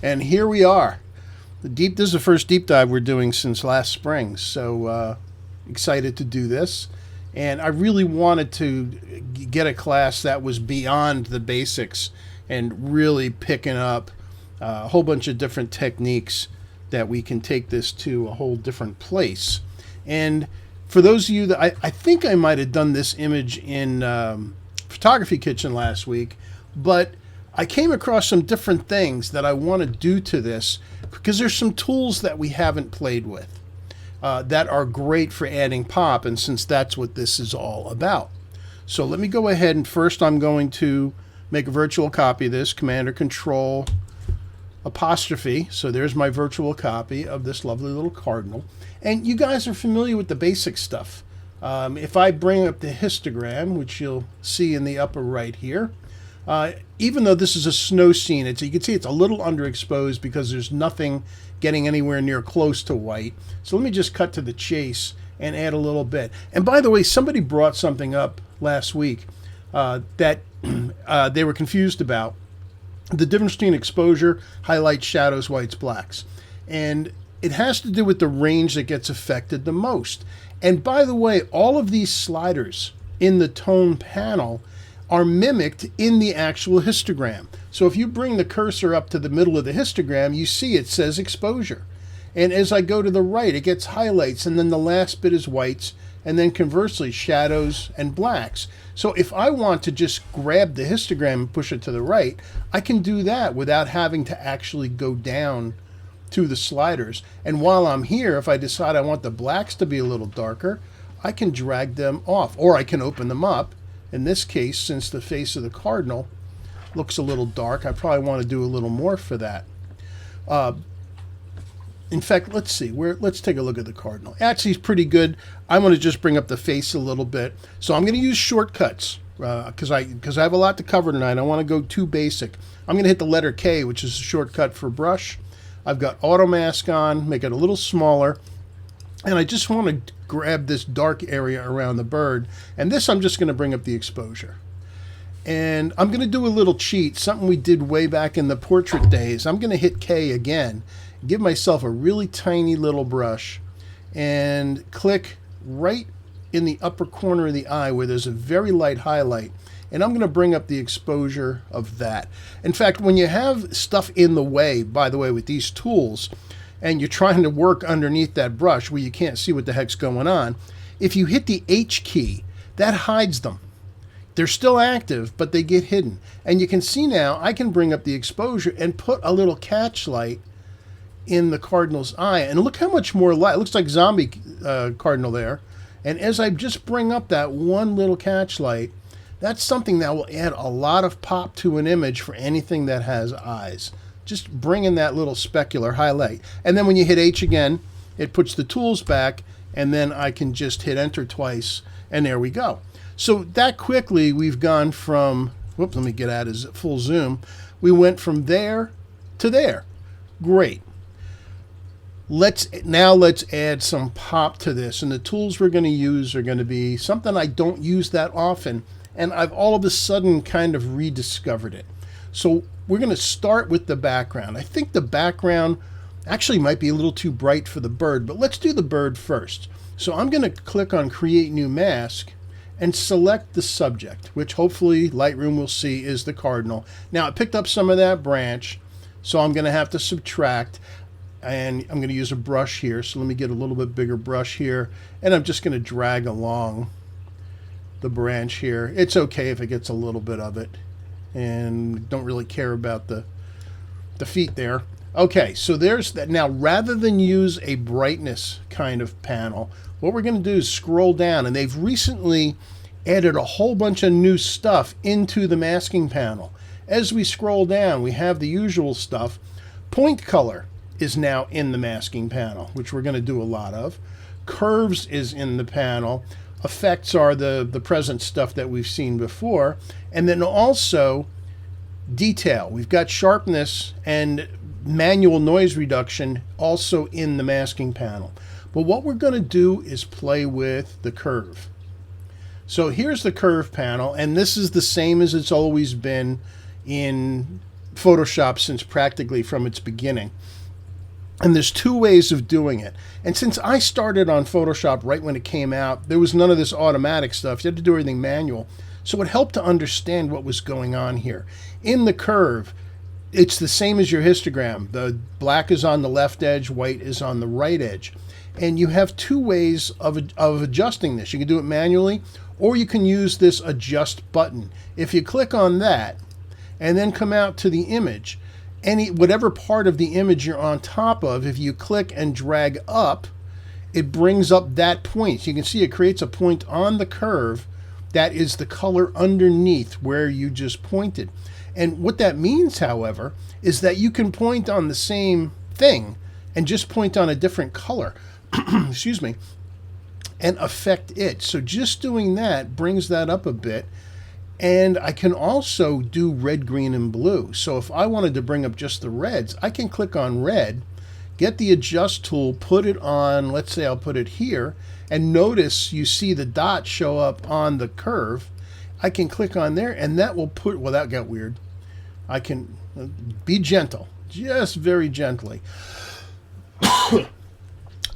And here we are. This is the first deep dive we're doing since last spring, so excited to do this. And I really wanted to get a class that was beyond the basics and really picking up a whole bunch of different techniques that we can take this to a whole different place. And for those of you that I think I might have done this image in Photography Kitchen last week, but I came across some different things that I want to do to this because there's some tools that we haven't played with that are great for adding pop, and since that's what this is all about. So let me go ahead and first I'm going to make a virtual copy of this, Command or Control apostrophe. So there's my virtual copy of this lovely little cardinal. And you guys are familiar with the basic stuff. If I bring up the histogram, which you'll see in the upper right here, even though this is a snow scene, you can see it's a little underexposed because there's nothing getting anywhere near close to white. So let me just cut to the chase and add a little bit. And by the way, somebody brought something up last week that they were confused about. The difference between exposure, highlights, shadows, whites, blacks. And it has to do with the range that gets affected the most. And by the way, all of these sliders in the tone panel are mimicked in the actual histogram. So if you bring the cursor up to the middle of the histogram, you see it says exposure. And as I go to the right, it gets highlights, and then the last bit is whites, and then conversely, shadows and blacks. So if I want to just grab the histogram and push it to the right, I can do that without having to actually go down to the sliders. And while I'm here, if I decide I want the blacks to be a little darker, I can drag them off, or I can open them up. In this case, since the face of the cardinal looks a little dark, I probably want to do a little more for that. In fact, let's see. Let's take a look at the cardinal. Actually, it's pretty good. I want to just bring up the face a little bit. So I'm going to use shortcuts because I have a lot to cover tonight. I don't want to go too basic. I'm going to hit the letter K, which is a shortcut for brush. I've got auto mask on, make it a little smaller. And I just want to grab this dark area around the bird. And this, I'm just going to bring up the exposure. And I'm going to do a little cheat, something we did way back in the portrait days. I'm going to hit K again, give myself a really tiny little brush, and click right in the upper corner of the eye where there's a very light highlight. And I'm going to bring up the exposure of that. In fact, when you have stuff in the way, by the way, with these tools, and you're trying to work underneath that brush where you can't see what the heck's going on, if you hit the H key, that hides them. They're still active, but they get hidden. And you can see now, I can bring up the exposure and put a little catch light in the cardinal's eye. And look how much more light. It looks like zombie cardinal there. And as I just bring up that one little catch light, that's something that will add a lot of pop to an image for anything that has eyes. Just bring in that little specular highlight. And then when you hit H again, it puts the tools back, and then I can just hit enter twice, and there we go. So that quickly, we've gone from, whoops, let me get at his full zoom. We went from there to there. Great. Let's add some pop to this. And the tools we're going to use are going to be something I don't use that often, and I've all of a sudden kind of rediscovered it. So we're going to start with the background. I think the background actually might be a little too bright for the bird, but let's do the bird first. So I'm going to click on Create New Mask and select the subject, which hopefully Lightroom will see is the cardinal. Now, I picked up some of that branch, so I'm going to have to subtract, and I'm going to use a brush here. So let me get a little bit bigger brush here, and I'm just going to drag along the branch here. It's okay if it gets a little bit of it, and don't really care about the feet there. Okay, so there's that. Now, rather than use a brightness kind of panel, what we're going to do is scroll down, and they've recently added a whole bunch of new stuff into the masking panel. As we scroll down, we have the usual stuff. Point color is now in the masking panel, which we're going to do a lot of. Curves is in the panel. Effects are the present stuff that we've seen before. And then also detail. We've got sharpness and manual noise reduction also in the masking panel. But what we're going to do is play with the curve. So here's the curve panel, and this is the same as it's always been in Photoshop since practically from its beginning. And there's two ways of doing it. And since I started on Photoshop right when it came out, there was none of this automatic stuff. You had to do everything manual. So it helped to understand what was going on here. In the curve, it's the same as your histogram. The black is on the left edge, white is on the right edge. And you have two ways of adjusting this. You can do it manually, or you can use this adjust button. If you click on that and then come out to the image, whatever part of the image you're on top of, if you click and drag up, it brings up that point. So you can see it creates a point on the curve that is the color underneath where you just pointed. And what that means, however, is that you can point on the same thing and just point on a different color, excuse me, and affect it. So just doing that brings that up a bit. And I can also do red, green, and blue. So if I wanted to bring up just the reds, I can click on red, get the adjust tool, put it on, let's say I'll put it here, and notice you see the dot show up on the curve. I can click on there and that will put, well, that got weird. I can be gentle, just very gently.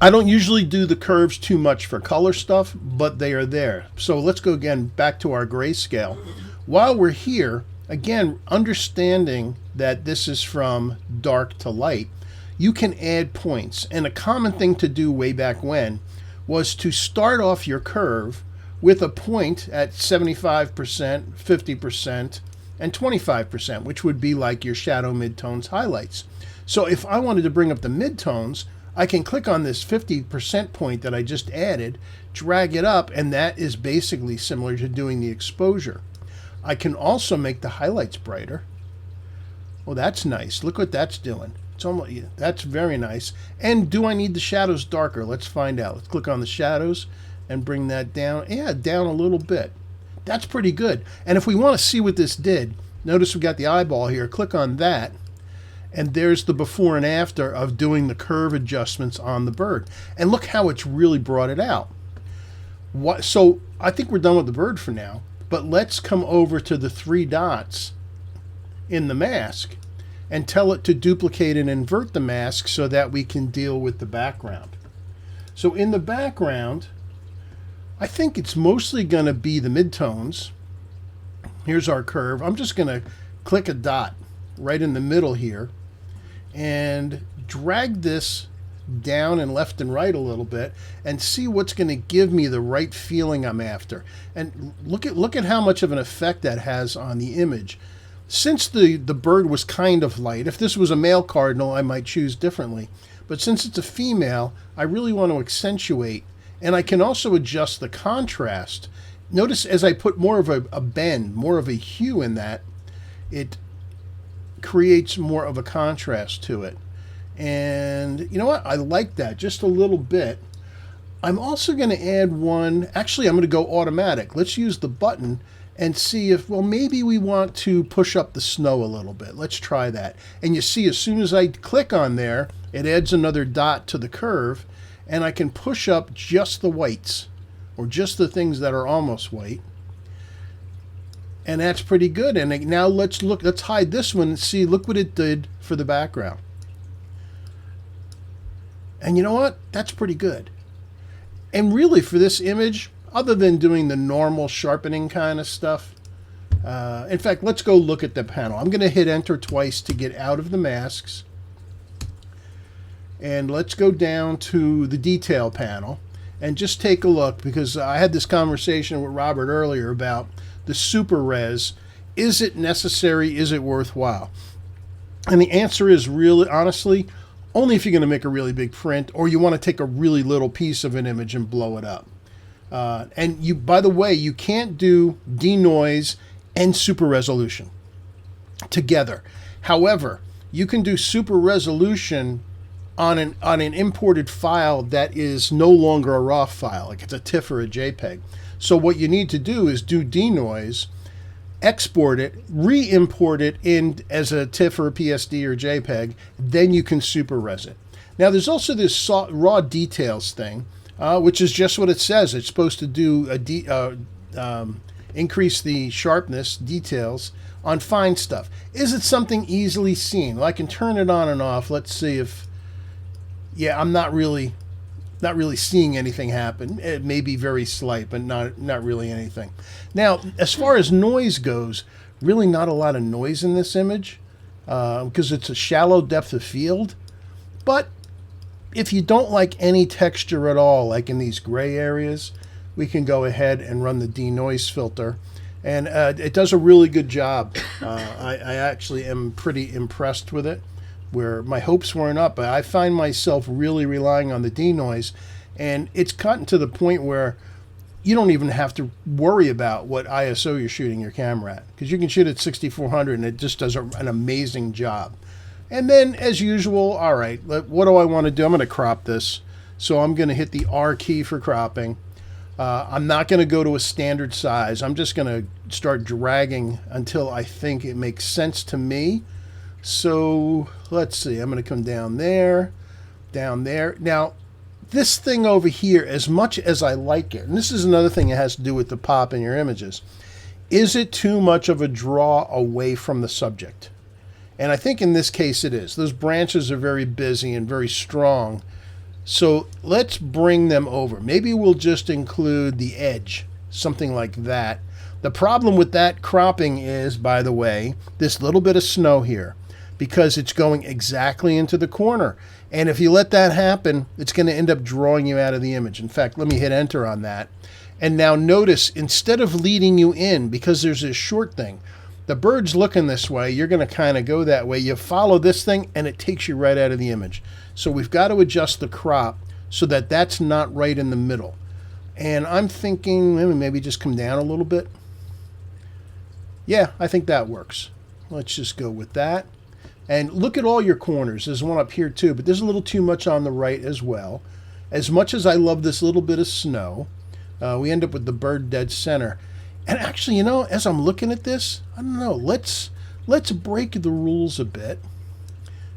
I don't usually do the curves too much for color stuff, but they are there. So let's go again back to our grayscale. While we're here, again, understanding that this is from dark to light, you can add points. And a common thing to do way back when was to start off your curve with a point at 75%, 50%, and 25%, which would be like your shadow, midtones, highlights. So if I wanted to bring up the midtones, I can click on this 50% point that I just added, drag it up, and that is basically similar to doing the exposure. I can also make the highlights brighter. Well, that's nice. Look what that's doing. It's almost, that's very nice. And do I need the shadows darker? Let's find out. Let's click on the shadows and bring that down. Yeah, down a little bit. That's pretty good. And if we want to see what this did, notice we got the eyeball here. Click on that. And there's the before and after of doing the curve adjustments on the bird. And look how it's really brought it out. So I think we're done with the bird for now. But let's come over to the three dots in the mask and tell it to duplicate and invert the mask so that we can deal with the background. So in the background, I think it's mostly going to be the midtones. Here's our curve. I'm just going to click a dot right in the middle here and drag this down and left and right a little bit and see what's going to give me the right feeling I'm after. And look at how much of an effect that has on the image. Since the bird was kind of light, if this was a male cardinal, I might choose differently. But since it's a female, I really want to accentuate. And I can also adjust the contrast. Notice as I put more of a bend, more of a hue in that, it creates more of a contrast to it. And you know what? I like that just a little bit. I'm also going to add one. Actually, I'm going to go automatic. Let's use the button and see if, well, maybe we want to push up the snow a little bit. Let's try that. And you see, as soon as I click on there, it adds another dot to the curve, and I can push up just the whites, or just the things that are almost white. And that's pretty good. And now let's hide this one and see, look what it did for the background. And you know what? That's pretty good. And really for this image, other than doing the normal sharpening kind of stuff, in fact, let's go look at the panel. I'm going to hit enter twice to get out of the masks. And let's go down to the detail panel and just take a look, because I had this conversation with Robert earlier about the super res. Is it necessary? Is it worthwhile? And the answer is really, honestly, only if you're going to make a really big print or you want to take a really little piece of an image and blow it up. And you, by the way, you can't do denoise and super resolution together. However, you can do super resolution on an imported file that is no longer a RAW file, like it's a TIFF or a JPEG. So what you need to do is do denoise, export it, re-import it in as a TIFF or a PSD or JPEG, then you can super res it. Now there's also this raw details thing, which is just what it says. It's supposed to do increase the sharpness, details on fine stuff. Is it something easily seen? Well, I can turn it on and off. Let's see if, yeah, I'm not really seeing anything happen. It may be very slight, but not really anything. Now, as far as noise goes, really not a lot of noise in this image because it's a shallow depth of field. But if you don't like any texture at all, like in these gray areas, we can go ahead and run the denoise filter. And it does a really good job. I actually am pretty impressed with it, where my hopes weren't up. But I find myself really relying on the denoise, and it's gotten to the point where you don't even have to worry about what ISO you're shooting your camera at, because you can shoot at 6400 and it just does an amazing job. And then, as usual, all right, what do I want to do? I'm going to crop this. So I'm going to hit the R key for cropping. I'm not going to go to a standard size. I'm just going to start dragging until I think it makes sense to me. So let's see. I'm going to come down there, down there. Now, this thing over here, as much as I like it, and this is another thing that has to do with the pop in your images, is it too much of a draw away from the subject? And I think in this case it is. Those branches are very busy and very strong. So let's bring them over. Maybe we'll just include the edge, something like that. The problem with that cropping is, by the way, this little bit of snow here, because it's going exactly into the corner. And if you let that happen, it's going to end up drawing you out of the image. In fact, let me hit enter on that. And now notice, instead of leading you in, because there's this short thing, the bird's looking this way, you're going to kind of go that way. You follow this thing, and it takes you right out of the image. So we've got to adjust the crop so that that's not right in the middle. And I'm thinking maybe just come down a little bit. Yeah, I think that works. Let's just go with that. And look at all your corners. There's one up here too, but there's a little too much on the right as well. As much as I love this little bit of snow, we end up with the bird dead center. And actually, you know, as I'm looking at this, I don't know, let's break the rules a bit.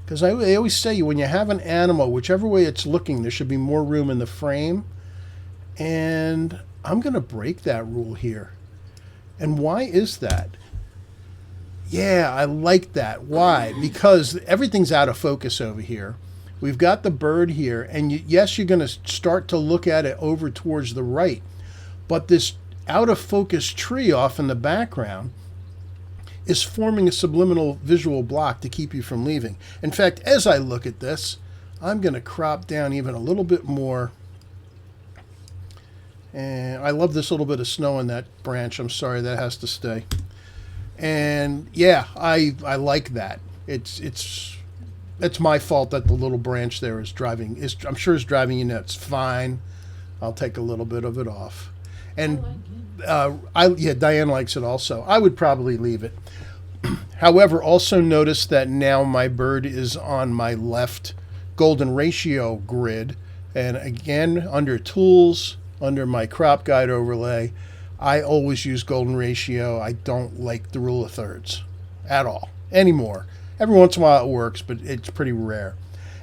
Because I always say, when you have an animal, whichever way it's looking, there should be more room in the frame. And I'm going to break that rule here. And why is that? Yeah, I like that. Why? Because everything's out of focus over here. We've got the bird here, and yes, you're going to start to look at it over towards the right. But this out of focus tree off in the background is forming a subliminal visual block to keep you from leaving. In fact, as I look at this, I'm going to crop down even a little bit more. And I love this little bit of snow in that branch. I'm sorry, that has to stay. And yeah, I like that. It's my fault that the little branch there is driving. I'm sure it's driving you nuts. Fine, I'll take a little bit of it off. And yeah, Diane likes it also. I would probably leave it. However, also notice that now my bird is on my left golden ratio grid. And again, under tools, under my crop guide overlay, I always use golden ratio. I don't like the rule of thirds at all anymore. Every once in a while it works, but it's pretty rare.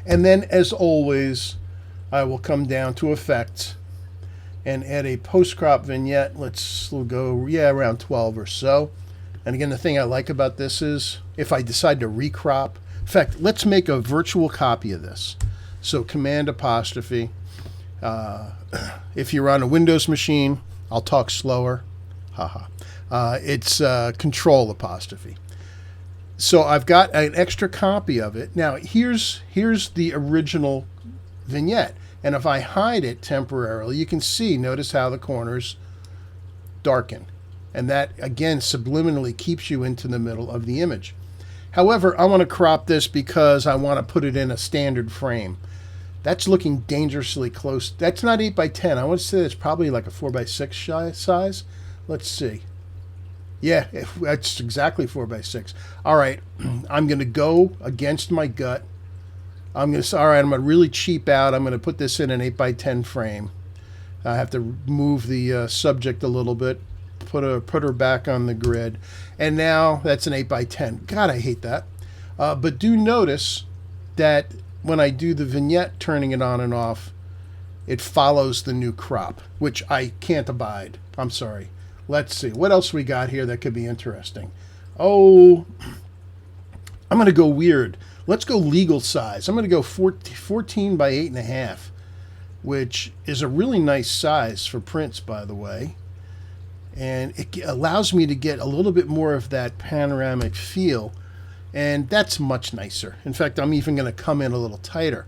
And then, as always, I will come down to effects and add a post-crop vignette. We'll go, yeah, around 12 or so. And again, the thing I like about this is if I decide to recrop, in fact, let's make a virtual copy of this. So Command apostrophe. If you're on a Windows machine, I'll talk slower. Haha. It's Control apostrophe. So I've got an extra copy of it. Now here's the original vignette. And if I hide it temporarily, you can see, notice how the corners darken. And that, again, subliminally keeps you into the middle of the image. However, I want to crop this because I want to put it in a standard frame. That's looking dangerously close. That's not 8x10. I want to say it's probably like a 4x6 size. Let's see. Yeah, that's exactly 4x6. All right, I'm going to go against my gut. I'm going to say, all right, I'm going to really cheap out. I'm going to put this in an 8x10 frame. I have to move the subject a little bit, put her back on the grid. And now that's an 8x10. God, I hate that. But do notice that when I do the vignette, turning it on and off, it follows the new crop, which I can't abide. I'm sorry. Let's see. What else we got here that could be interesting? Oh, I'm going to go weird. Let's go legal size. I'm going to go 14 by 8.5, which is a really nice size for prints, by the way. And it allows me to get a little bit more of that panoramic feel, and that's much nicer. In fact, I'm even going to come in a little tighter.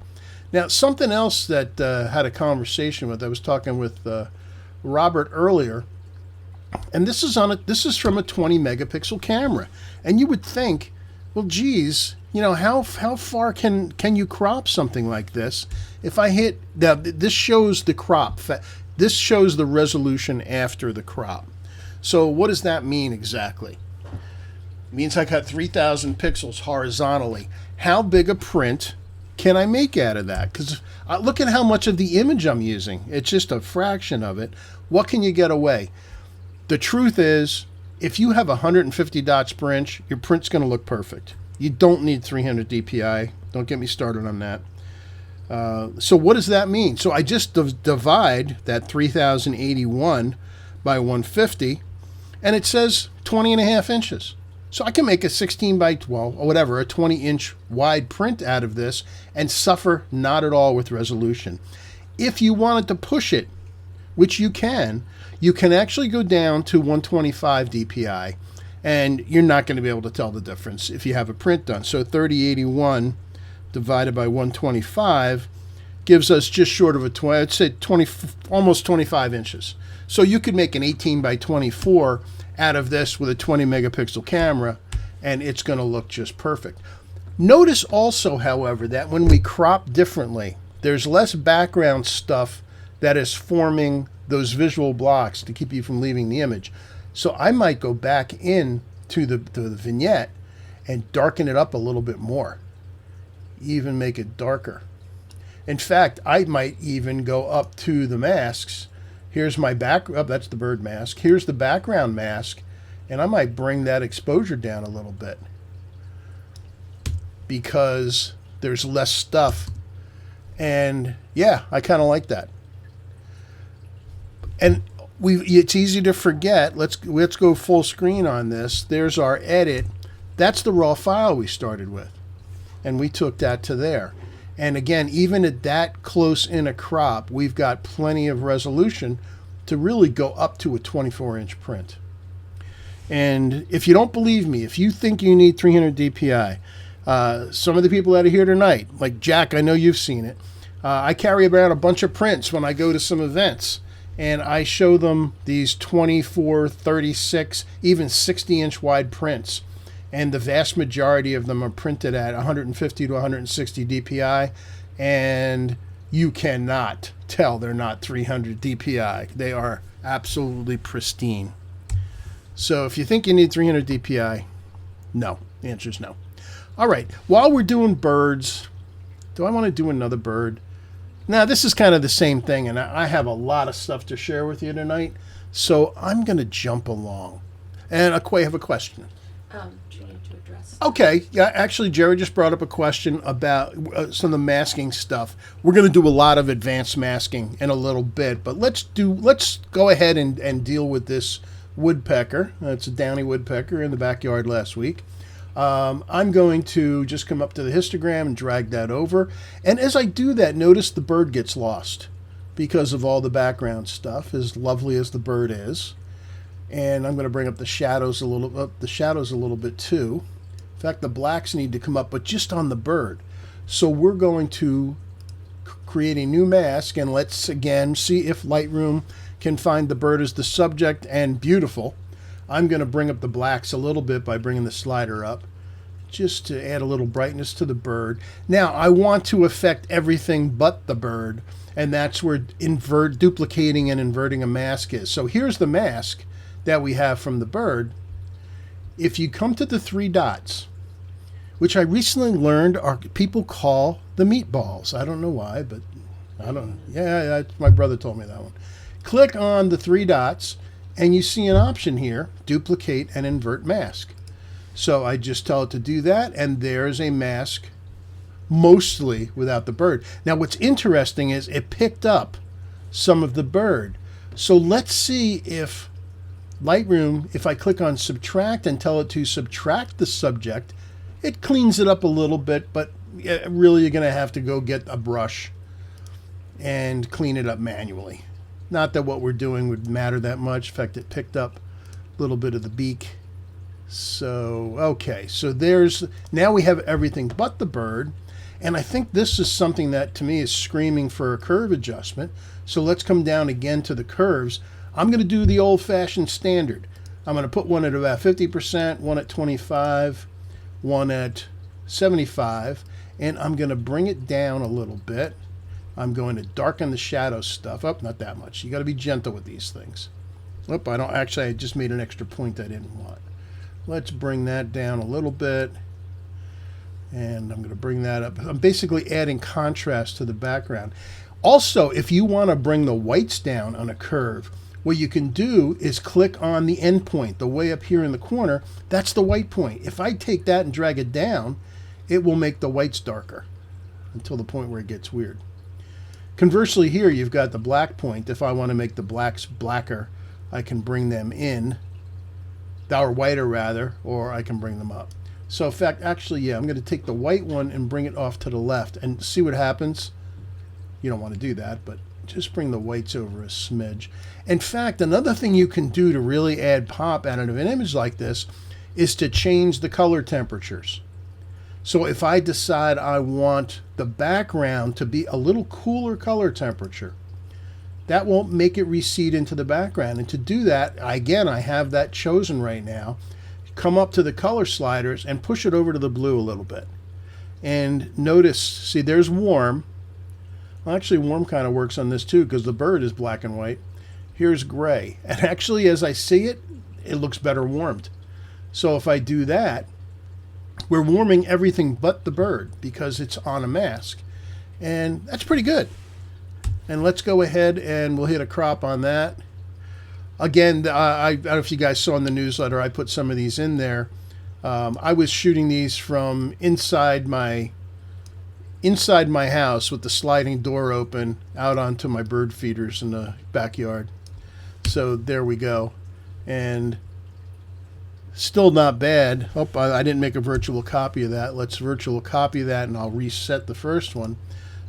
Now, something else that had a conversation with, I was talking with Robert earlier, and this is from a 20 megapixel camera, and you would think, well, geez, how far can you crop something like this? If I hit now, this shows the crop. This shows the resolution after the crop. So what does that mean exactly? It means I got 3,000 pixels horizontally. How big a print can I make out of that? Because look at how much of the image I'm using. It's just a fraction of it. What can you get away? The truth is, if you have 150 dots per inch, your print's going to look perfect. You don't need 300 DPI. Don't get me started on that. So what does that mean? So I just divide that 3081 by 150, and it says 20.5 inches. So I can make a 16 by 12 or whatever, a 20-inch wide print out of this and suffer not at all with resolution. If you wanted to push it, which you can actually go down to 125 DPI, and you're not going to be able to tell the difference if you have a print done. So 3081 divided by 125 gives us just short of a 20, I'd say 20, almost 25 inches. So you could make an 18 by 24 out of this with a 20 megapixel camera, and it's going to look just perfect. Notice also, however, that when we crop differently, there's less background stuff that is forming those visual blocks to keep you from leaving the image. So I might go back in to the vignette and darken it up a little bit more, even make it darker. In fact, I might even go up to the masks. Here's my that's the bird mask. Here's the background mask, and I might bring that exposure down a little bit because there's less stuff. And yeah, I kind of like that. And it's easy to forget. Let's go full screen on this. There's our edit. That's the raw file we started with, and we took that to there. And again, even at that close in a crop, we've got plenty of resolution to really go up to a 24-inch print. And if you don't believe me, if you think you need 300 DPI, some of the people that are here tonight, like Jack, I know you've seen it. I carry around a bunch of prints when I go to some events, and I show them these 24, 36, even 60-inch wide prints. And the vast majority of them are printed at 150 to 160 DPI, and you cannot tell they're not 300 DPI. They are absolutely pristine. So if you think you need 300 DPI, no. The answer is no. All right, while we're doing birds, do I want to do another bird? Now, this is kind of the same thing, and I have a lot of stuff to share with you tonight, so I'm going to jump along. And I have a question. Do you need to address? Okay, yeah, actually, Jerry just brought up a question about some of the masking stuff. We're going to do a lot of advanced masking in a little bit, but let's go ahead and deal with this woodpecker. It's a downy woodpecker in the backyard last week. I'm going to just come up to the histogram and drag that over. And as I do that, notice the bird gets lost because of all the background stuff, as lovely as the bird is. And I'm going to bring up the shadows a little bit too. In fact, the blacks need to come up, but just on the bird. So we're going to create a new mask, and let's again see if Lightroom can find the bird as the subject and beautiful. I'm going to bring up the blacks a little bit by bringing the slider up, just to add a little brightness to the bird. Now, I want to affect everything but the bird, and that's where duplicating and inverting a mask is. So here's the mask that we have from the bird. If you come to the three dots, which I recently learned people call the meatballs. I don't know why, but I don't. Yeah, my brother told me that one. Click on the three dots, and you see an option here, duplicate and invert mask. So I just tell it to do that, and there's a mask mostly without the bird. Now what's interesting is it picked up some of the bird. So let's see if Lightroom, if I click on subtract and tell it to subtract the subject, it cleans it up a little bit, but really you're going to have to go get a brush and clean it up manually. Not that what we're doing would matter that much. In fact, it picked up a little bit of the beak. So, okay, so now we have everything but the bird. And I think this is something that to me is screaming for a curve adjustment. So let's come down again to the curves. I'm going to do the old-fashioned standard. I'm going to put one at about 50%, one at 25, one at 75, and I'm going to bring it down a little bit. I'm going to darken the shadow stuff up, not that much. You got to be gentle with these things. Oop, I just made an extra point I didn't want. Let's bring that down a little bit. And I'm going to bring that up. I'm basically adding contrast to the background. Also, if you want to bring the whites down on a curve, what you can do is click on the end point, the way up here in the corner. That's the white point. If I take that and drag it down, it will make the whites darker until the point where it gets weird. Conversely, here you've got the black point. If I want to make the blacks blacker, I can bring them in, or whiter rather, or I can bring them up. So in fact, actually, yeah, I'm going to take the white one and bring it off to the left and see what happens. You don't want to do that, but just bring the whites over a smidge. In fact, another thing you can do to really add pop out of an image like this is to change the color temperatures. So if I decide I want the background to be a little cooler color temperature, that won't make it recede into the background. And to do that, again, I have that chosen right now. Come up to the color sliders and push it over to the blue a little bit. And notice, see, there's warm. Well, actually, warm kind of works on this too because the bird is black and white. Here's gray. And actually, as I see it, it looks better warmed. So if I do that, we're warming everything but the bird because it's on a mask. And that's pretty good. And let's go ahead and we'll hit a crop on that. Again, I don't know if you guys saw in the newsletter, I put some of these in there. I was shooting these from inside my house with the sliding door open out onto my bird feeders in the backyard. So there we go. And still not bad. Oh, I didn't make a virtual copy of that. Let's virtual copy that and I'll reset the first one.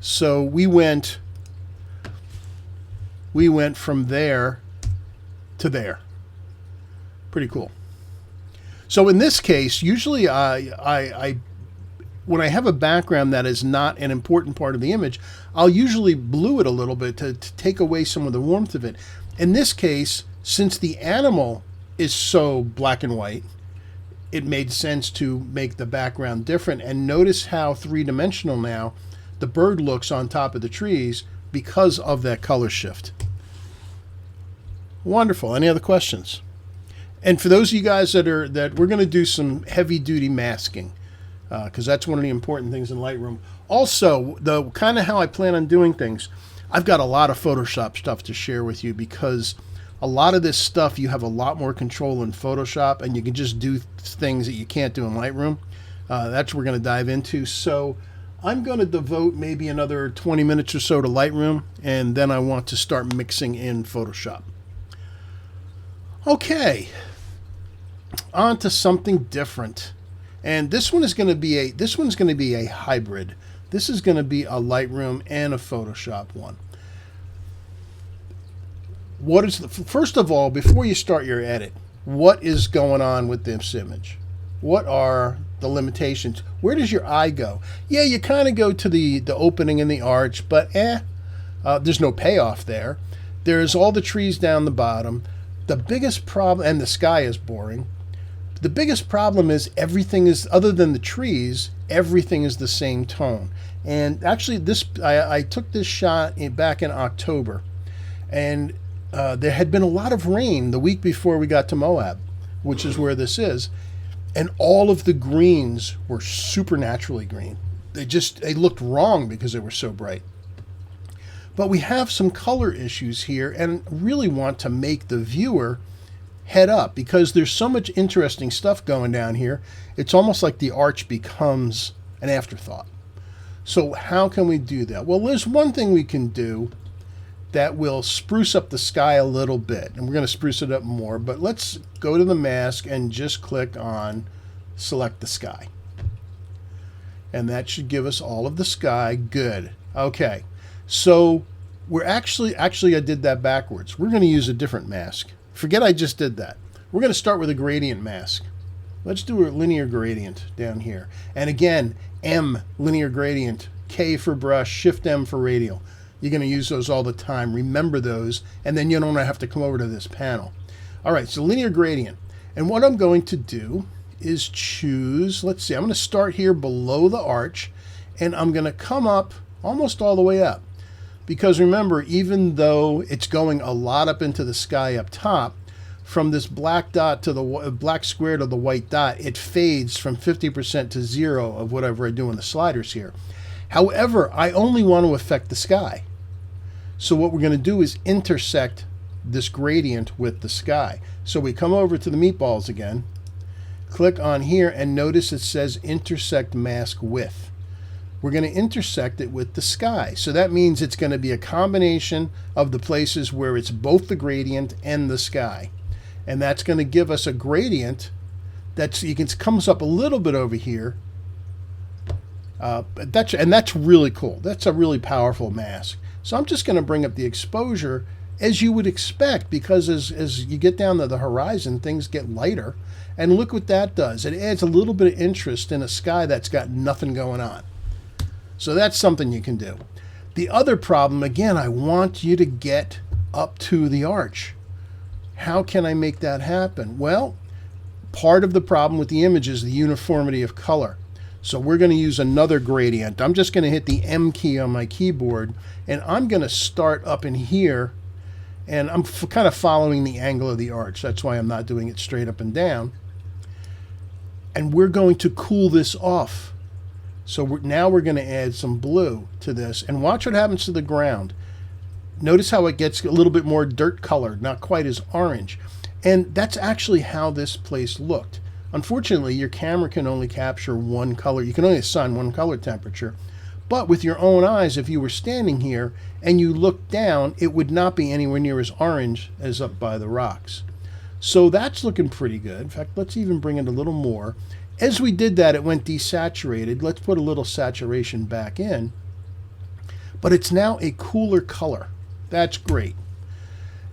So we went from there to there. Pretty cool. So in this case, usually when I have a background that is not an important part of the image, I'll usually blue it a little bit to take away some of the warmth of it. In this case, since the animal is so black and white, it made sense to make the background different. And notice how three-dimensional now the bird looks on top of the trees because of that color shift. Wonderful. Any other questions? And for those of you guys that we're going to do some heavy-duty masking because that's one of the important things in Lightroom. Also, the kind of how I plan on doing things, I've got a lot of Photoshop stuff to share with you because a lot of this stuff you have a lot more control in Photoshop and you can just do things that you can't do in Lightroom. That's what we're going to dive into. So I'm going to devote maybe another 20 minutes or so to Lightroom, and then I want to start mixing in Photoshop. Okay, on to something different, and this one is going to be a hybrid. This is going to be a Lightroom and a Photoshop one. First of all, before you start your edit, what is going on with this image? What are the limitations? Where does your eye go? Yeah, you kind of go to the opening in the arch, but there's no payoff there. There's all the trees down the bottom. The biggest problem, and the sky is boring. The biggest problem is everything is, other than the trees, everything is the same tone. And actually, I took this shot back in October, and there had been a lot of rain the week before we got to Moab, which is where this is, and all of the greens were supernaturally green. They looked wrong because they were so bright. But we have some color issues here and really want to make the viewer head up because there's so much interesting stuff going down here. It's almost like the arch becomes an afterthought. So how can we do that? Well, there's one thing we can do that will spruce up the sky a little bit. And we're going to spruce it up more. But let's go to the mask and just click on select the sky. And that should give us all of the sky. Good. Okay. So we're actually I did that backwards. We're going to use a different mask. Forget I just did that. We're going to start with a gradient mask. Let's do a linear gradient down here. And again, M, linear gradient, K for brush, Shift M for radial. You're going to use those all the time. Remember those, and then you don't have to come over to this panel. All right, so linear gradient. And what I'm going to do is choose, let's see, I'm going to start here below the arch, and I'm going to come up almost all the way up. Because remember, even though it's going a lot up into the sky up top, from this black dot to the black square to the white dot, it fades from 50% to 0 of whatever I do in the sliders here. However, I only want to affect the sky. So what we're going to do is intersect this gradient with the sky. So we come over to the meatballs again, click on here, and notice it says intersect mask with. We're going to intersect it with the sky. So that means it's going to be a combination of the places where it's both the gradient and the sky. And that's going to give us a gradient that's, comes up a little bit over here. That's really cool. That's a really powerful mask. So I'm just going to bring up the exposure as you would expect, because as you get down to the horizon, things get lighter. And look what that does. It adds a little bit of interest in a sky that's got nothing going on. So that's something you can do. The other problem, again, I want you to get up to the arch. How can I make that happen? Well, part of the problem with the image is the uniformity of color. So we're going to use another gradient. I'm just going to hit the M key on my keyboard, and I'm going to start up in here, and I'm kind of following the angle of the arch. That's why I'm not doing it straight up and down. And we're going to cool this off. So now we're going to add some blue to this, and watch what happens to the ground. Notice how it gets a little bit more dirt colored, not quite as orange. And that's actually how this place looked. Unfortunately, your camera can only capture one color. You can only assign one color temperature. But with your own eyes, if you were standing here and you looked down, it would not be anywhere near as orange as up by the rocks. So that's looking pretty good. In fact, let's even bring it a little more. As we did that, it went desaturated. Let's put a little saturation back in. But it's now a cooler color. That's great.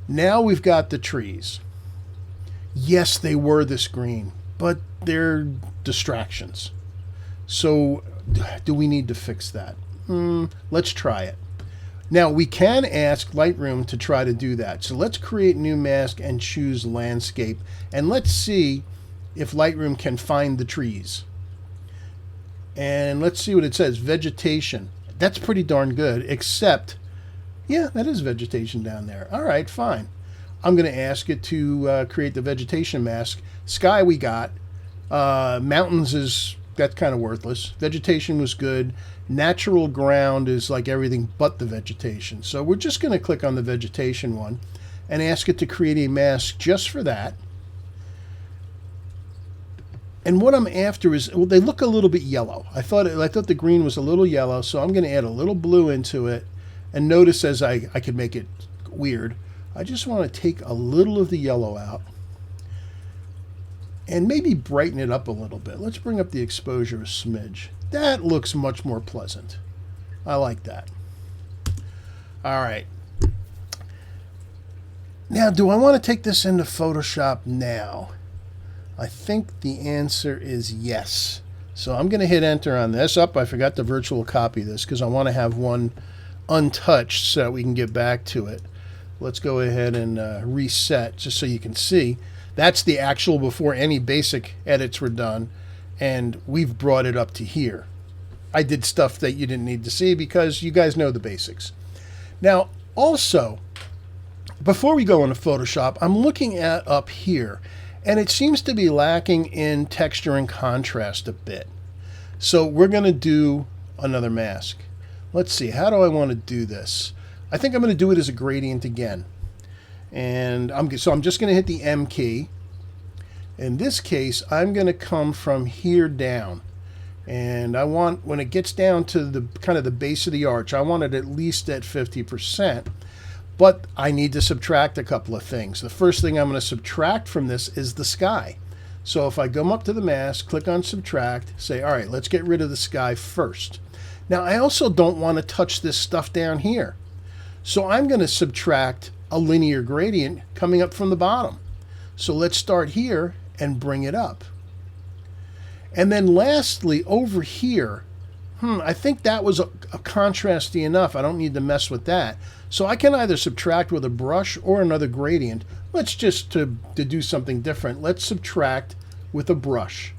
Now we've got the trees. Yes, they were this green, but they're distractions. So do we need to fix that? Let's try it. Now we can ask Lightroom to try to do that. So let's create new mask and choose landscape. And let's see if Lightroom can find the trees. And let's see what it says. Vegetation. That's pretty darn good, except, yeah, that is vegetation down there. All right, fine. I'm going to ask it to create the vegetation mask. Sky we got. Mountains that's kind of worthless. Vegetation was good. Natural ground is like everything but the vegetation. So we're just going to click on the vegetation one and ask it to create a mask just for that. And what I'm after is, well, they look a little bit yellow. I thought the green was a little yellow, so I'm going to add a little blue into it. And notice as I could make it weird, I just want to take a little of the yellow out and maybe brighten it up a little bit. Let's bring up the exposure a smidge. That looks much more pleasant. I like that. All right. Now, do I want to take this into Photoshop now? I think the answer is yes. So I'm going to hit enter on this. I forgot to virtual copy this because I want to have one untouched so that we can get back to it. Let's go ahead and reset just so you can see. That's the actual before any basic edits were done, and we've brought it up to here. I did stuff that you didn't need to see because you guys know the basics. Now, also, before we go into Photoshop, I'm looking at up here, and it seems to be lacking in texture and contrast a bit. So we're going to do another mask. Let's see, how do I want to do this? I think I'm going to do it as a gradient again. And I'm just going to hit the M key. In this case, I'm going to come from here down. And I want, when it gets down to the kind of the base of the arch, I want it at least at 50%. But I need to subtract a couple of things. The first thing I'm going to subtract from this is the sky. So if I come up to the mask, click on subtract, say, all right, let's get rid of the sky first. Now, I also don't want to touch this stuff down here. So I'm going to subtract a linear gradient coming up from the bottom. So let's start here and bring it up. And then lastly, over here, I think that was a contrasty enough. I don't need to mess with that. So I can either subtract with a brush or another gradient. Let's just, to do something different, let's subtract with a brush.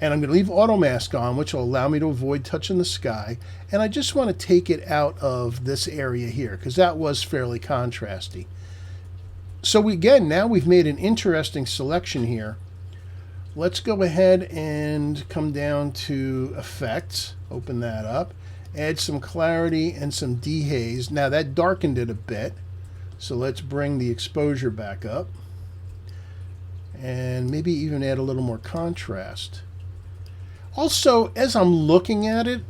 And I'm going to leave auto mask on, which will allow me to avoid touching the sky. And I just want to take it out of this area here, because that was fairly contrasty. So now we've made an interesting selection here. Let's go ahead and come down to Effects, open that up, add some clarity and some dehaze. Now that darkened it a bit, so let's bring the exposure back up and maybe even add a little more contrast. Also, as I'm looking at it,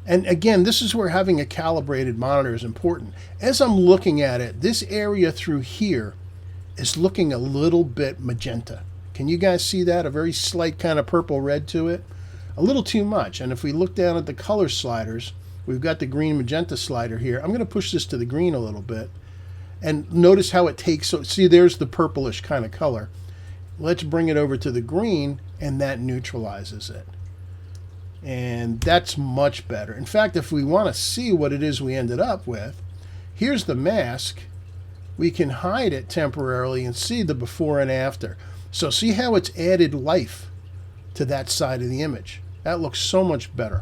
and again, this is where having a calibrated monitor is important. As I'm looking at it, this area through here is looking a little bit magenta. Can you guys see that? A very slight kind of purple red to it. A little too much. And if we look down at the color sliders, we've got the green magenta slider here. I'm going to push this to the green a little bit. And notice how it takes, so see, there's the purplish kind of color. Let's bring it over to the green, and that neutralizes it. And that's much better. In fact, if we want to see what it is we ended up with, here's the mask. We can hide it temporarily and see the before and after. So see how it's added life to that side of the image. That looks so much better.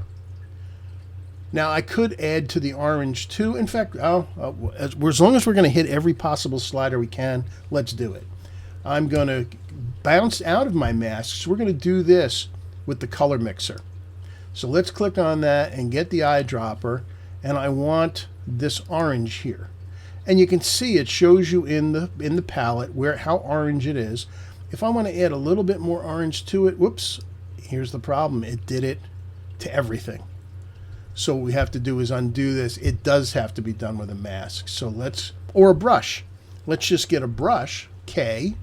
Now I could add to the orange too. In fact, as long as we're going to hit every possible slider we can, let's do it. I'm going to bounce out of my masks. We're going to do this with the color mixer. So let's click on that and get the eyedropper, and I want this orange here. And you can see it shows you in the palette how orange it is. If I want to add a little bit more orange to it, whoops, here's the problem. It did it to everything. So what we have to do is undo this. It does have to be done with a mask. So or a brush. Let's just get a brush, K.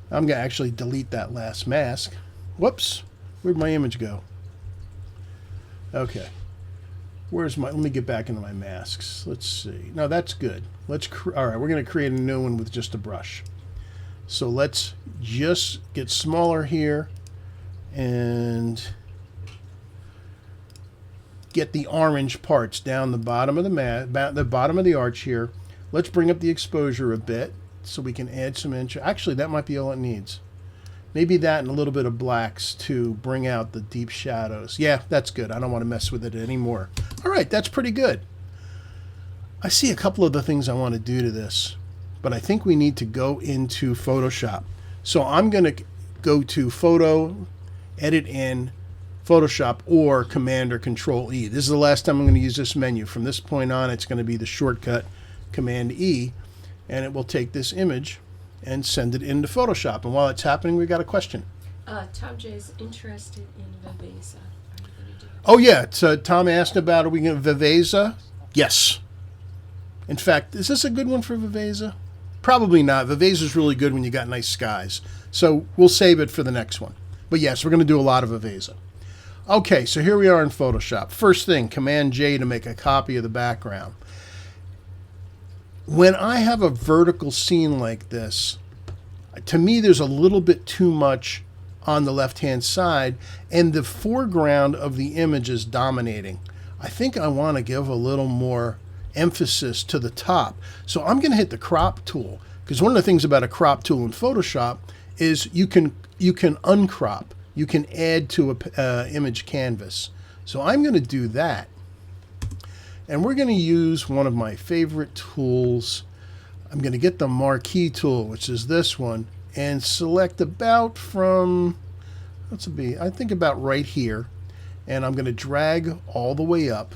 I'm going to actually delete that last mask. Whoops, where'd my image go? Okay. Let me get back into my masks. Let's see. No, that's good. All right, we're going to create a new one with just a brush. So let's just get smaller here and get the orange parts down the bottom of the bottom of the arch here. Let's bring up the exposure a bit so we can add some inch. Actually, that might be all it needs. Maybe that and a little bit of blacks to bring out the deep shadows. Yeah, that's good. I don't want to mess with it anymore. All right, that's pretty good. I see a couple of the things I want to do to this, but I think we need to go into Photoshop. So I'm going to go to Photo, Edit in, Photoshop, or Command or Control E. This is the last time I'm going to use this menu. From this point on, it's going to be the shortcut Command E, and it will take this image and send it into Photoshop. And while it's happening, we've got a question. Tom J is interested in Viveza. Are you going to do it? Oh, yeah. So Tom asked about, are we going to Viveza? Yes. In fact, is this a good one for Viveza? Probably not. Viveza is really good when you got nice skies. So we'll save it for the next one. But yes, we're going to do a lot of Viveza. Okay, so here we are in Photoshop. First thing, Command J to make a copy of the background. When I have a vertical scene like this, to me there's a little bit too much on the left-hand side, and the foreground of the image is dominating. I think I want to give a little more emphasis to the top. So I'm going to hit the crop tool, because one of the things about a crop tool in Photoshop is you can uncrop. You can add to a image canvas. So I'm going to do that. And we're going to use one of my favorite tools. I'm going to get the marquee tool, which is this one, and select about from, I think about right here. And I'm going to drag all the way up.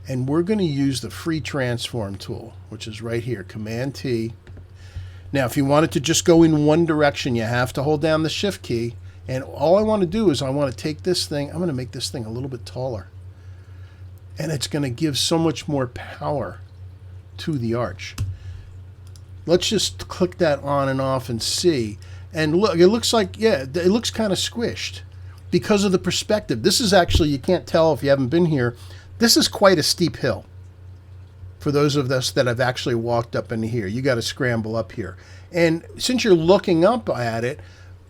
And we're going to use the free transform tool, which is right here, Command T. Now, if you want it to just go in one direction, you have to hold down the Shift key. And all I want to do is I want to take this thing, I'm going to make this thing a little bit taller. And it's going to give so much more power to the arch. Let's just click that on and off and see. And look, it looks like, yeah, it looks kind of squished because of the perspective. This is actually, you can't tell if you haven't been here, this is quite a steep hill. For those of us that have actually walked up into here, you got to scramble up here. And since you're looking up at it,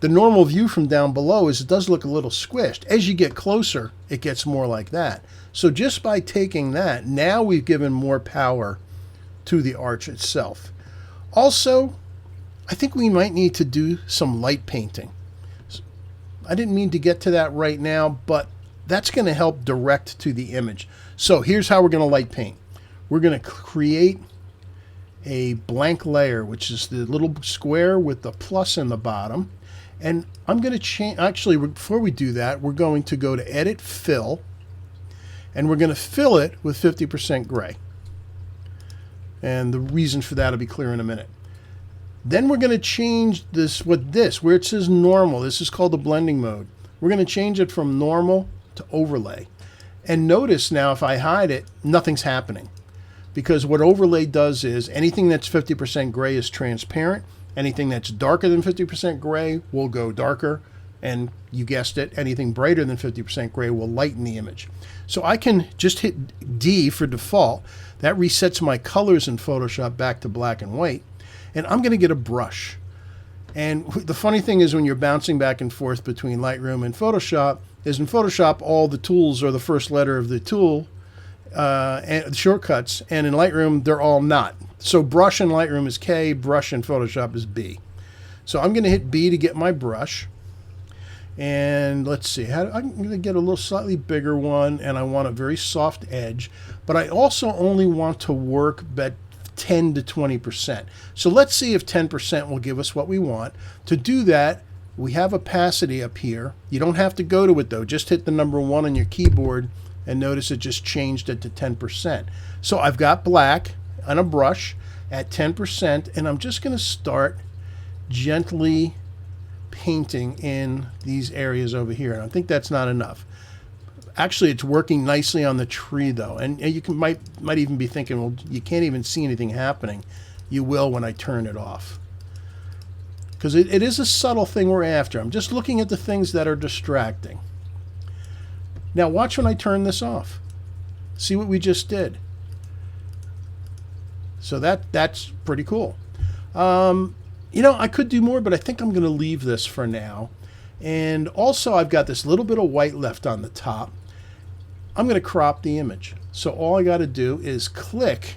the normal view from down below is it does look a little squished. As you get closer, it gets more like that. So just by taking that, now we've given more power to the arch itself. Also, I think we might need to do some light painting. I didn't mean to get to that right now, but that's going to help direct to the image. So here's how we're going to light paint. We're going to create a blank layer, which is the little square with the plus in the bottom. And I'm going to change, actually, before we do that, we're going to go to Edit, Fill, and we're going to fill it with 50% gray. And the reason for that will be clear in a minute. Then we're going to change this with this, where it says normal. This is called the blending mode. We're going to change it from normal to overlay. And notice now, if I hide it, nothing's happening. Because what overlay does is anything that's 50% gray is transparent. Anything that's darker than 50% gray will go darker. And you guessed it, anything brighter than 50% gray will lighten the image. So I can just hit D for default. That resets my colors in Photoshop back to black and white. And I'm going to get a brush. And the funny thing is when you're bouncing back and forth between Lightroom and Photoshop, is in Photoshop all the tools are the first letter of the tool, and the shortcuts, and in Lightroom they're all not. So brush in Lightroom is K, brush in Photoshop is B. So I'm going to hit B to get my brush. And let's see, I'm going to get a little slightly bigger one, and I want a very soft edge, but I also only want to work at 10 to 20%. So let's see if 10% will give us what we want. To do that, we have opacity up here. You don't have to go to it though, just hit the number 1 on your keyboard and notice it just changed it to 10%. So I've got black on a brush at 10%, and I'm just going to start gently painting in these areas over here. And I think that's not enough. Actually, it's working nicely on the tree though, and you might even be thinking, well, you can't even see anything happening. You will when I turn it off, because it is a subtle thing we're after. I'm just looking at the things that are distracting. Now watch when I turn this off. See what we just did. So that's pretty cool. You know, I could do more, but I think I'm going to leave this for now. And also I've got this little bit of white left on the top. I'm going to crop the image. So all I got to do is click,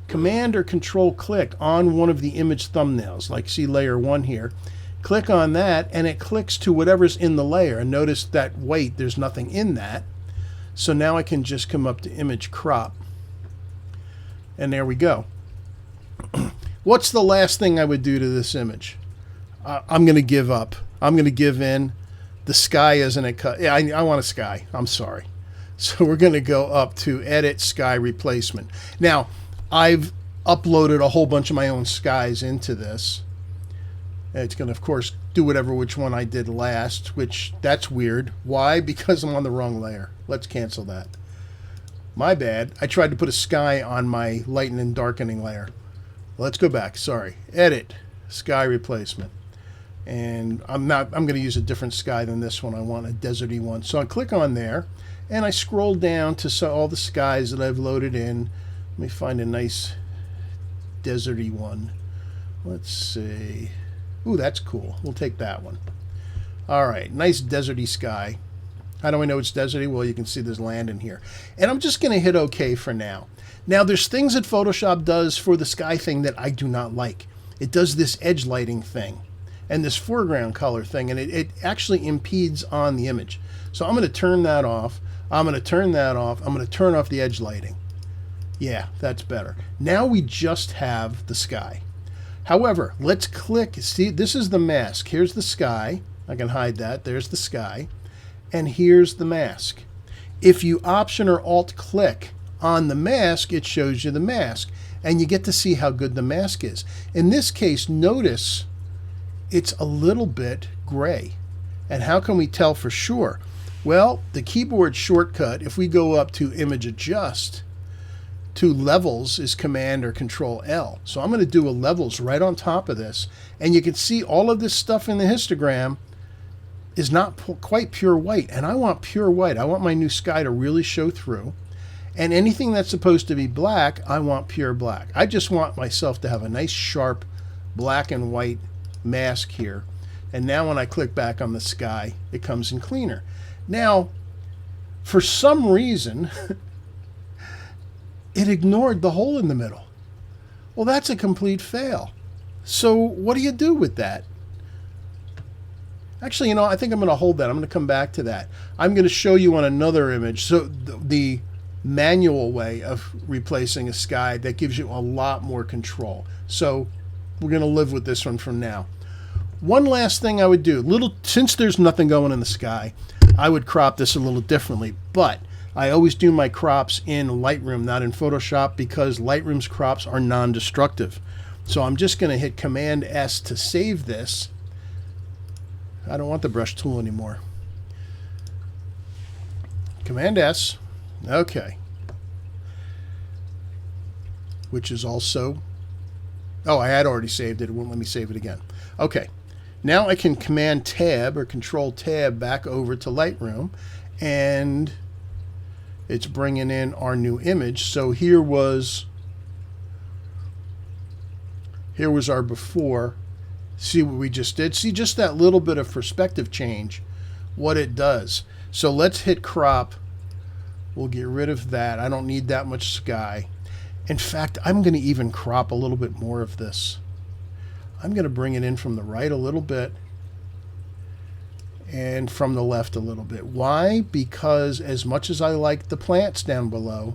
Command or Control click on one of the image thumbnails, like see layer 1 here. Click on that and it clicks to whatever's in the layer. And notice that white, there's nothing in that. So now I can just come up to image crop. And there we go. What's the last thing I would do to this image? I'm going to give up. I'm going to give in. The sky isn't a cut. Yeah, I want a sky. I'm sorry. So we're going to go up to Edit Sky Replacement. Now, I've uploaded a whole bunch of my own skies into this. It's going to, of course, do whatever which one I did last, which that's weird. Why? Because I'm on the wrong layer. Let's cancel that. My bad. I tried to put a sky on my lighten and darkening layer. Let's go back. Sorry. Edit Sky Replacement. And I'm going to use a different sky than this one. I want a deserty one. So I click on there and I scroll down to all the skies that I've loaded in. Let me find a nice deserty one. Let's see. Ooh, that's cool. We'll take that one. All right, nice deserty sky. How do I know it's deserty? Well, you can see there's land in here. And I'm just going to hit OK for now. Now, there's things that Photoshop does for the sky thing that I do not like. It does this edge lighting thing and this foreground color thing, and it actually impedes on the image. So I'm going to turn that off. I'm going to turn that off. I'm going to turn off the edge lighting. Yeah, that's better. Now we just have the sky. However, let's click. See, this is the mask. Here's the sky. I can hide that. There's the sky. And here's the mask. If you Option or Alt click on the mask, it shows you the mask. And you get to see how good the mask is. In this case, notice it's a little bit gray. And how can we tell for sure? Well, the keyboard shortcut, if we go up to Image Adjust, to levels is Command or Control L. So I'm going to do a levels right on top of this. And you can see all of this stuff in the histogram is not quite pure white. And I want pure white. I want my new sky to really show through. And anything that's supposed to be black, I want pure black. I just want myself to have a nice sharp black and white mask here. And now when I click back on the sky, it comes in cleaner. Now, for some reason, it ignored the hole in the middle. Well, that's a complete fail. So what do you do with that? Actually, you know, I think I'm going to hold that. I'm going to come back to that. I'm going to show you on another image. So the manual way of replacing a sky that gives you a lot more control. So we're going to live with this one from now. One last thing I would do, since there's nothing going in the sky, I would crop this a little differently, but I always do my crops in Lightroom, not in Photoshop, because Lightroom's crops are non-destructive. So I'm just going to hit Command S to save this. I don't want the brush tool anymore. Command S. Okay. Which is also... Oh, I had already saved it. It won't let me save it again. Okay. Now I can Command Tab or Control Tab back over to Lightroom, and it's bringing in our new image. So here was our before. See what we just did? See just that little bit of perspective change, what it does. So let's hit crop. We'll get rid of that. I don't need that much sky. In fact, I'm going to even crop a little bit more of this. I'm going to bring it in from the right a little bit and from the left a little bit. Why? Because as much as I like the plants down below,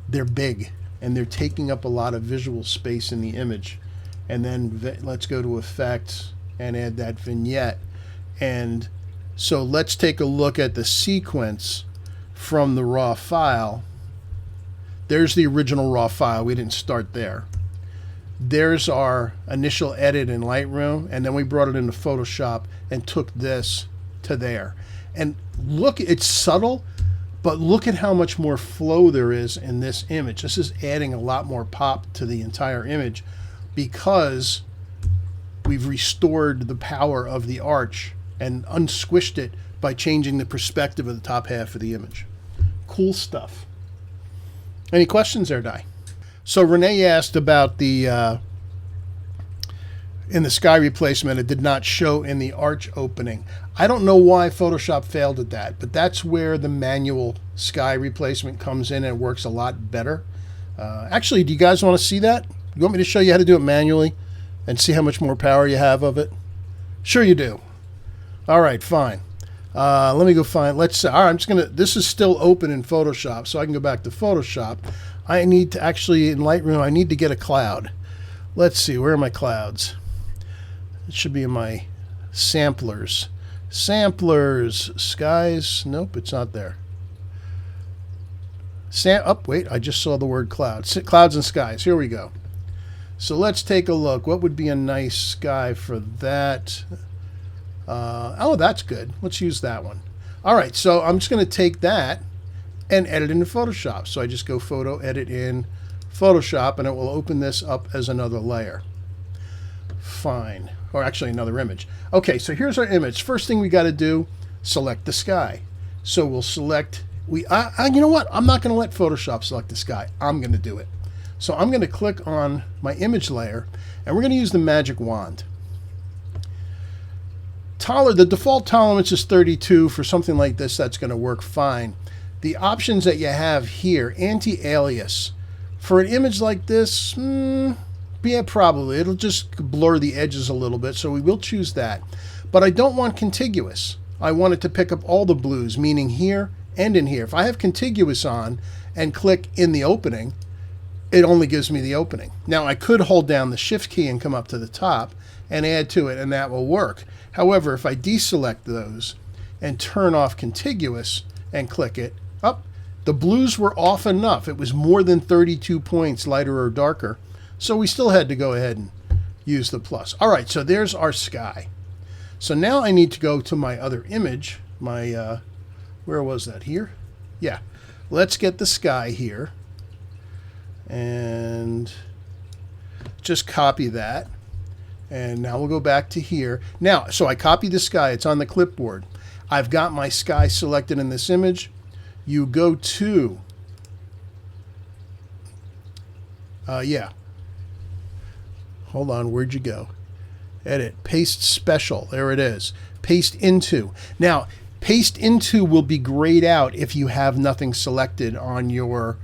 they're big and they're taking up a lot of visual space in the image. And then let's go to Effect and add that vignette. And so let's take a look at the sequence from the raw file. There's the original raw file. We didn't start there. There's our initial edit in Lightroom, and then we brought it into Photoshop and took this to there. And look, it's subtle, but look at how much more flow there is in this image. This is adding a lot more pop to the entire image because we've restored the power of the arch and unsquished it by changing the perspective of the top half of the image. Cool stuff. Any questions there, Di? So Renee asked about the in the sky replacement, it did not show in the arch opening. I don't know why Photoshop failed at that, but that's where the manual sky replacement comes in and it works a lot better. Actually, do you guys want to see that? You want me to show you how to do it manually and see how much more power you have of it? Sure you do. All right, fine. Let me go find, all right, I'm just gonna, this is still open in Photoshop, so I can go back to Photoshop. I need to actually, in Lightroom, I need to get a cloud. Let's see, where are my clouds? It should be in my samplers. Samplers, skies, nope, it's not there. Wait, I just saw the word clouds. Clouds and skies, here we go. So let's take a look. What would be a nice sky for that? Oh, that's good. Let's use that one. All right, so I'm just going to take that and edit into Photoshop. So I just go Photo, Edit in Photoshop, and it will open this up as another layer. Fine. Or actually another image. Okay, so here's our image. First thing we got to do, select the sky. So we'll select, you know what? I'm not going to let Photoshop select the sky. I'm going to do it. So I'm going to click on my image layer, and we're going to use the magic wand. The default tolerance is 32. For something like this, that's going to work fine. The options that you have here, anti-alias. For an image like this, yeah, probably. It'll just blur the edges a little bit, so we will choose that. But I don't want contiguous. I want it to pick up all the blues, meaning here and in here. If I have contiguous on and click in the opening, it only gives me the opening. Now, I could hold down the Shift key and come up to the top and add to it, and that will work. However, if I deselect those and turn off contiguous and click it, the blues were off enough. It was more than 32 points lighter or darker, so we still had to go ahead and use the plus. All right, so there's our sky. So now I need to go to my other image, my, where was that, here? Yeah, let's get the sky here. and just copy that. And now we'll go back to here. Now, so I copy the sky. It's on the clipboard. I've got my sky selected in this image. You go to, hold on, where'd you go? Edit, paste special, there it is. Paste into. Now, paste into will be grayed out if you have nothing selected on your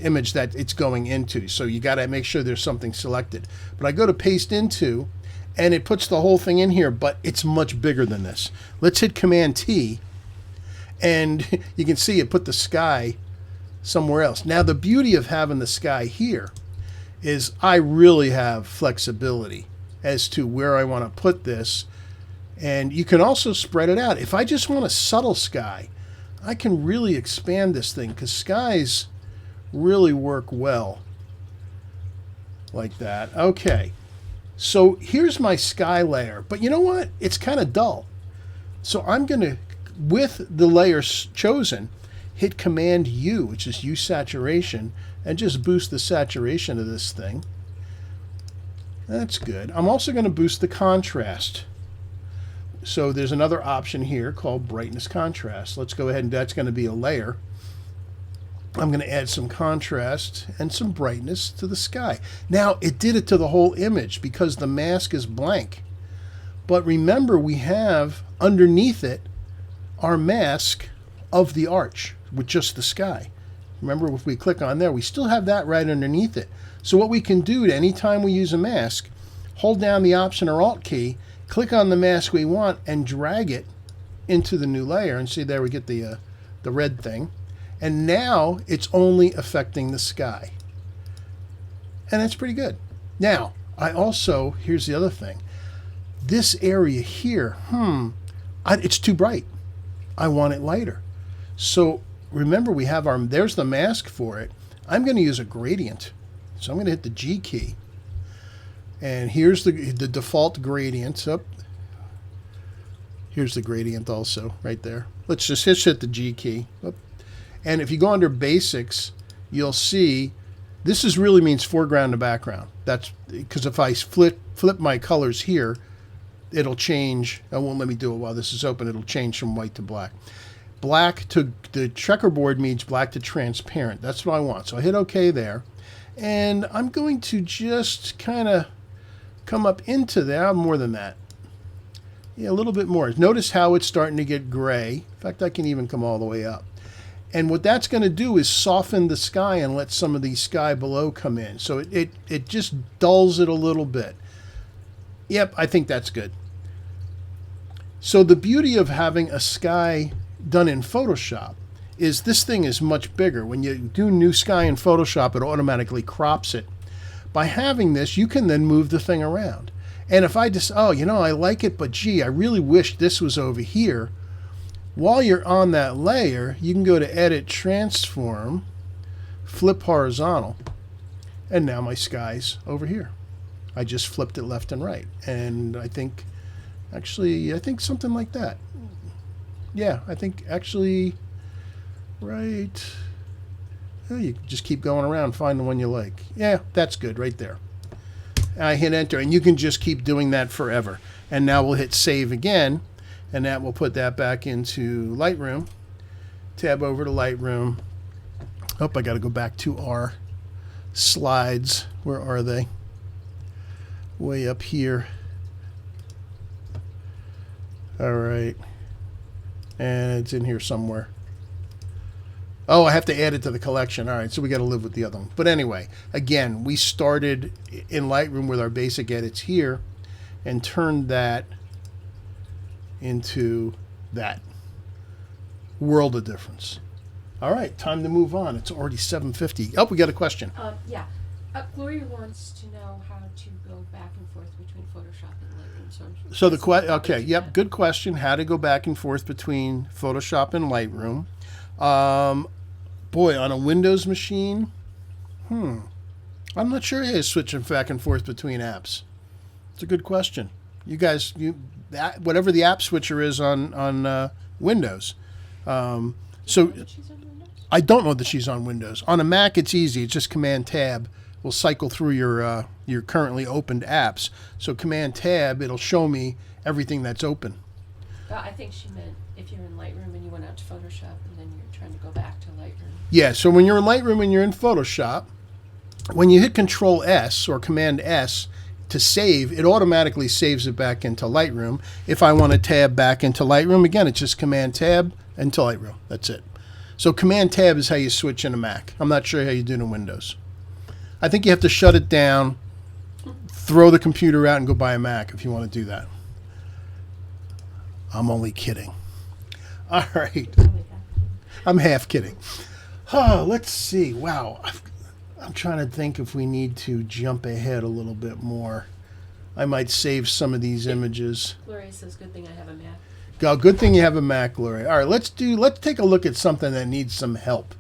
image that it's going into. So you got to make sure there's something selected. But I go to paste into, and it puts the whole thing in here, but it's much bigger than this. Let's hit Command T, and you can see it put the sky somewhere else. Now the beauty of having the sky here is I really have flexibility as to where I want to put this, and you can also spread it out. If I just want a subtle sky, I can really expand this thing, because skies really work well like that. Okay, so here's my sky layer, but you know what? It's kind of dull. So I'm going to, with the layers chosen, hit Command U, which is U saturation, and just boost the saturation of this thing. That's good. I'm also going to boost the contrast. So there's another option here called brightness contrast. Let's go ahead, and that's going to be a layer. I'm going to add some contrast and some brightness to the sky. Now, it did it to the whole image because the mask is blank. But remember, we have underneath it our mask of the arch with just the sky. Remember, if we click on there, we still have that right underneath it. So what we can do anytime we use a mask, hold down the Option or Alt key, click on the mask we want, and drag it into the new layer. And see, there we get the red thing. And now it's only affecting the sky. And that's pretty good. Now, I also, here's the other thing. This area here, it's too bright. I want it lighter. So remember, we have there's the mask for it. I'm going to use a gradient. So I'm going to hit the G key. And here's the default gradient. Oh, here's the gradient also right there. Let's just hit the G key. Oh. And if you go under Basics, you'll see this really means foreground to background. That's because if I flip my colors here, it'll change. It won't let me do it while this is open. It'll change from white to black. Black to the checkerboard means black to transparent. That's what I want. So I hit OK there. And I'm going to just kind of come up into there. More than that. Yeah, a little bit more. Notice how it's starting to get gray. In fact, I can even come all the way up. And what that's going to do is soften the sky and let some of the sky below come in. So it just dulls it a little bit. Yep, I think that's good. So the beauty of having a sky done in Photoshop is this thing is much bigger. When you do new sky in Photoshop, it automatically crops it. By having this, you can then move the thing around. And if I just, I like it, but gee, I really wish this was over here. While you're on that layer, you can go to Edit, Transform, Flip Horizontal, and now my sky's over here. I just flipped it left and right. And I think something like that. Yeah, I think actually, right. You just keep going around, find the one you like. Yeah, that's good right there. I hit Enter, and you can just keep doing that forever. And now we'll hit Save again. And that will put that back into Lightroom. Tab over to Lightroom. Oh, I got to go back to our slides. Where are they? Way up here. All right. And it's in here somewhere. Oh, I have to add it to the collection. All right, so we got to live with the other one. But anyway, again, we started in Lightroom with our basic edits here and turned that into that. World of difference. All right, time to move on. It's already 7:50. Oh, we got a question. Yeah. Gloria wants to know how to go back and forth between Photoshop and Lightroom. So okay, yep, good question. How to go back and forth between Photoshop and Lightroom. Boy, on a Windows machine, I'm not sure it is switching back and forth between apps. It's a good question. You guys, whatever the app switcher is on Windows. I don't know that she's on Windows. On a Mac, it's easy. It's just Command Tab. Will cycle through your currently opened apps. So Command Tab, it'll show me everything that's open. I think she meant if you're in Lightroom and you went out to Photoshop and then you're trying to go back to Lightroom. Yeah, so when you're in Lightroom and you're in Photoshop, when you hit Control S or Command S to save, it automatically saves it back into Lightroom. If I want to tab back into Lightroom, again, it's just Command Tab into Lightroom. That's it. So Command Tab is how you switch in a Mac. I'm not sure how you do it in Windows. I think you have to shut it down, throw the computer out, and go buy a Mac if you want to do that. I'm only kidding. All right. I'm half kidding. Oh, let's see. Wow. I'm trying to think if we need to jump ahead a little bit more. I might save some of these images. Gloria says, good thing I have a Mac. Good thing you have a Mac, Gloria. All right, let's take a look at something that needs some help.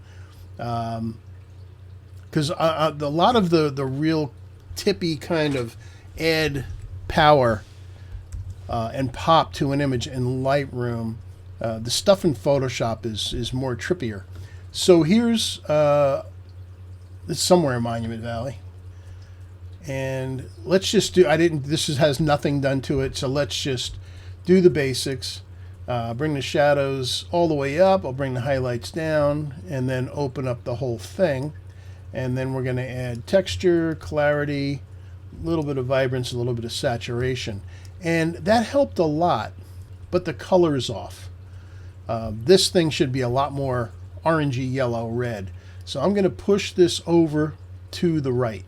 Because a lot of the real tippy kind of add power and pop to an image in Lightroom, the stuff in Photoshop is more trippier. So here's it's somewhere in Monument Valley, and let's just do. Has nothing done to it, so let's just do the basics. Bring the shadows all the way up. I'll bring the highlights down, and then open up the whole thing. And then we're going to add texture, clarity, a little bit of vibrance, a little bit of saturation. And that helped a lot, but the color is off. This thing should be a lot more orangey, yellow, red. So I'm going to push this over to the right.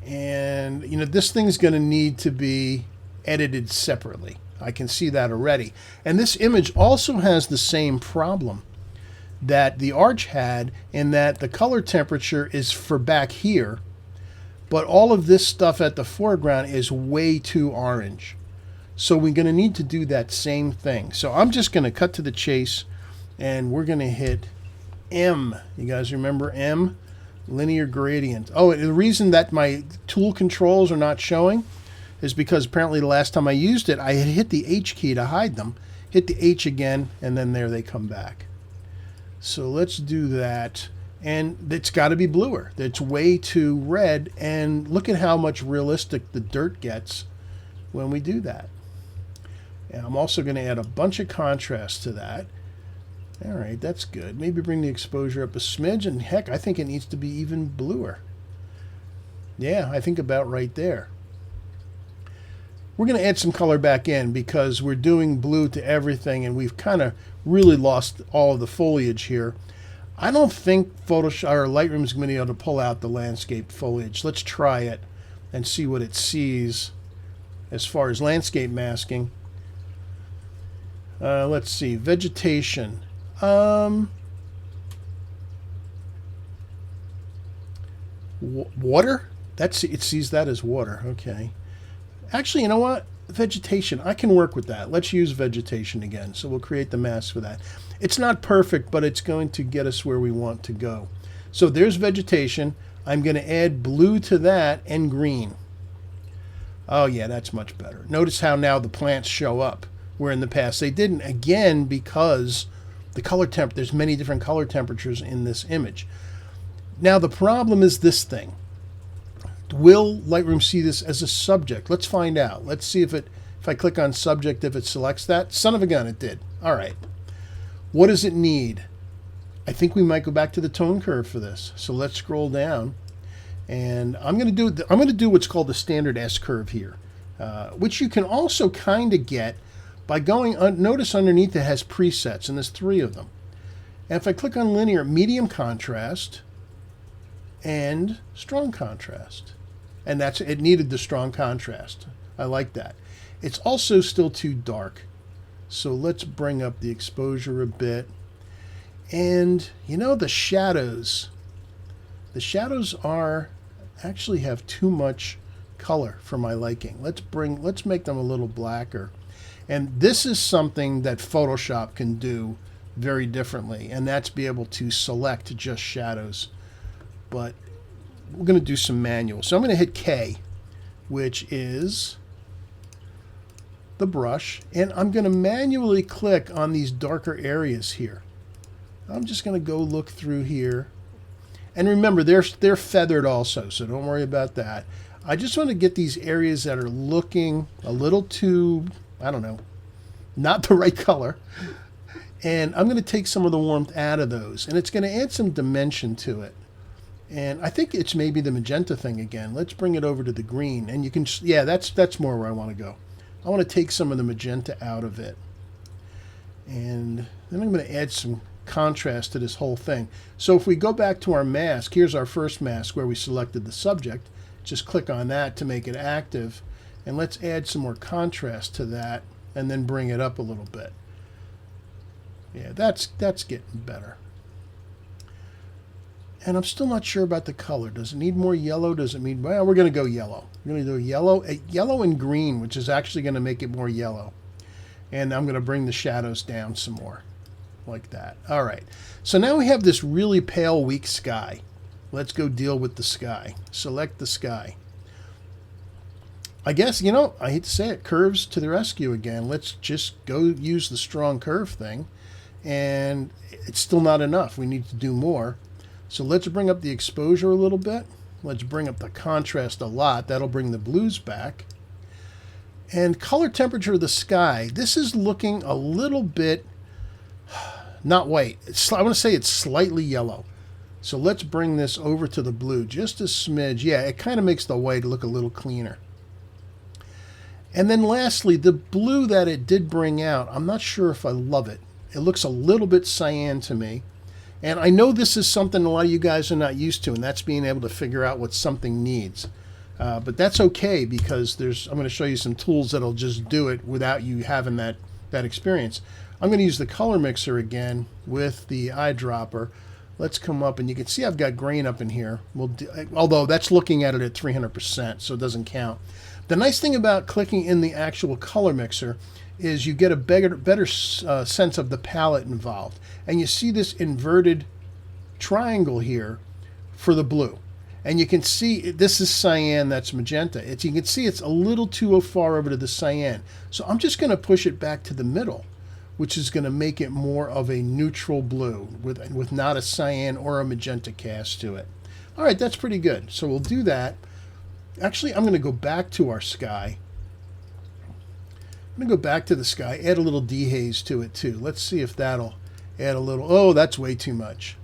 And, this thing's going to need to be edited separately. I can see that already. And this image also has the same problem that the Arch had, in that the color temperature is for back here, but all of this stuff at the foreground is way too orange. So we're going to need to do that same thing. So I'm just going to cut to the chase, and we're going to hit M. You guys remember M? Linear gradient. Oh, the reason that my tool controls are not showing is because apparently the last time I used it, I had hit the H key to hide them. Hit the H again, and then there they come back. So let's do that. And it's got to be bluer. It's way too red. And look at how much realistic the dirt gets when we do that. And I'm also going to add a bunch of contrast to that. All right, that's good. Maybe bring the exposure up a smidge. And heck, I think it needs to be even bluer. Yeah, I think about right there. We're going to add some color back in because we're doing blue to everything, and we've kind of really lost all of the foliage here. I don't think Photoshop or Lightroom is going to be able to pull out the landscape foliage. Let's try it and see what it sees as far as landscape masking. Let's see, vegetation. Water? It sees that as water. Okay. Actually, you know what? Vegetation. I can work with that. Let's use vegetation again. So we'll create the mask for that. It's not perfect, but it's going to get us where we want to go. So there's vegetation. I'm going to add blue to that and green. Oh, yeah, that's much better. Notice how now the plants show up, where in the past they didn't. Again, because the color there's many different color temperatures in this image. Now, the problem is this thing. Will Lightroom see this as a subject? Let's find out. Let's see if I click on subject, if it selects that. Son of a gun, it did. All right. What does it need? I think we might go back to the tone curve for this. So let's scroll down, and I'm going to do what's called the standard S curve here, which you can also kind of get by going. Notice underneath it has presets, and there's 3 of them. And if I click on linear, medium contrast, and strong contrast. And it needed the strong contrast. I like that. It's also still too dark. So let's bring up the exposure a bit. And the shadows. The shadows actually have too much color for my liking. Let's make them a little blacker. And this is something that Photoshop can do very differently, and that's be able to select just shadows. But we're going to do some manual. So I'm going to hit K, which is the brush, and I'm going to manually click on these darker areas here. I'm just going to go look through here. And remember, they're feathered also, so don't worry about that. I just want to get these areas that are looking a little too, I don't know, not the right color. And I'm going to take some of the warmth out of those. And it's going to add some dimension to it. And I think it's maybe the magenta thing again. Let's bring it over to the green. And you can, yeah, that's more where I want to go. I want to take some of the magenta out of it. And then I'm going to add some contrast to this whole thing. So if we go back to our mask, here's our first mask where we selected the subject. Just click on that to make it active. And let's add some more contrast to that and then bring it up a little bit. Yeah, that's getting better. And I'm still not sure about the color. Does it need more yellow? Does it need... Well, we're going to go yellow. We're going to do yellow and green, which is actually going to make it more yellow. And I'm going to bring the shadows down some more, like that. All right. So now we have this really pale, weak sky. Let's go deal with the sky. Select the sky. I guess, you know, I hate to say it, curves to the rescue again. Let's just go use the strong curve thing. And it's still not enough. We need to do more. So let's bring up the exposure a little bit. Let's bring up the contrast a lot. That'll bring the blues back. And color temperature of the sky. This is looking a little bit, not white. I want to say it's slightly yellow. So let's bring this over to the blue just a smidge. Yeah, it kind of makes the white look a little cleaner. And then lastly, the blue that it did bring out, I'm not sure if I love it. It looks a little bit cyan to me. And I know this is something a lot of you guys are not used to, and that's being able to figure out what something needs. But that's okay because I'm going to show you some tools that'll just do it without you having that experience. I'm going to use the color mixer again with the eyedropper. Let's come up, and you can see I've got grain up in here. Although that's looking at it at 300%, so it doesn't count. The nice thing about clicking in the actual color mixer is you get a better sense of the palette involved. And you see this inverted triangle here for the blue. And you can see this is cyan, that's magenta. You can see it's a little too far over to the cyan. So I'm just going to push it back to the middle, which is going to make it more of a neutral blue with not a cyan or a magenta cast to it. All right, that's pretty good. So we'll do that. Actually, I'm going to go back to our sky. I'm going to go back to the sky, add a little dehaze to it too. Let's see if that'll add a little. Oh, that's way too much.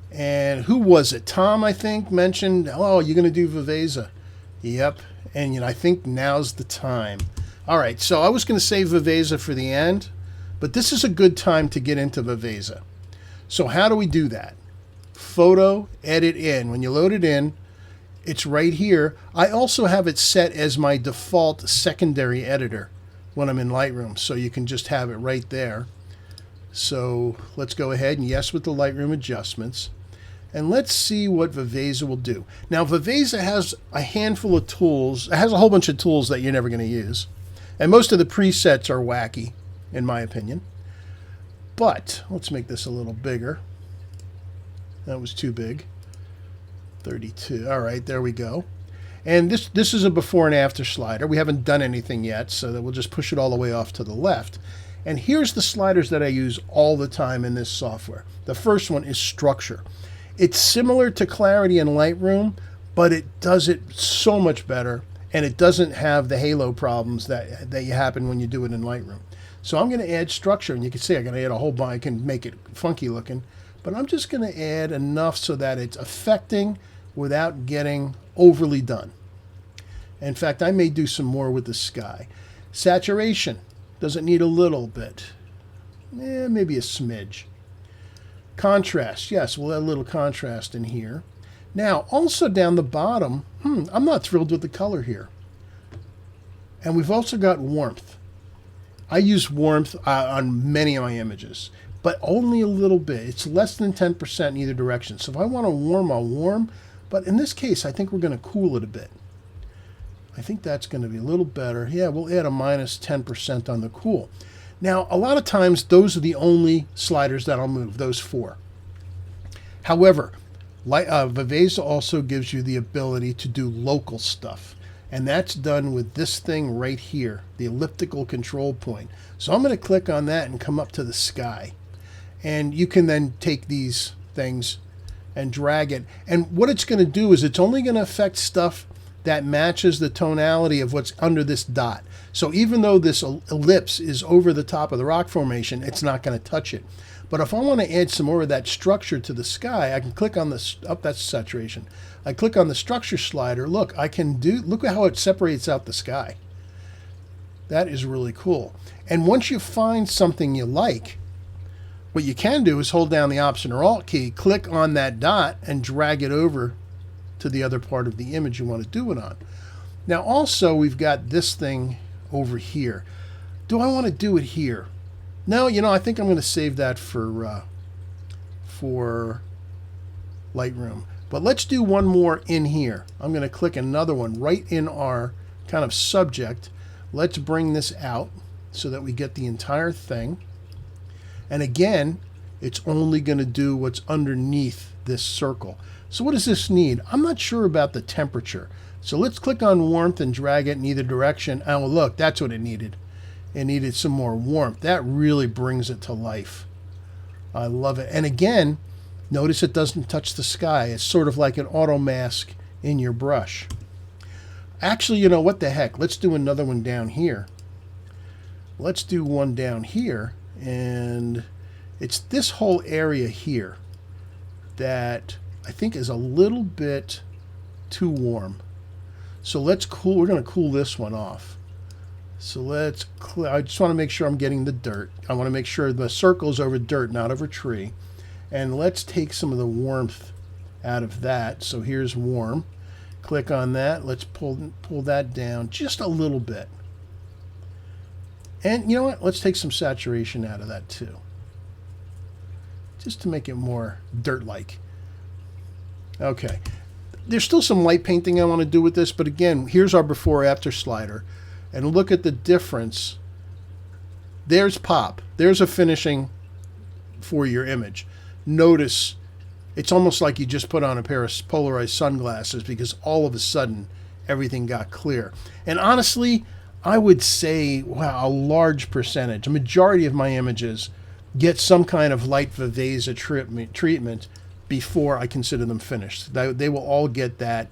And who was it? Tom, I think, mentioned, oh, you're going to do Viveza. Yep. And you know, I think now's the time. All right, so I was going to save Viveza for the end, but this is a good time to get into Viveza. So how do we do that? Photo, edit in. When you load it in, it's right here. I also have it set as my default secondary editor when I'm in Lightroom, so you can just have it right there. So let's go ahead and yes with the Lightroom adjustments. And let's see what Viveza will do. Now, Viveza has a handful of tools. It has a whole bunch of tools that you're never going to use. And most of the presets are wacky, in my opinion. But let's make this a little bigger. That was too big. 32. All right, there we go. And this is a before and after slider. We haven't done anything yet, so that we'll just push it all the way off to the left. And here's the sliders that I use all the time in this software. The first one is structure. It's similar to clarity in Lightroom, but it does it so much better, and it doesn't have the halo problems that happen when you do it in Lightroom. So I'm going to add structure, and you can see I'm going to add a whole bunch. I can make it funky looking, but I'm just going to add enough so that it's affecting without getting overly done. In fact, I may do some more with the sky. Saturation. Does it need a little bit? Maybe a smidge. Contrast. Yes, we'll add a little contrast in here. Now, also down the bottom, I'm not thrilled with the color here. And we've also got warmth. I use warmth on many of my images, but only a little bit. It's less than 10% in either direction. So if I want to warm, I'll warm. But in this case, I think we're going to cool it a bit. I think that's going to be a little better. Yeah, we'll add a minus 10% on the cool. Now, a lot of times, those are the only sliders that I'll move, those four. However, Viveza also gives you the ability to do local stuff. And that's done with this thing right here, the elliptical control point. So I'm going to click on that and come up to the sky. And you can then take these things and drag it. And what it's going to do is it's only going to affect stuff that matches the tonality of what's under this dot. So even though this ellipse is over the top of the rock formation, it's not going to touch it. But if I want to add some more of that structure to the sky, I can click on this, that's saturation. I click on the structure slider. Look, look at how it separates out the sky. That is really cool. And once you find something you like, what you can do is hold down the Option or Alt key, click on that dot, and drag it over to the other part of the image you want to do it on. Now also we've got this thing over here. Do I want to do it here? No, I think I'm going to save that for Lightroom. But let's do one more in here. I'm going to click another one right in our kind of subject. Let's bring this out so that we get the entire thing. And again, it's only going to do what's underneath this circle. So what does this need? I'm not sure about the temperature. So let's click on warmth and drag it in either direction. Oh, look, that's what it needed. It needed some more warmth. That really brings it to life. I love it. And again, notice it doesn't touch the sky. It's sort of like an auto mask in your brush. Actually, what the heck? Let's do another one down here. Let's do one down here. And it's this whole area here that I think is a little bit too warm. So we're going to cool this one off. So I just want to make sure I'm getting the dirt. I want to make sure the circle's over dirt, not over tree. And let's take some of the warmth out of that. So here's warm. Click on that. Let's pull that down just a little bit. And you know what? Let's take some saturation out of that too. Just to make it more dirt-like. Okay. There's still some light painting I want to do with this, but again, here's our before-after slider. And look at the difference. There's pop. There's a finishing for your image. Notice it's almost like you just put on a pair of polarized sunglasses because all of a sudden everything got clear. And honestly, I would say, wow, a large percentage, a majority of my images get some kind of Nik Viveza treatment before I consider them finished. They will all get that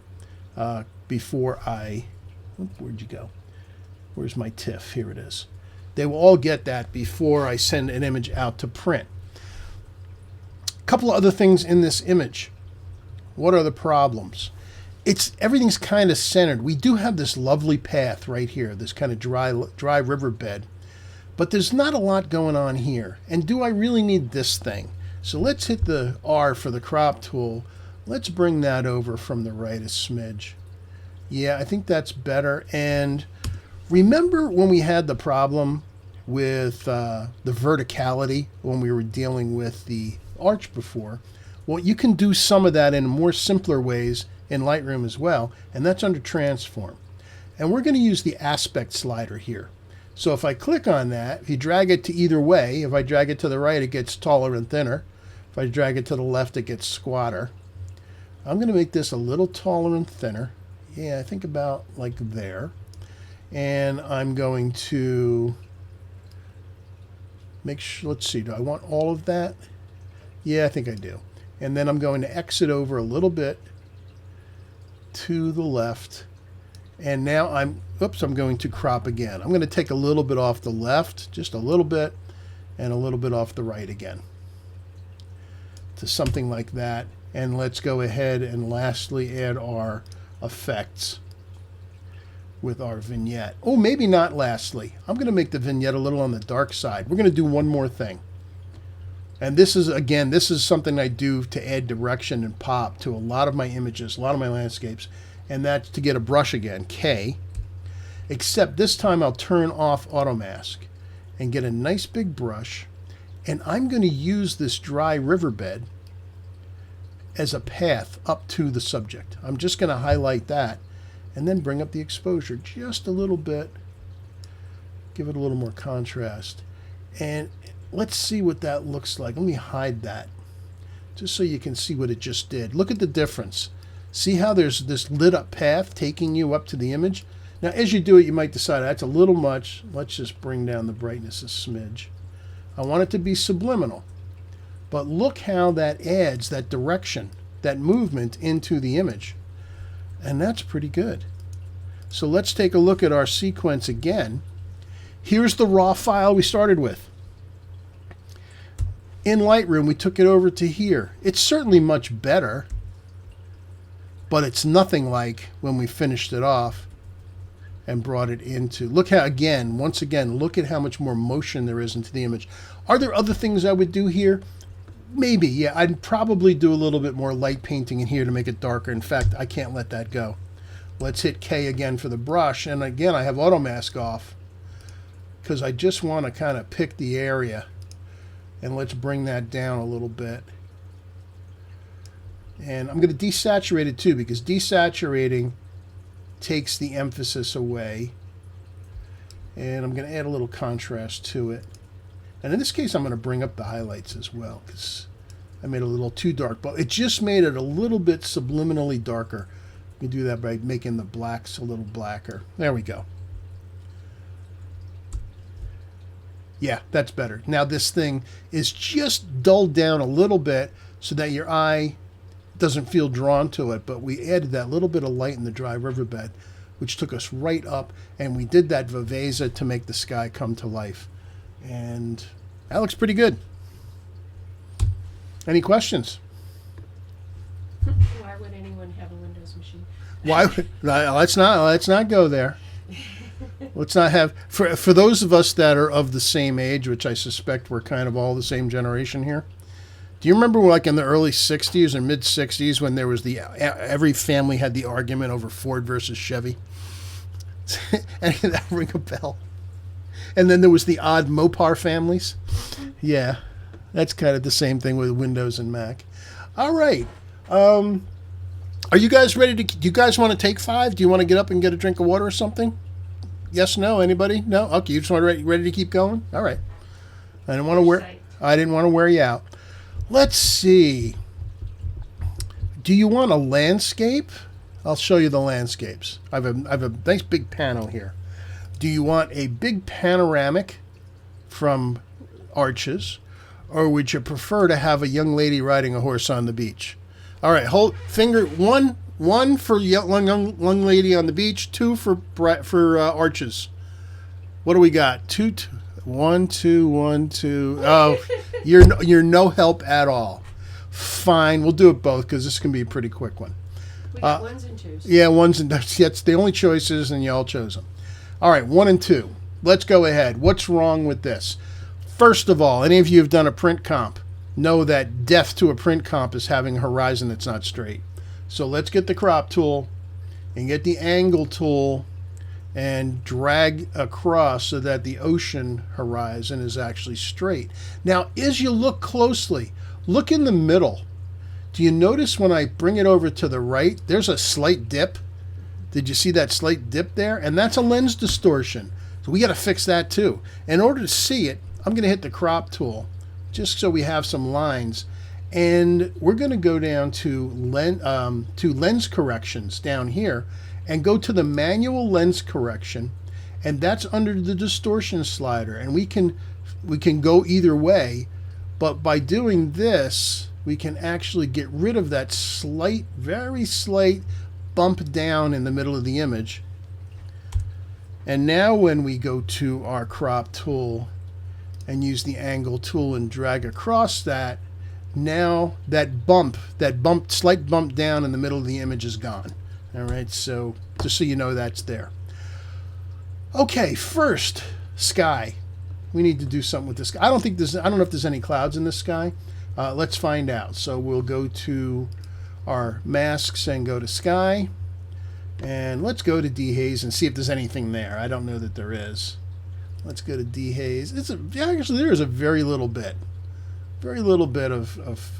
before where'd you go? Where's my TIFF? Here it is. They will all get that before I send an image out to print. A couple of other things in this image. What are the problems? Everything's kind of centered. We do have this lovely path right here, this kind of dry riverbed, but there's not a lot going on here. And do I really need this thing? So let's hit the R for the crop tool. Let's bring that over from the right a smidge. Yeah, I think that's better. And remember when we had the problem with the verticality when we were dealing with the arch before? Well, you can do some of that in more simpler ways in Lightroom as well, and that's under Transform. And we're going to use the aspect slider here. So if I click on that, if you drag it to either way, if I drag it to the right, it gets taller and thinner. If I drag it to the left, it gets squatter. I'm going to make this a little taller and thinner. Yeah, I think about like there. And I'm going to make sure, let's see, do I want all of that? Yeah, I think I do. And then I'm going to exit over a little bit to the left. And now I'm going to crop again. I'm going to take a little bit off the left, just a little bit, and a little bit off the right again. To something like that. And let's go ahead and lastly add our effects with our vignette. Oh, maybe not lastly. I'm going to make the vignette a little on the dark side. We're going to do one more thing. And this is something I do to add direction and pop to a lot of my images, a lot of my landscapes. And that's to get a brush again, K. Except this time I'll turn off Auto Mask and get a nice big brush. And I'm going to use this dry riverbed as a path up to the subject. I'm just going to highlight that and then bring up the exposure just a little bit. Give it a little more contrast. And let's see what that looks like. Let me hide that just so you can see what it just did. Look at the difference. See how there's this lit up path taking you up to the image? Now, as you do it, you might decide that's a little much. Let's just bring down the brightness a smidge. I want it to be subliminal. But look how that adds that direction, that movement into the image. And that's pretty good. So let's take a look at our sequence again. Here's the raw file we started with. In Lightroom, we took it over to here. It's certainly much better, but it's nothing like when we finished it off and brought it into. Look how, again, once again, look at how much more motion there is into the image. Are there other things I would do here? Maybe, yeah. I'd probably do a little bit more light painting in here to make it darker. In fact, I can't let that go. Let's hit K again for the brush. And again, I have auto mask off because I just want to kind of pick the area. And let's bring that down a little bit. And I'm going to desaturate it too, because desaturating takes the emphasis away. And I'm going to add a little contrast to it. And in this case, I'm going to bring up the highlights as well, because I made it a little too dark. But it just made it a little bit subliminally darker. You can do that by making the blacks a little blacker. There we go. Yeah, that's better. Now this thing is just dulled down a little bit so that your eye doesn't feel drawn to it. But we added that little bit of light in the dry riverbed, which took us right up. And we did that Viveza to make the sky come to life. And that looks pretty good. Any questions? Why would anyone have a Windows machine? Why? Let's not go there. Let's not have for those of us that are of the same age, which I suspect we're kind of all the same generation here. Do you remember, like in the early '60s or mid '60s, when there was every family had the argument over Ford versus Chevy? And that ring a bell. And then there was the odd Mopar families. Yeah, that's kind of the same thing with Windows and Mac. All right. Are you guys ready to? Do you guys want to take 5? Do you want to get up and get a drink of water or something? Yes, no, anybody? No? Okay, you just want ready to keep going? All right. I didn't want to wear you out. Let's see. Do you want a landscape? I'll show you the landscapes. I have a nice big panel here. Do you want a big panoramic from Arches, or would you prefer to have a young lady riding a horse on the beach? All right, hold finger one for young lady on the beach, 2 for Arches. What do we got? 2, 1, 2, 1, 2. Oh, you're no help at all. Fine, we'll do it both because this can be a pretty quick one. We got 1s and 2s. Yeah, 1s and 2s. That's the only choices, and y'all chose them. All right, 1 and 2. Let's go ahead. What's wrong with this? First of all, any of you have done a print comp know that death to a print comp is having a horizon that's not straight. So let's get the crop tool and get the angle tool and drag across so that the ocean horizon is actually straight. Now, as you look closely, look in the middle. Do you notice when I bring it over to the right, there's a slight dip? Did you see that slight dip there? And that's a lens distortion. So we got to fix that too. In order to see it, I'm going to hit the crop tool just so we have some lines. And we're going to go down to lens corrections down here and go to the manual lens correction. And that's under the distortion slider. And we can go either way. But by doing this, we can actually get rid of that slight, very slight bump down in the middle of the image. And now when we go to our crop tool and use the angle tool and drag across that, now that slight bump down in the middle of the image is gone. All right, so just so you know that's there. Okay, first, sky. We need to do something with this sky. I don't know if there's any clouds in the sky. Let's find out. So we'll go to our masks and go to sky. And let's go to dehaze and see if there's anything there. I don't know that there is. Let's go to dehaze. Actually, there is a very little bit of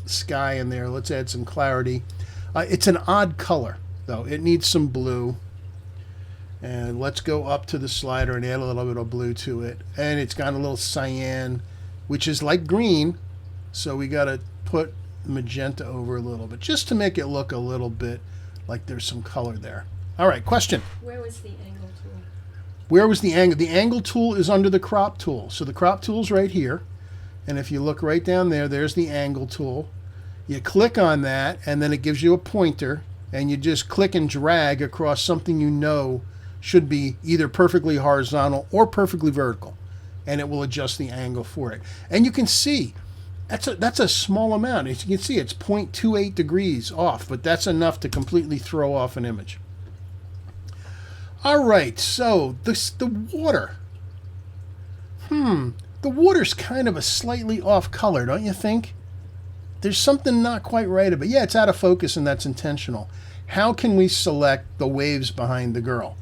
sky in there. Let's add some clarity. It's an odd color, though. It needs some blue. And let's go up to the slider and add a little bit of blue to it. And it's got a little cyan, which is like green. So we got to put magenta over a little bit, just to make it look a little bit like there's some color there. All right, question. Where was the angle tool? Where was the angle? The angle tool is under the crop tool. So the crop tool's right here. And if you look right down there, there's the angle tool. You click on that, and then it gives you a pointer, and you just click and drag across something you know should be either perfectly horizontal or perfectly vertical, and it will adjust the angle for it. And you can see that's a small amount. As you can see, it's 0.28 degrees off, but that's enough to completely throw off an image. All right, so the water. The water's kind of a slightly off color, don't you think? There's something not quite right about it. Yeah, it's out of focus, and that's intentional. How can we select the waves behind the girl?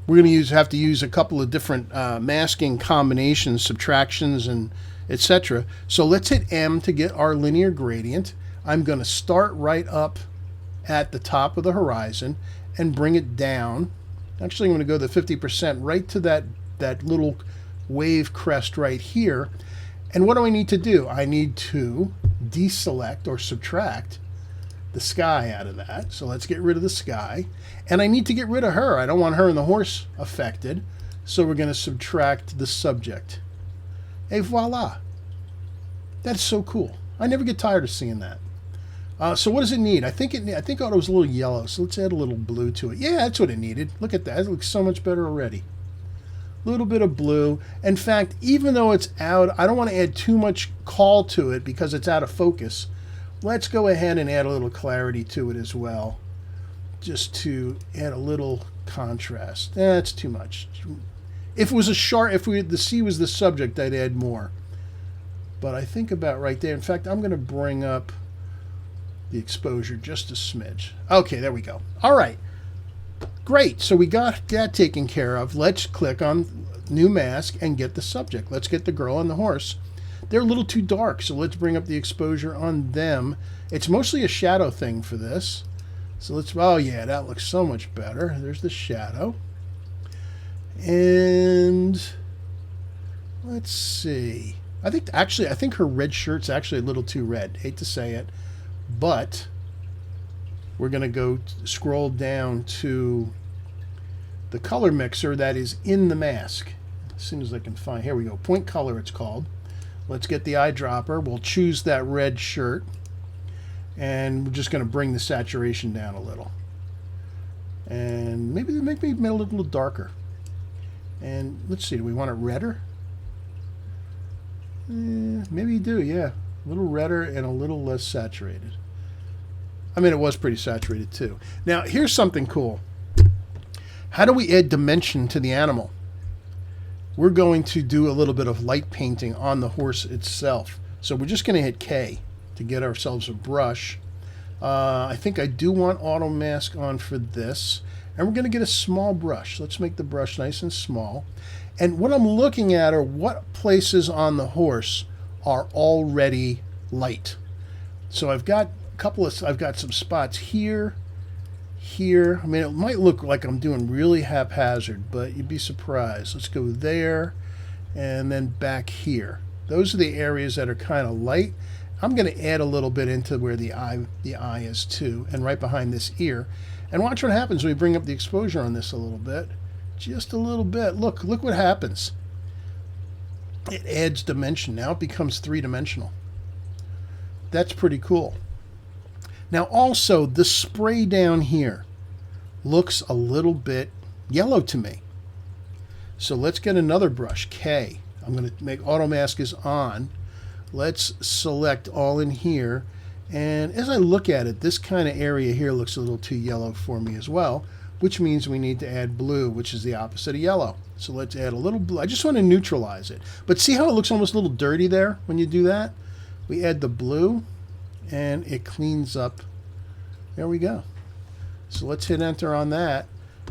We're going to have to use a couple of different masking combinations, subtractions, and etc. So let's hit M to get our linear gradient. I'm going to start right up at the top of the horizon and bring it down. Actually, I'm going to go the 50% right to that little wave crest right here. And what do I need to do? I need to deselect or subtract the sky out of that. So let's get rid of the sky. And I need to get rid of her. I don't want her and the horse affected. So we're going to subtract the subject. Et voila. That's so cool. I never get tired of seeing that. So what does it need? I think it was a little yellow. So let's add a little blue to it. Yeah, that's what it needed. Look at that. It looks so much better already. A little bit of blue. In fact, even though it's out, I don't want to add too much call to it because it's out of focus. Let's go ahead and add a little clarity to it as well, just to add a little contrast. That's too much. If it was a sharp, the sea was the subject, I'd add more. But I think about right there. In fact, I'm going to bring up the exposure just a smidge. Okay, there we go. All right. Great. So we got that taken care of. Let's click on New Mask and get the subject. Let's get the girl and the horse. They're a little too dark, so let's bring up the exposure on them. It's mostly a shadow thing for this. So let's, oh yeah, that looks so much better. There's the shadow. And let's see. I think her red shirt's actually a little too red. Hate to say it, but we're going to go scroll down to the color mixer that is in the mask. As soon as I can find, here we go, point color it's called. Let's get the eyedropper. We'll choose that red shirt, and we're just going to bring the saturation down a little. And maybe make me a little darker. And let's see, do we want it redder? Maybe you do, yeah. A little redder and a little less saturated. I mean, it was pretty saturated too. Now, here's something cool. How do we add dimension to the animal? We're going to do a little bit of light painting on the horse itself. So we're just going to hit K to get ourselves a brush. I think I do want auto mask on for this. And we're going to get a small brush. Let's make the brush nice and small. And what I'm looking at are what places on the horse are already light. So I've got I've got some spots here, here. I mean, it might look like I'm doing really haphazard, but you'd be surprised. Let's go there and then back here. Those are the areas that are kind of light. I'm going to add a little bit into where the eye is too, and right behind this ear. And watch what happens when we bring up the exposure on this a little bit. Just a little bit. Look what happens. It adds dimension. Now it becomes three-dimensional. That's pretty cool. Now also, the spray down here looks a little bit yellow to me. So let's get another brush, K. I'm going to make auto mask is on. Let's select all in here. And as I look at it, this kind of area here looks a little too yellow for me as well, which means we need to add blue, which is the opposite of yellow. So let's add a little blue. I just want to neutralize it. But see how it looks almost a little dirty there when you do that? We add the blue, and it cleans up. There we go. So let's hit enter on that.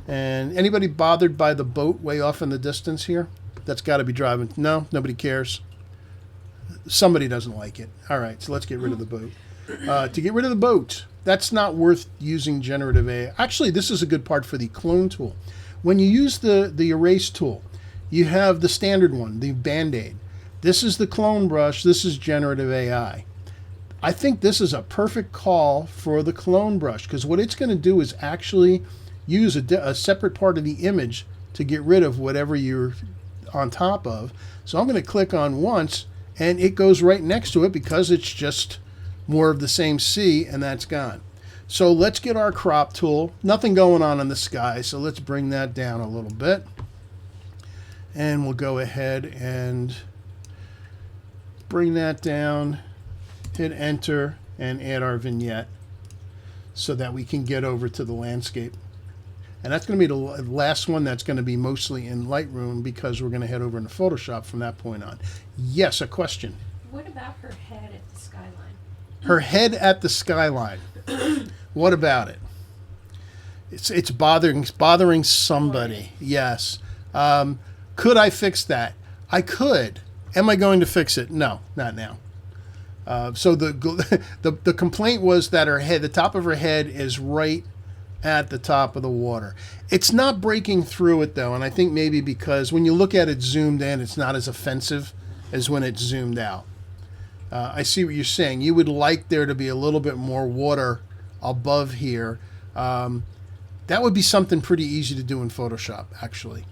And anybody bothered by the boat way off in the distance here? That's got to be driving. No, nobody cares. Somebody doesn't like it. All right, so let's get rid of the boat. To get rid of the boat, that's not worth using generative AI. Actually, this is a good part for the clone tool. When you use the erase tool, you have the standard one, the Band-Aid. This is the clone brush. This is generative AI. I think this is a perfect call for the clone brush, because what it's going to do is actually use a separate part of the image to get rid of whatever you're on top of. So I'm going to click on once, and it goes right next to it because it's just more of the same sea, and that's gone. So let's get our crop tool. Nothing going on in the sky, so let's bring that down a little bit. And we'll go ahead and bring that down, hit enter, and add our vignette so that we can get over to the landscape. And that's going to be the last one that's going to be mostly in Lightroom, because we're going to head over into Photoshop from that point on. Yes, a question. What about her head at the skyline? Her head at the skyline. What about it? It's bothering somebody. Yes. Could I fix that? I could. Am I going to fix it? No, not now. So the complaint was that her head, the top of her head, is right at the top of the water. It's not breaking through it though, and I think maybe because when you look at it zoomed in, it's not as offensive as when it's zoomed out. I see what you're saying. You would like there to be a little bit more water above here. That would be something pretty easy to do in Photoshop, actually.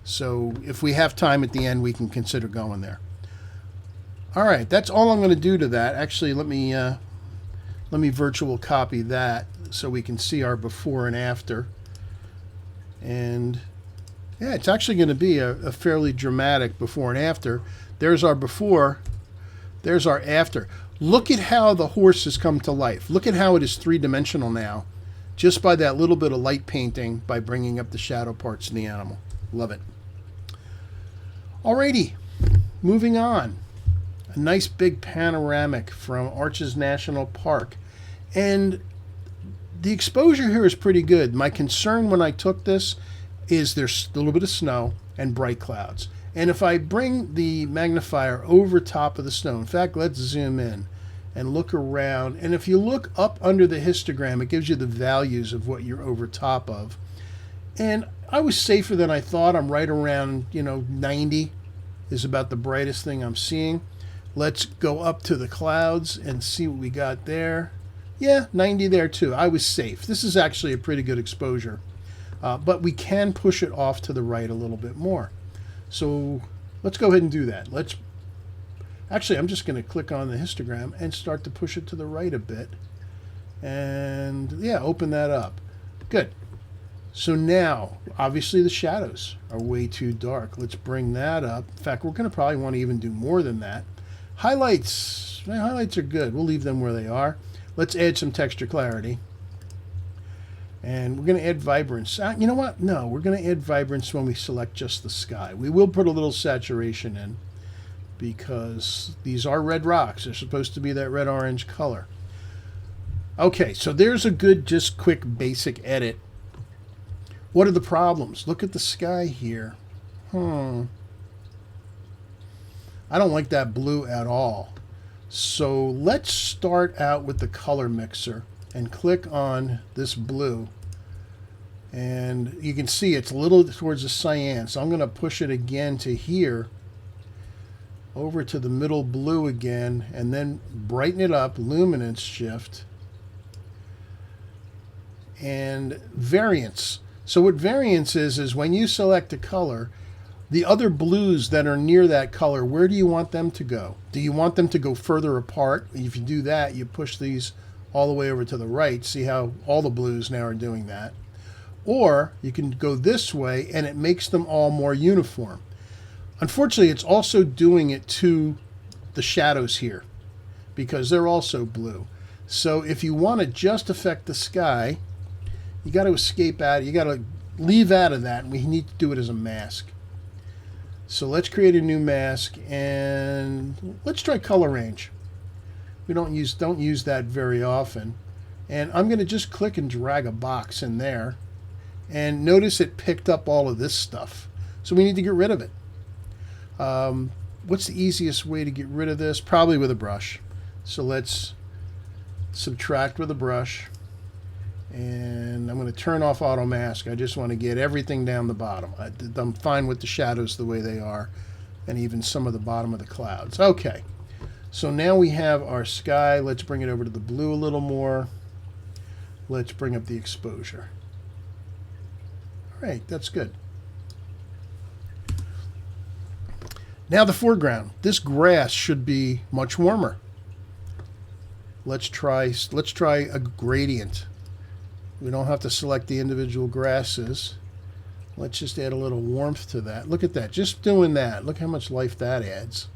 So if we have time at the end, we can consider going there. All right, that's all I'm going to do to that. Actually, let me virtual copy that so we can see our before and after. And yeah, it's actually going to be a fairly dramatic before and after. There's our before. There's our after. Look at how the horse has come to life. Look at how it is three-dimensional now, just by that little bit of light painting, by bringing up the shadow parts of the animal. Love it. Alrighty, moving on. A nice big panoramic from Arches National Park. And the exposure here is pretty good. My concern when I took this is there's a little bit of snow and bright clouds. And if I bring the magnifier over top of the snow, in fact, let's zoom in and look around. And if you look up under the histogram, it gives you the values of what you're over top of. And I was safer than I thought. I'm right around, 90 is about the brightest thing I'm seeing. Let's go up to the clouds and see what we got there. Yeah, 90 there too. I was safe. This is actually a pretty good exposure. But we can push it off to the right a little bit more. So let's go ahead and do that. Actually, I'm just going to click on the histogram and start to push it to the right a bit. And yeah, open that up. Good. So now, obviously the shadows are way too dark. Let's bring that up. In fact, we're going to probably want to even do more than that. Highlights. Highlights are good. We'll leave them where they are. Let's add some texture clarity. And we're going to add vibrance. You know what? No, we're going to add vibrance when we select just the sky. We will put a little saturation in because these are red rocks. They're supposed to be that red-orange color. Okay, so there's a good, just quick, basic edit. What are the problems? Look at the sky here. I don't like that blue at all. So let's start out with the color mixer and click on this blue. And you can see it's a little towards the cyan. So I'm going to push it again to here, over to the middle blue again, and then brighten it up, luminance shift, and variance. So what variance is when you select a color, the other blues that are near that color, where do you want them to go? Do you want them to go further apart? If you do that, you push these all the way over to the right. See how all the blues now are doing that. Or you can go this way and it makes them all more uniform. Unfortunately, it's also doing it to the shadows here because they're also blue. So if you want to just affect the sky, you got to escape out. You got to leave out of that, and we need to do it as a mask. So let's create a new mask, and let's try color range. We don't use that very often. And I'm going to just click and drag a box in there. And notice it picked up all of this stuff. So we need to get rid of it. What's the easiest way to get rid of this? Probably with a brush. So let's subtract with a brush. And I'm going to turn off auto mask. I just want to get everything down the bottom. I'm fine with the shadows the way they are, and even some of the bottom of the clouds. Okay, So now we have our sky. Let's bring it over to the blue a little more. Let's bring up the exposure. All right, that's good. Now the foreground. This grass should be much warmer. Let's try a gradient. We don't have to select the individual grasses. Let's just add a little warmth to that. Look at that. Just doing that. Look how much life that adds.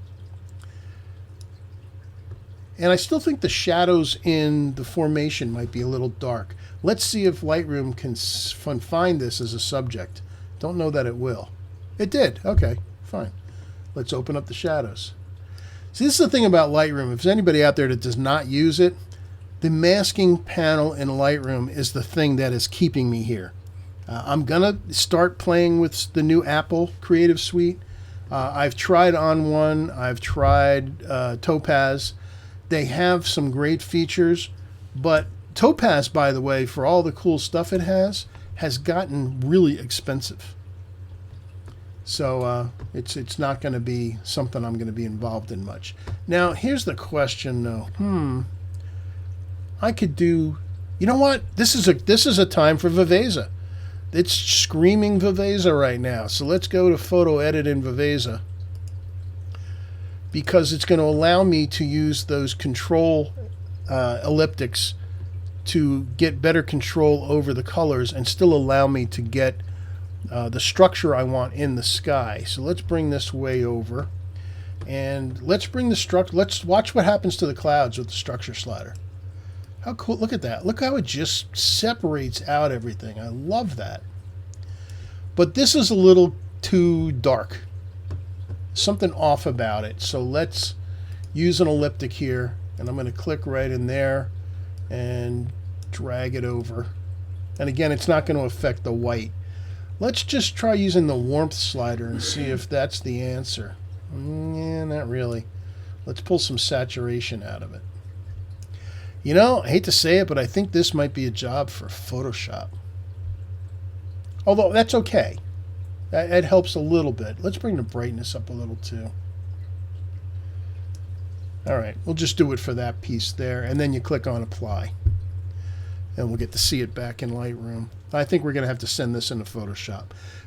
And I still think the shadows in the formation might be a little dark. Let's see if Lightroom can find this as a subject. Don't know that it will. It did. Okay, fine. Let's open up the shadows. See, this is the thing about Lightroom. If there's anybody out there that does not use it, the masking panel in Lightroom is the thing that is keeping me here. I'm going to start playing with the new Apple Creative Suite. I've tried On One. I've tried Topaz. They have some great features, but Topaz, by the way, for all the cool stuff it has gotten really expensive. So it's not going to be something I'm going to be involved in much. Now, here's the question, though. I could do, you know what? This is a time for Viveza. It's screaming Viveza right now. So let's go to Photo Edit in Viveza, because it's going to allow me to use those control elliptics to get better control over the colors and still allow me to get the structure I want in the sky. So let's bring this way over, and let's bring the structure. Let's watch what happens to the clouds with the structure slider. How cool, look at that. Look how it just separates out everything. I love that. But this is a little too dark. Something off about it. So let's use an elliptic here, and I'm going to click right in there and drag it over. And again, it's not going to affect the white. Let's just try using the warmth slider and see if that's the answer. Yeah, not really. Let's pull some saturation out of it. You know, I hate to say it, but I think this might be a job for Photoshop. Although that's okay. It helps a little bit. Let's bring the brightness up a little too. All right, we'll just do it for that piece there, and then you click on Apply. And we'll get to see it back in Lightroom. I think we're going to have to send this into Photoshop.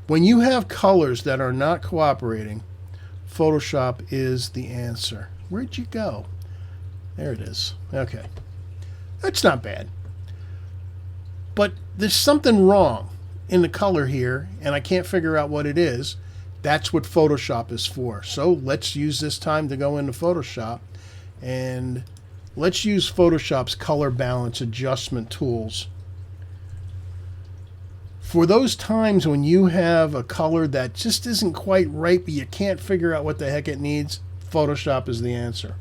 When you have colors that are not cooperating, Photoshop is the answer. Where'd you go? There it is. Okay. That's not bad. But there's something wrong in the color here, and I can't figure out what it is. That's what Photoshop is for. So let's use this time to go into Photoshop, and let's use Photoshop's color balance adjustment tools. For those times when you have a color that just isn't quite right, but you can't figure out what the heck it needs, Photoshop is the answer.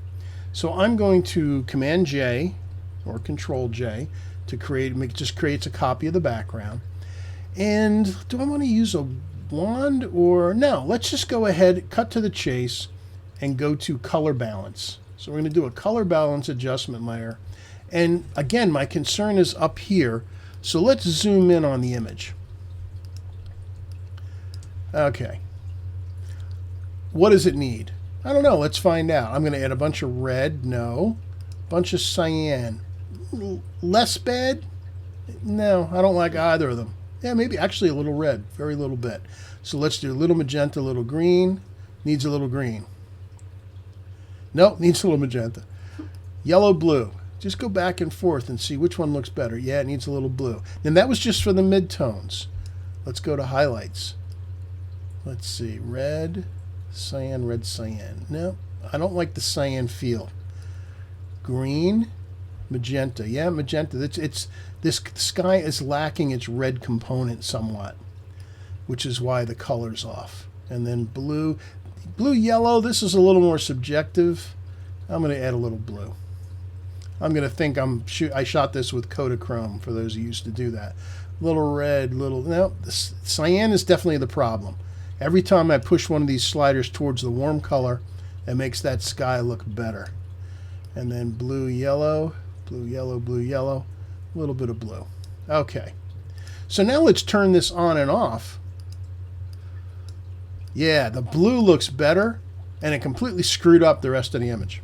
So I'm going to Command J or Control J to just creates a copy of the background. And do I want to use a wand or no? Let's just go ahead, cut to the chase, and go to color balance. So we're going to do a color balance adjustment layer. And again, my concern is up here. So let's zoom in on the image. Okay. What does it need? I don't know. Let's find out. I'm going to add a bunch of red. No. Bunch of cyan. Less bad? No, I don't like either of them. Yeah, maybe actually a little red. Very little bit. So let's do a little magenta, a little green. Needs a little green. Nope, needs a little magenta. Yellow, blue. Just go back and forth and see which one looks better. Yeah, it needs a little blue. And that was just for the midtones. Let's go to highlights. Let's see. Red, cyan, red, cyan. No, I don't like the cyan feel. Green, magenta. Yeah, magenta. This sky is lacking its red component somewhat, which is why the color's off. And then blue. Blue, yellow, this is a little more subjective. I'm going to add a little blue. I'm going to think I shot this with Kodachrome, for those who used to do that. Little red, little... No, cyan is definitely the problem. Every time I push one of these sliders towards the warm color, it makes that sky look better. And then blue, yellow, blue, yellow, blue, yellow. A little bit of blue. Okay. So now let's turn this on and off. Yeah, the blue looks better, and it completely screwed up the rest of the image.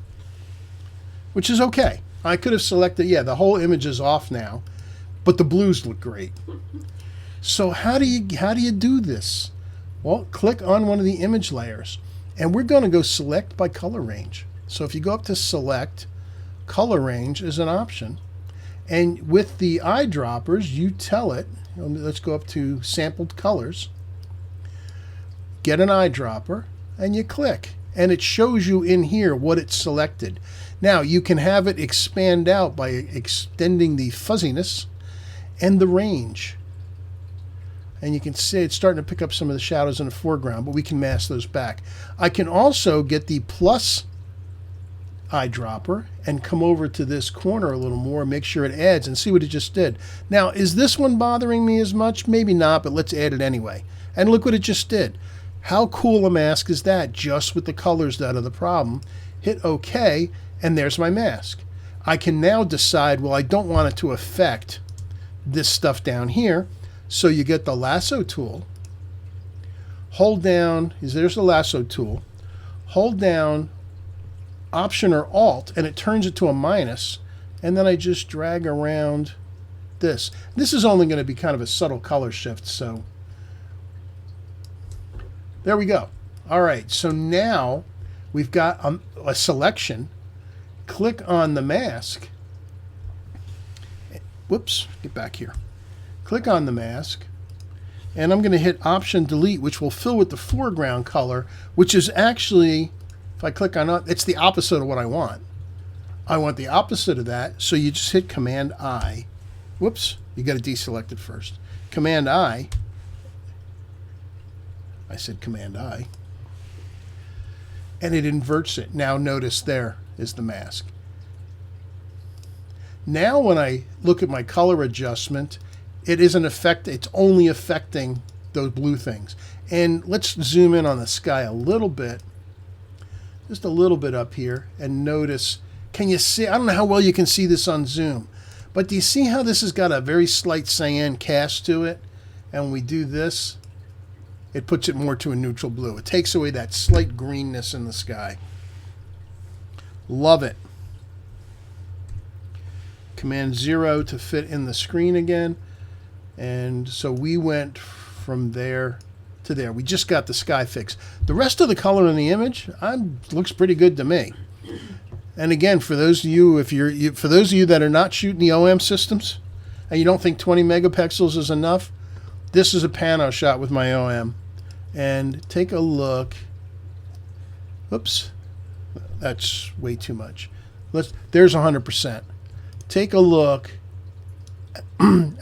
which is okay. I could have selected, yeah, the whole image is off now, but the blues look great. So how do you do this? Well, click on one of the image layers, and we're going to go select by color range. So if you go up to select, color range is an option. And with the eyedroppers, you tell it, let's go up to sampled colors, get an eyedropper, and you click. And it shows you in here what it's selected. Now, you can have it expand out by extending the fuzziness and the range. And you can see it's starting to pick up some of the shadows in the foreground, but we can mask those back. I can also get the plus eyedropper and come over to this corner a little more, make sure it adds, and see what it just did. Now, is this one bothering me as much? Maybe not, but let's add it anyway. And look what it just did. How cool a mask is that, just with the colors that are the problem? Hit OK, and there's my mask. I can now decide, well, I don't want it to affect this stuff down here. So you get the lasso tool, hold down, there's the lasso tool, hold down Option or Alt, and it turns it to a minus, and then I just drag around this. This is only going to be kind of a subtle color shift, so there we go. All right, so now we've got a selection. Click on the mask. Whoops, get back here. Click on the mask, and I'm going to hit Option Delete, which will fill with the foreground color, which is actually, if I click on it, it's the opposite of what I want. I want the opposite of that, so you just hit Command I. Whoops, you got to deselect it first. Command I. I said Command I. And it inverts it. Now notice there is the mask. Now when I look at my color adjustment, it isn't it's only affecting those blue things. And let's zoom in on the sky a little bit, just a little bit up here, and notice, can you see, I don't know how well you can see this on zoom, but do you see how this has got a very slight cyan cast to it? And when we do this, it puts it more to a neutral blue. It takes away that slight greenness in the sky. Love it. Command 0 to fit in the screen again. And so we went from there to there. We just got the sky fixed. The rest of the color in the image looks pretty good to me. And again, for those of you, for those of you that are not shooting the OM systems and you don't think 20 megapixels is enough, this is a pano shot with my OM. And take a look. Oops, that's way too much. There's 100%. Take a look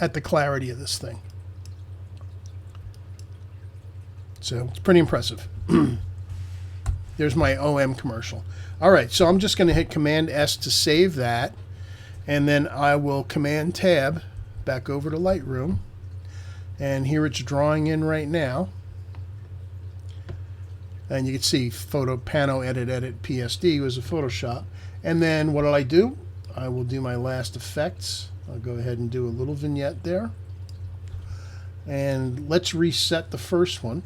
at the clarity of this thing. So it's pretty impressive. There's my OM commercial. All right, so I'm just going to hit Command S to save that, and then I will Command Tab back over to Lightroom, and here it's drawing in right now. And you can see photo, pano, edit, PSD was a Photoshop. And then what do? I will do my last effects. I'll go ahead and do a little vignette there. And let's reset the first one.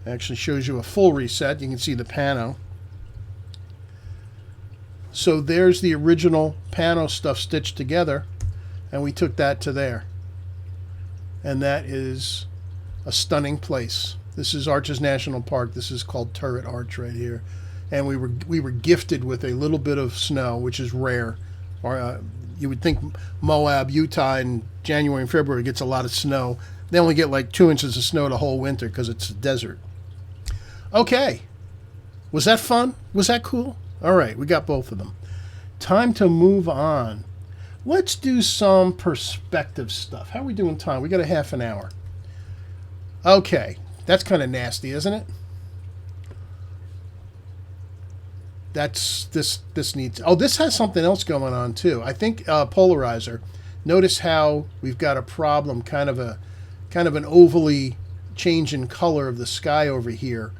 It actually shows you a full reset. You can see the pano. So there's the original pano stuff stitched together, and we took that to there. And that is a stunning place. This is Arches National Park. This is called Turret Arch right here. And we were gifted with a little bit of snow, which is rare. Or you would think Moab, Utah in January and February gets a lot of snow. They only get like 2 inches of snow the whole winter because it's a desert. Okay. Was that fun? Was that cool? All right, we got both of them. Time to move on. Let's do some perspective stuff. How are we doing time? We got a half an hour. Okay, that's kind of nasty, isn't it? This needs, oh, this has something else going on too. I think polarizer. Notice how we've got a problem, kind of an ovally change in color of the sky over here.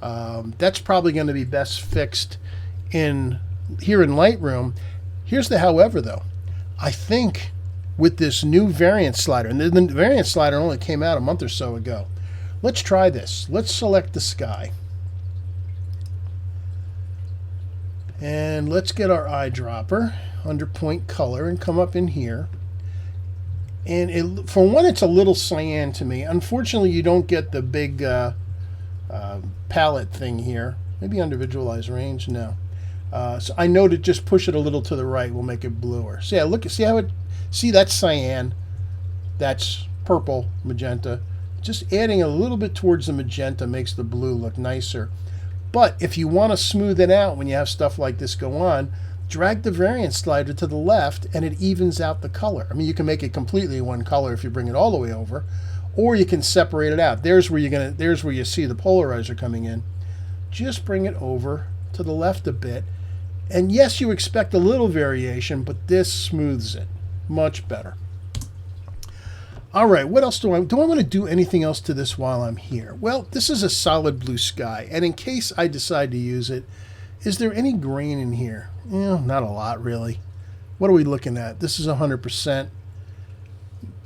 That's probably going to be best fixed here in Lightroom. Here's the however though. I think with this new variant slider, and the variant slider only came out a month or so ago. Let's try this. Let's select the sky. And let's get our eyedropper under point color and come up in here. And for one, it's a little cyan to me. Unfortunately, you don't get the big palette thing here. Maybe under visualize range, no. So I know to just push it a little to the right will make it bluer. So yeah, look, see that's cyan, that's purple, magenta. Just adding a little bit towards the magenta makes the blue look nicer. But if you want to smooth it out when you have stuff like this go on, drag the variance slider to the left and it evens out the color. I mean, you can make it completely one color if you bring it all the way over, or you can separate it out. There's where you see the polarizer coming in. Just bring it over to the left a bit. And yes, you expect a little variation, but this smooths it much better. All right, what else do I want to do anything else to this while I'm here? Well, this is a solid blue sky, and in case I decide to use it, is there any grain in here? Not a lot, really. What are we looking at? This is 100%.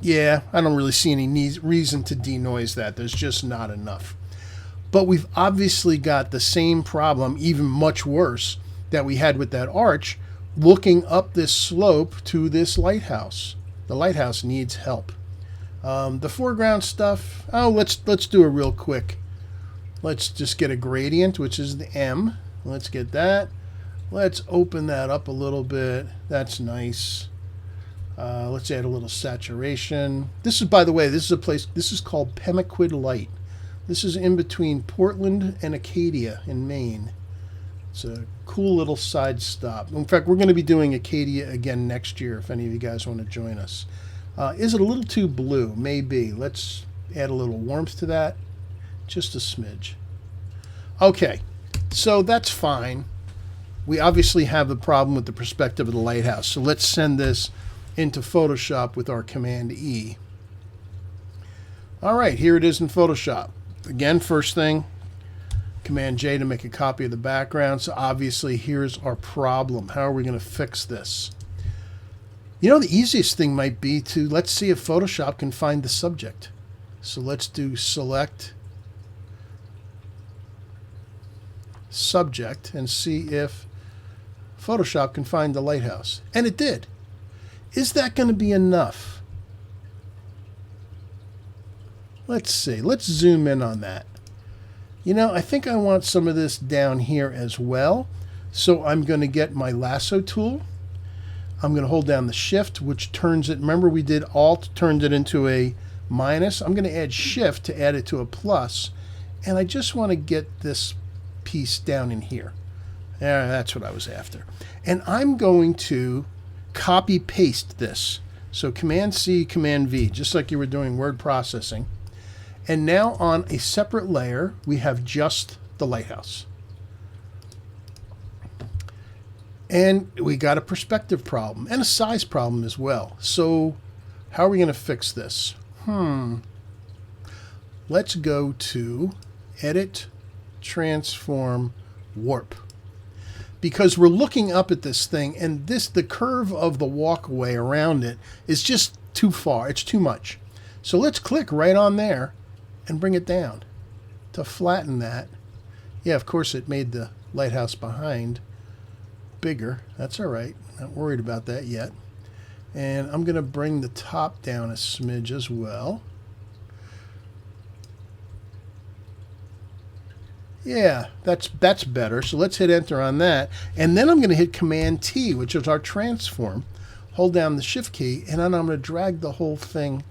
Yeah, I don't really see any reason to denoise that. There's just not enough. But we've obviously got the same problem, even much worse, that we had with that arch, looking up this slope to this lighthouse. The lighthouse needs help. The foreground stuff, let's do a real quick. Let's just get a gradient, which is the M. Let's get that. Let's open that up a little bit. That's nice. Let's add a little saturation. This is, by the way, this is a place, this is called Pemaquid Light. This is in between Portland and Acadia in Maine. It's a cool little side stop. In fact, we're going to be doing Acadia again next year if any of you guys want to join us. Is it a little too blue? Maybe. Let's add a little warmth to that. Just a smidge. Okay, so that's fine. We obviously have the problem with the perspective of the lighthouse. So let's send this into Photoshop with our Command E. All right, here it is in Photoshop. Again, first thing, Command J to make a copy of the background. So obviously here's our problem. How are we going to fix this? You know, the easiest thing might be to, let's see if Photoshop can find the subject. So let's do select subject and see if Photoshop can find the lighthouse. And it did. Is that going to be enough? Let's see. Let's zoom in on that. You know, I think I want some of this down here as well. So I'm going to get my lasso tool. I'm going to hold down the shift, which turns it. Remember, we did alt, turned it into a minus. I'm going to add shift to add it to a plus. And I just want to get this piece down in here. Yeah, that's what I was after. And I'm going to copy paste this. So Command C, Command V, just like you were doing word processing. And now on a separate layer, we have just the lighthouse. And we got a perspective problem and a size problem as well. So how are we going to fix this? Let's go to Edit, Transform, Warp. Because we're looking up at this thing, and the curve of the walkway around it is just too far. It's too much. So let's click right on there and bring it down to flatten that. Yeah, of course it made the lighthouse behind bigger. That's all right. Not worried about that yet. And I'm going to bring the top down a smidge as well. Yeah, that's better. So let's hit enter on that. And then I'm going to hit Command T, which is our transform. Hold down the shift key, and then I'm going to drag the whole thing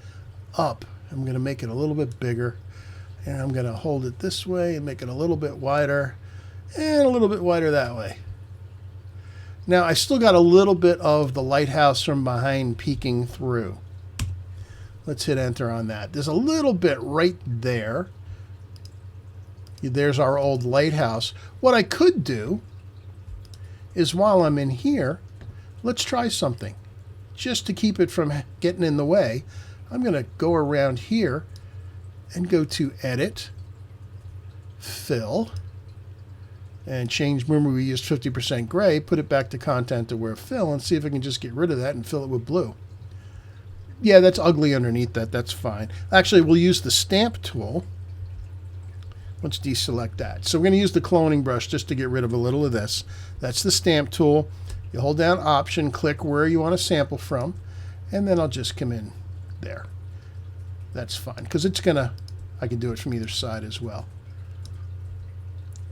up. I'm going to make it a little bit bigger. And I'm going to hold it this way and make it a little bit wider. And a little bit wider that way. Now, I still got a little bit of the lighthouse from behind peeking through. Let's hit enter on that. There's a little bit right there. There's our old lighthouse. What I could do is while I'm in here, let's try something. Just to keep it from getting in the way, I'm going to go around here and go to Edit, Fill, and change. Remember, we used 50% gray, put it back to content to where fill, and see if I can just get rid of that and fill it with blue. Yeah, that's ugly underneath that. That's fine. Actually, we'll use the stamp tool. Let's deselect that. So we're going to use the cloning brush just to get rid of a little of this. That's the stamp tool. You hold down Option, click where you want to sample from, and then I'll just come in there. That's fine, because it's going to, I can do it from either side as well.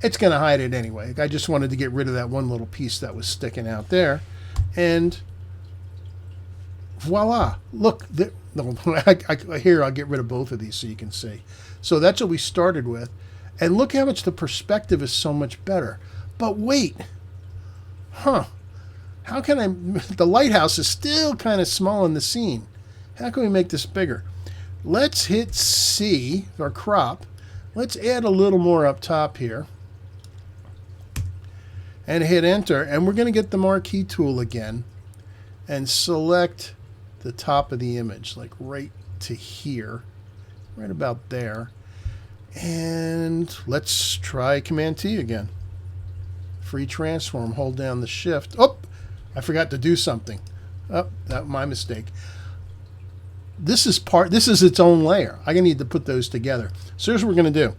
It's going to hide it anyway. I just wanted to get rid of that one little piece that was sticking out there. And voila. Look, here, I'll get rid of both of these so you can see. So that's what we started with. And look how much the perspective is so much better. But wait. Huh. How can I... The lighthouse is still kind of small in the scene. How can we make this bigger? Let's hit C, or crop. Let's add a little more up top here. And hit enter. And we're going to get the marquee tool again. And select the top of the image, like right to here. Right about there. And let's try Command T again. Free transform. Hold down the shift. Oh, I forgot to do something. Oh, that's my mistake. This is its own layer. I need to put those together. So here's what we're going to do.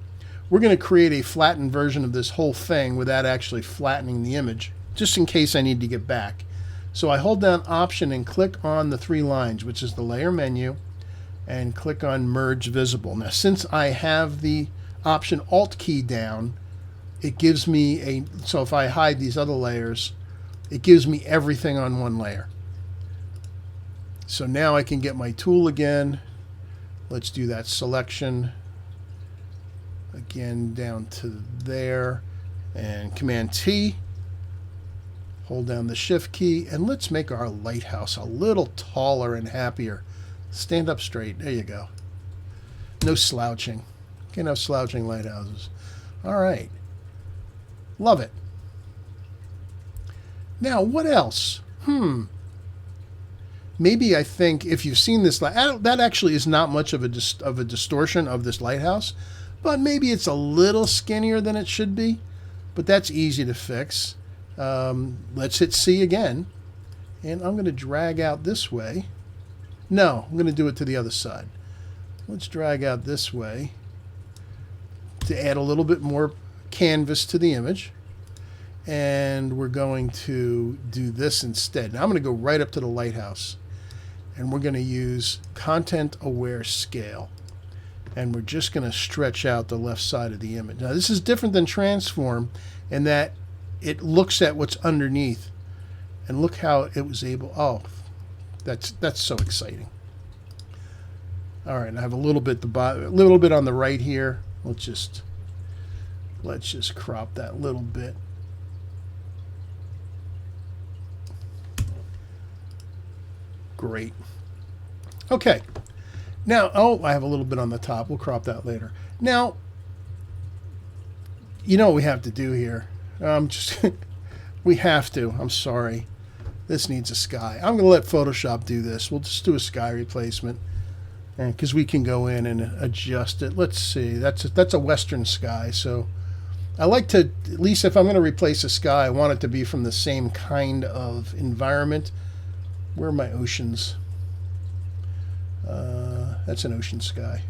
We're going to create a flattened version of this whole thing without actually flattening the image, just in case I need to get back. So I hold down Option and click on the 3 lines, which is the layer menu, and click on Merge Visible. Now, since I have the Option Alt key down, it gives me a, so if I hide these other layers, it gives me everything on one layer. So now I can get my tool again. Let's do that selection again down to there, and Command T. Hold down the Shift key, and let's make our lighthouse a little taller and happier. Stand up straight. There you go. No slouching. Can't have slouching lighthouses. All right. Love it. Now, what else? Maybe I think if you've seen this, that actually is not much of a distortion of this lighthouse, but maybe it's a little skinnier than it should be, but that's easy to fix. Let's hit C again, and I'm going to drag out this way. No, I'm going to do it to the other side. Let's drag out this way to add a little bit more canvas to the image. And we're going to do this instead. Now I'm going to go right up to the lighthouse, and we're going to use Content Aware Scale. And we're just going to stretch out the left side of the image. Now this is different than Transform in that it looks at what's underneath. And look how it was able, oh, that's so exciting. All right, I have a little bit on the right here. Let's just crop that little bit. Great. Okay. Now, oh, I have a little bit on the top. We'll crop that later. Now, you know what we have to do here. We have to. I'm sorry. This needs a sky. I'm going to let Photoshop do this. We'll just do a sky replacement, because we can go in and adjust it. Let's see. That's a western sky. So I like to, at least if I'm going to replace a sky, I want it to be from the same kind of environment. Where are my oceans? That's an ocean sky.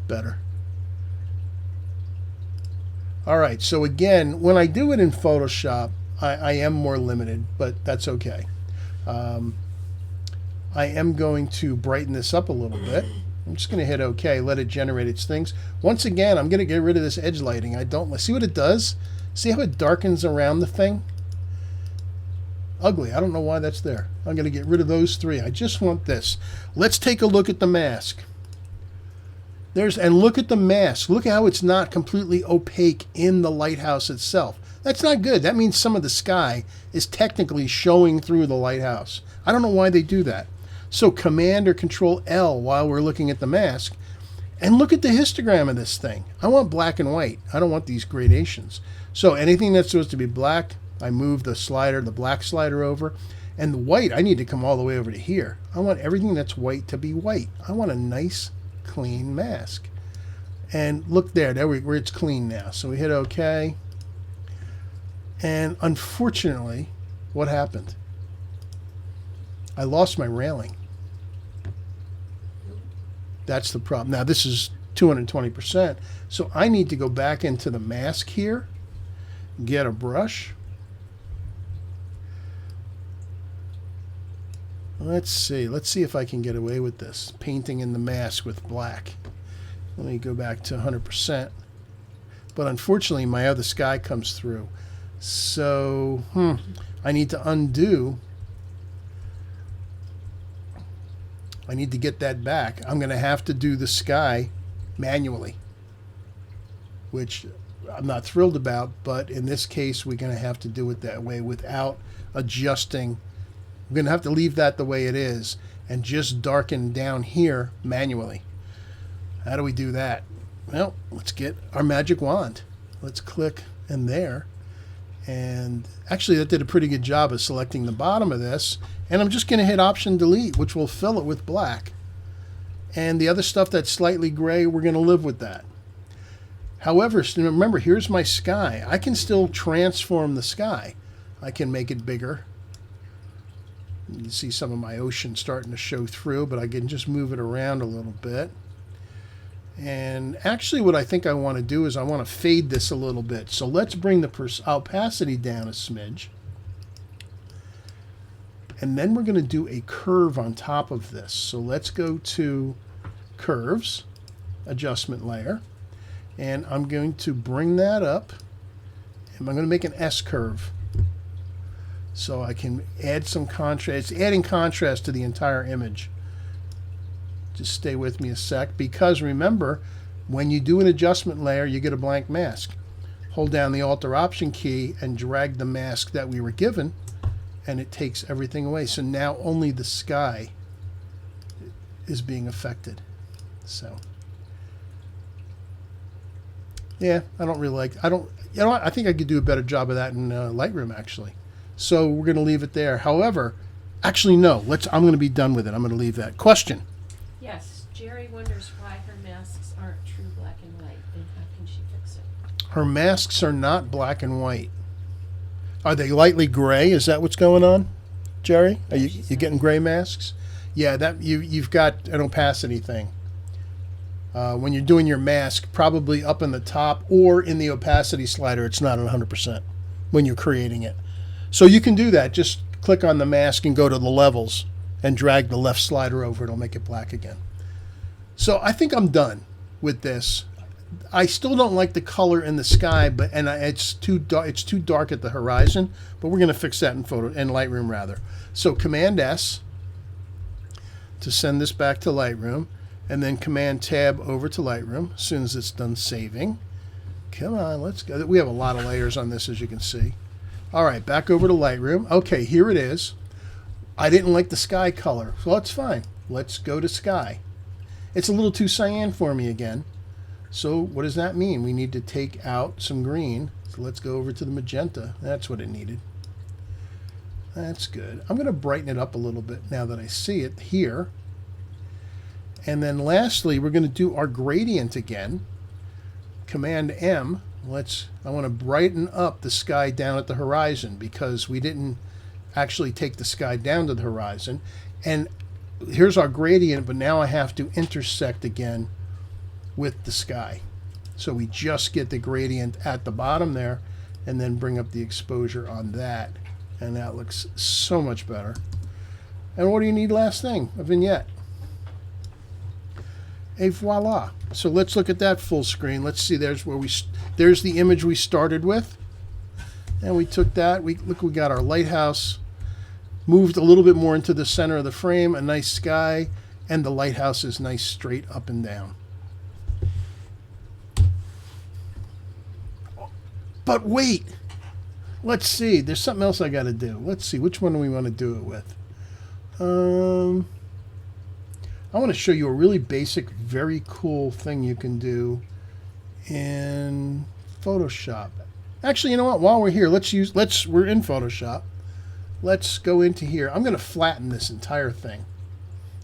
Better. All right, so again, when I do it in Photoshop, I am more limited, but that's okay. I am going to brighten this up a little bit. I'm just going to hit OK, let it generate its things. Once again, I'm going to get rid of this edge lighting. See what it does? See how it darkens around the thing? Ugly. I don't know why that's there. I'm going to get rid of those 3. I just want this. Let's take a look at the mask. And look at the mask. Look how it's not completely opaque in the lighthouse itself. That's not good. That means some of the sky is technically showing through the lighthouse. I don't know why they do that. So Command or Control L while we're looking at the mask. And look at the histogram of this thing. I want black and white. I don't want these gradations. So anything that's supposed to be black, I move the slider, the black slider over. And the white, I need to come all the way over to here. I want everything that's white to be white. I want a nice, clean mask. And look there, where it's clean now. So we hit OK. And unfortunately, what happened? I lost my railing. That's the problem. Now this is 220%. So I need to go back into the mask here, get a brush. Let's see if I can get away with this, painting in the mask with black. Let me go back to 100%. But unfortunately, my other sky comes through. So, I need to undo. I need to get that back. I'm going to have to do the sky manually, which I'm not thrilled about, but in this case, we're going to have to do it that way without adjusting. We're going to have to leave that the way it is and just darken down here manually. How do we do that? Well, let's get our magic wand. Let's click in there. And actually, that did a pretty good job of selecting the bottom of this. And I'm just going to hit Option Delete, which will fill it with black. And the other stuff that's slightly gray, we're going to live with that. However, remember, here's my sky. I can still transform the sky. I can make it bigger. You can see some of my ocean starting to show through, but I can just move it around a little bit. And actually what I think I want to do is I want to fade this a little bit. So let's bring the opacity down a smidge. And then we're going to do a curve on top of this. So let's go to Curves, Adjustment Layer. And I'm going to bring that up. And I'm going to make an S curve. So I can add some contrast. It's adding contrast to the entire image. Just stay with me a sec, because remember, when you do an adjustment layer, you get a blank mask. Hold down the Alt or Option key and drag the mask that we were given, and it takes everything away. So now only the sky is being affected. So, yeah, I don't really like, you know what, I think I could do a better job of that in Lightroom, actually. So we're going to leave it there. However, actually, no, I'm going to be done with it. I'm going to leave that. Question. Yes, Jerry wonders why her masks aren't true black and white, and how can she fix it? Her masks are not black and white. Are they lightly gray? Is that what's going on, Jerry? Are you getting gray masks? Yeah, that you've got an opacity thing. When you're doing your mask, probably up in the top or in the opacity slider, it's not at 100% when you're creating it. So you can do that. Just click on the mask and go to the levels and drag the left slider over. It'll make it black again. So I think I'm done with this. I still don't like the color in the sky, but it's too dark. It's too dark at the horizon. But we're going to fix that in Lightroom rather. So Command S to send this back to Lightroom, and then Command Tab over to Lightroom as soon as it's done saving. Come on, let's go. We have a lot of layers on this, as you can see. All right, back over to Lightroom. Okay, here it is. I didn't like the sky color, so that's fine. Let's go to sky. It's a little too cyan for me again. So what does that mean? We need to take out some green. So let's go over to the magenta. That's what it needed. That's good. I'm going to brighten it up a little bit now that I see it here. And then lastly, we're going to do our gradient again. Command M. I want to brighten up the sky down at the horizon, because we didn't actually take the sky down to the horizon. And here's our gradient, but now I have to intersect again with the sky. So we just get the gradient at the bottom there, and then bring up the exposure on that. And that looks so much better. And what do you need last thing? A vignette. Et voila. So let's look at that full screen. Let's see, there's the image we started with. And we took that, we got our lighthouse, moved a little bit more into the center of the frame, a nice sky, and the lighthouse is nice straight up and down. But wait, let's see, there's something else I got to do. Let's see, which one do we want to do it with? I want to show you a really basic, very cool thing you can do in Photoshop. Actually, you know what? While we're here, we're in Photoshop. Let's go into here. I'm going to flatten this entire thing.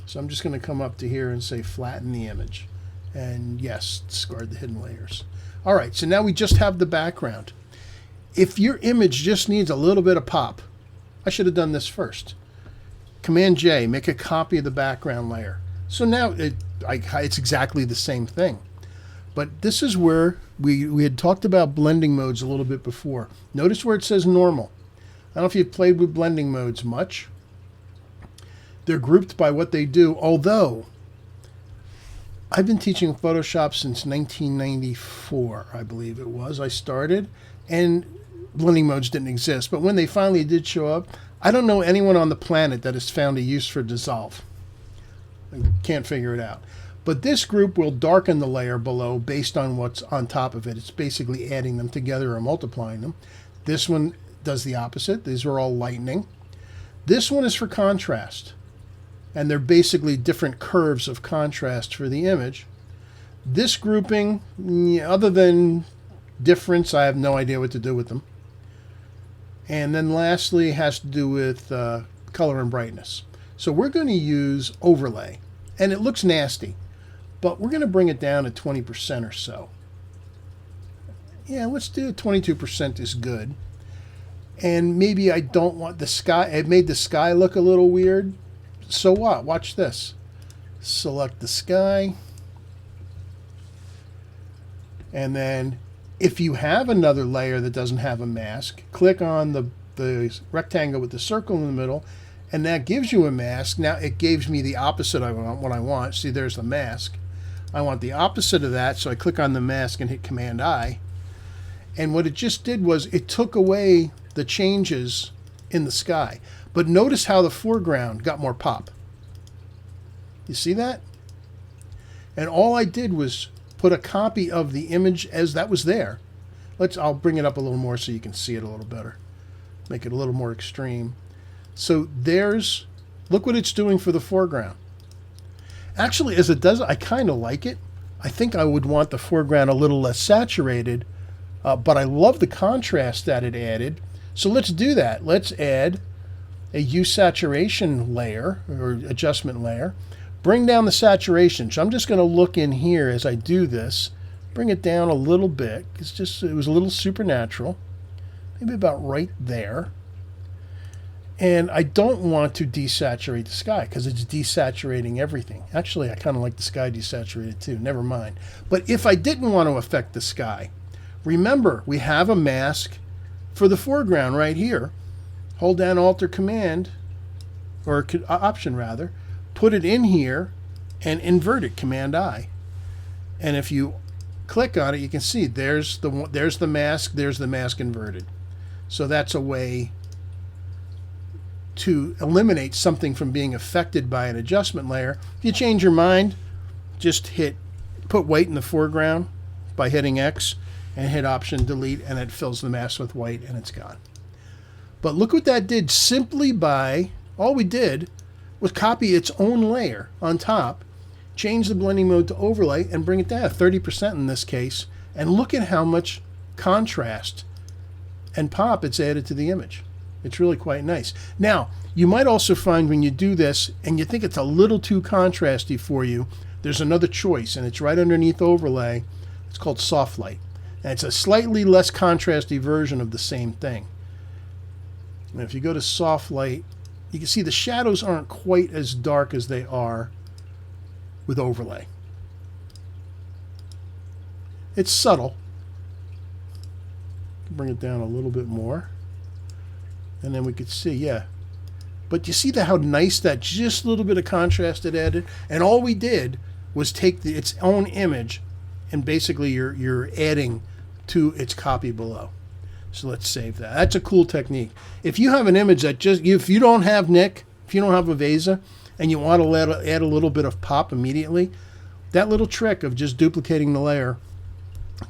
So I'm just going to come up to here and say flatten the image. And yes, discard the hidden layers. All right, so now we just have the background. If your image just needs a little bit of pop, I should have done this first. Command J, make a copy of the background layer. So now it's exactly the same thing. But this is where we had talked about blending modes a little bit before. Notice where it says normal. I don't know if you've played with blending modes much. They're grouped by what they do, although I've been teaching Photoshop since 1994, I believe it was. I started, and blending modes didn't exist. But when they finally did show up, I don't know anyone on the planet that has found a use for dissolve. I can't figure it out. But this group will darken the layer below based on what's on top of it. It's basically adding them together or multiplying them. This one does the opposite. These are all lightening. This one is for contrast. And they're basically different curves of contrast for the image. This grouping, other than difference, I have no idea what to do with them. And then lastly, has to do with color and brightness. So we're going to use overlay. And it looks nasty, but we're going to bring it down to 20% or so. Yeah, let's do 22% is good. And maybe I don't want the sky. It made the sky look a little weird. So what? Watch this. Select the sky. And then if you have another layer that doesn't have a mask, click on the rectangle with the circle in the middle, and that gives you a mask. Now it gives me the opposite of what I want. See, there's the mask. I want the opposite of that, so I click on the mask and hit Command-I. And what it just did was it took away the changes in the sky. But notice how the foreground got more pop. You see that? And all I did was put a copy of the image as that was there. I'll bring it up a little more so you can see it a little better. Make it a little more extreme. So look what it's doing for the foreground. Actually, as it does, I kind of like it. I think I would want the foreground a little less saturated, but I love the contrast that it added. So let's do that. Let's add a hue saturation layer or adjustment layer. Bring down the saturation. So I'm just going to look in here as I do this. Bring it down a little bit. It was a little supernatural. Maybe about right there. And I don't want to desaturate the sky because it's desaturating everything. Actually, I kind of like the sky desaturated too. Never mind. But if I didn't want to affect the sky, remember we have a mask for the foreground right here. Hold down Alt or Command, or Option rather, put it in here and invert it, Command-I. And if you click on it, you can see there's the mask inverted. So that's a way to eliminate something from being affected by an adjustment layer. If you change your mind, just put white in the foreground by hitting X and hit Option Delete, and it fills the mask with white and it's gone. But look what that did simply by, all we did was copy its own layer on top, change the blending mode to overlay, and bring it down 30% in this case. And look at how much contrast and pop it's added to the image. It's really quite nice. Now, you might also find when you do this and you think it's a little too contrasty for you, there's another choice, and it's right underneath overlay. It's called soft light. And it's a slightly less contrasty version of the same thing. And if you go to soft light, you can see the shadows aren't quite as dark as they are with overlay. It's subtle. Bring it down a little bit more. And then we could see, yeah. But you see how nice that just a little bit of contrast it added? And all we did was take its own image and basically you're adding to its copy below. So let's save that. That's a cool technique. If you have an image that if you don't have Nik, if you don't have Viveza, and you want to add a little bit of pop immediately, that little trick of just duplicating the layer,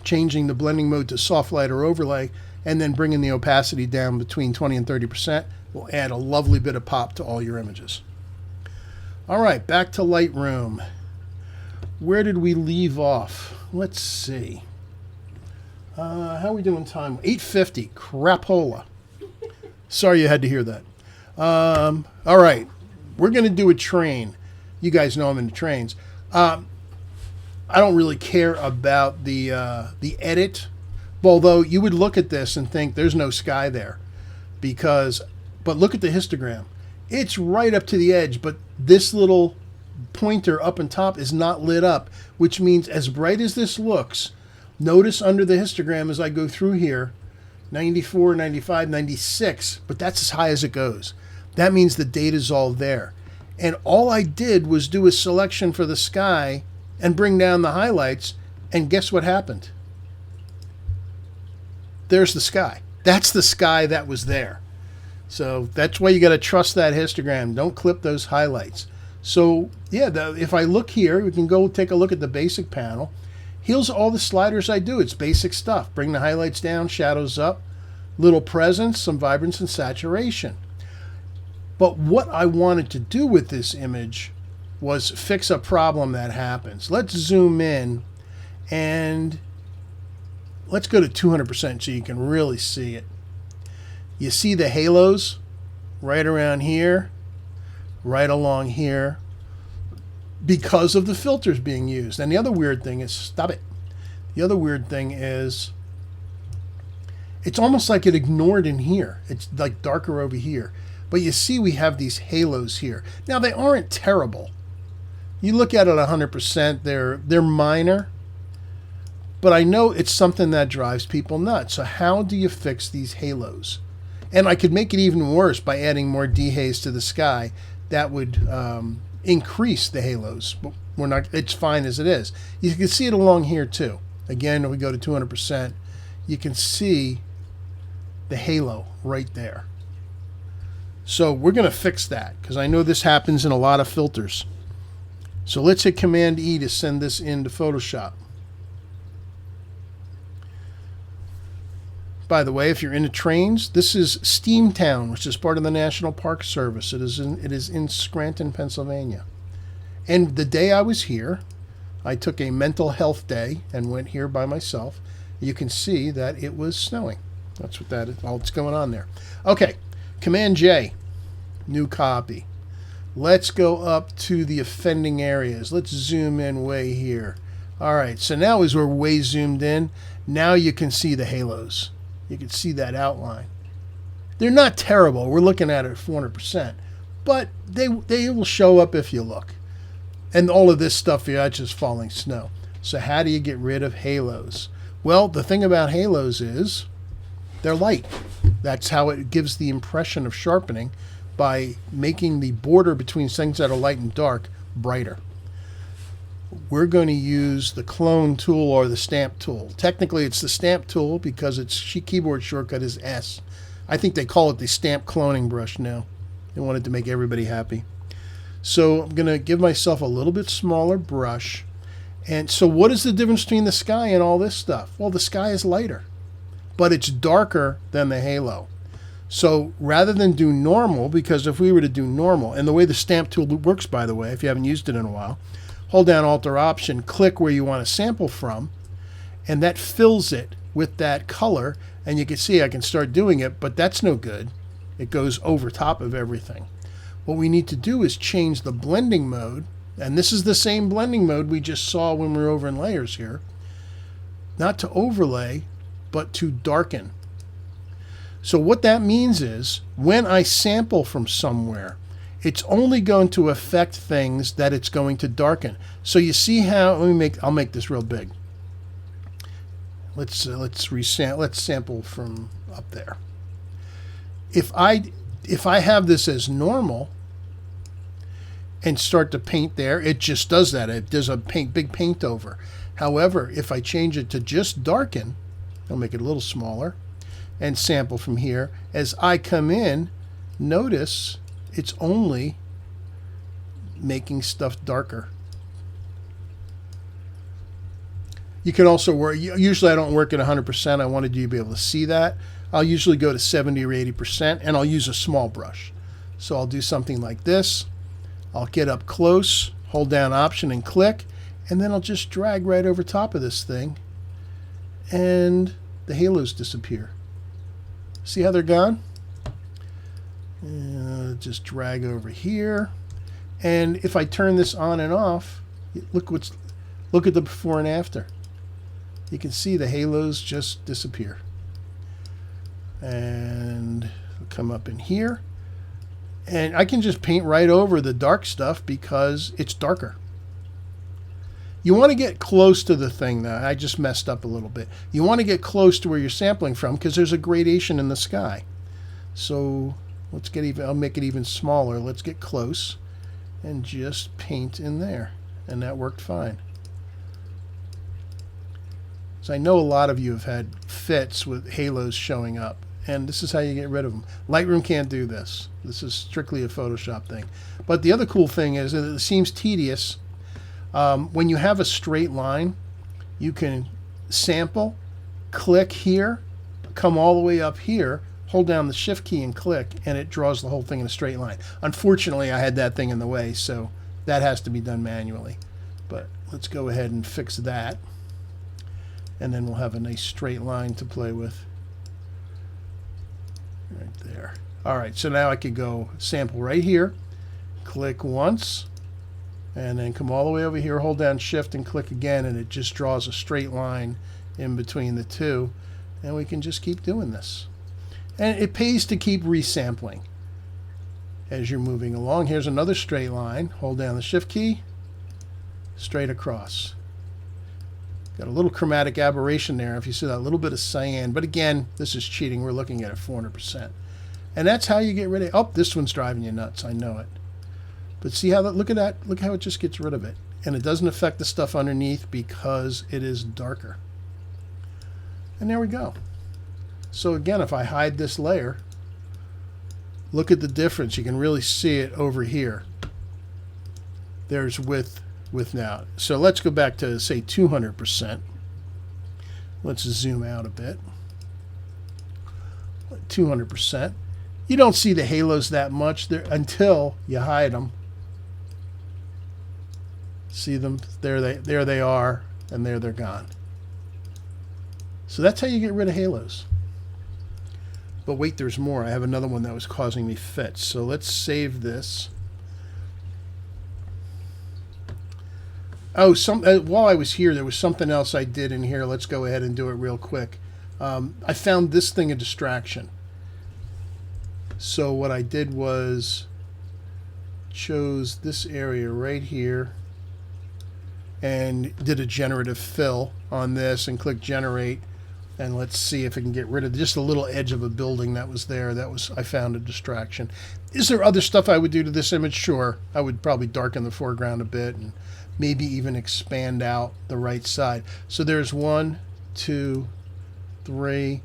changing the blending mode to soft light or overlay, and then bringing the opacity down between 20 and 30% will add a lovely bit of pop to all your images. All right, back to Lightroom. Where did we leave off? Let's see. How are we doing time? 8:50. Crapola. Sorry you had to hear that. All right. We're going to do a train. You guys know I'm into trains. I don't really care about the edit, although you would look at this and think there's no sky there. But look at the histogram. It's right up to the edge, but this little pointer up on top is not lit up, which means as bright as this looks, notice under the histogram as I go through here, 94, 95, 96, but that's as high as it goes. That means the data's all there. And all I did was do a selection for the sky and bring down the highlights, and guess what happened? There's the sky. That's the sky that was there. So that's why you got to trust that histogram. Don't clip those highlights. So yeah, if I look here, we can go take a look at the basic panel. Here's all the sliders I do. It's basic stuff. Bring the highlights down, shadows up, little presence, some vibrance and saturation. But what I wanted to do with this image was fix a problem that happens. Let's zoom in and let's go to 200% so you can really see it. You see the halos right around here, right along here, because of the filters being used. And the other weird thing is, stop it. The other weird thing is, it's almost like it ignored in here. It's like darker over here. But you see we have these halos here. Now they aren't terrible. You look at it 100%, they're minor. But I know it's something that drives people nuts. So how do you fix these halos? And I could make it even worse by adding more dehaze to the sky. That would increase the halos. But we're not. It's fine as it is. You can see it along here too. Again, if we go to 200%, you can see the halo right there. So we're going to fix that because I know this happens in a lot of filters. So let's hit Command E to send this into Photoshop. By the way, if you're into trains, this is Steamtown, which is part of the National Park Service. It is in Scranton, Pennsylvania. And the day I was here, I took a mental health day and went here by myself. You can see that it was snowing. That's what that is. All that's going on there. Okay, Command J, new copy. Let's go up to the offending areas. Let's zoom in way here. All right, so now as we're way zoomed in, now you can see the halos. You can see that outline. They're not terrible. We're looking at it at 400%, but they will show up if you look. And all of this stuff here, that's just falling snow. So how do you get rid of halos? Well, the thing about halos is they're light. That's how it gives the impression of sharpening, by making the border between things that are light and dark brighter. We're going to use the clone tool or the stamp tool. Technically, it's the stamp tool because its keyboard shortcut is S. I think they call it the stamp cloning brush now. They wanted to make everybody happy. So I'm going to give myself a little bit smaller brush. And so what is the difference between the sky and all this stuff? Well, the sky is lighter, but it's darker than the halo. So rather than do normal, because if we were to do normal, and the way the stamp tool works, by the way, if you haven't used it in a while, hold down Alt or Option, click where you want to sample from, and that fills it with that color. And you can see I can start doing it, but that's no good. It goes over top of everything. What we need to do is change the blending mode, and this is the same blending mode we just saw when we were over in layers here, not to overlay, but to darken. So what that means is when I sample from somewhere, it's only going to affect things that it's going to darken. So you see how, I'll make this real big. Let's sample from up there. If I have this as normal and start to paint there, it just does that. It does a big paint over. However, if I change it to just darken, I'll make it a little smaller and sample from here. As I come in, notice it's only making stuff darker. You can also work, usually I don't work at 100%. I wanted you to be able to see that. I'll usually go to 70 or 80%, and I'll use a small brush. So I'll do something like this. I'll get up close, hold down Option and click, and then I'll just drag right over top of this thing, and the halos disappear. See how they're gone? Just drag over here, and if I turn this on and off, look at the before and after. You can see the halos just disappear. And come up in here, And I can just paint right over the dark stuff because it's darker. You want to get close to the thing, though. I just messed up a little bit. You want to get close to where you're sampling from because there's a gradation in the sky. So let's get even, I'll make it even smaller. Let's get close and just paint in there. And that worked fine. So I know a lot of you have had fits with halos showing up. And this is how you get rid of them. Lightroom can't do this. This is strictly a Photoshop thing. But the other cool thing is that it seems tedious. When you have a straight line, you can sample, click here, come all the way up here, hold down the shift key and click, and it draws the whole thing in a straight line. Unfortunately, I had that thing in the way, so that has to be done manually. But let's go ahead and fix that. And then we'll have a nice straight line to play with. Right there. All right, so now I could go sample right here, click once, and then come all the way over here, hold down shift and click again, and it just draws a straight line in between the two, and we can just keep doing this. And it pays to keep resampling as you're moving along. Here's another straight line. Hold down the shift key, straight across. Got a little chromatic aberration there if you see that little bit of cyan. But again, this is cheating. We're looking at it 400%. And that's how you get rid of it. Oh, this one's driving you nuts. I know it. But see how that, look at that. Look how it just gets rid of it. And it doesn't affect the stuff underneath because it is darker. And there we go. So again, if I hide this layer, look at the difference. You can really see it over here. There's with now. So let's go back to, say, 200%. Let's zoom out a bit. 200%. You don't see the halos that much there until you hide them. See them? There they are, and there they're gone. So that's how you get rid of halos. But wait, there's more. I have another one that was causing me fits. So let's save this. Oh, while I was here, there was something else I did in here. Let's go ahead and do it real quick. I found this thing a distraction. So what I did was chose this area right here and did a generative fill on this and click generate. And let's see if I can get rid of just a little edge of a building that was there. I found a distraction. Is there other stuff I would do to this image? Sure. I would probably darken the foreground a bit and maybe even expand out the right side. So there's 1, 2, 3.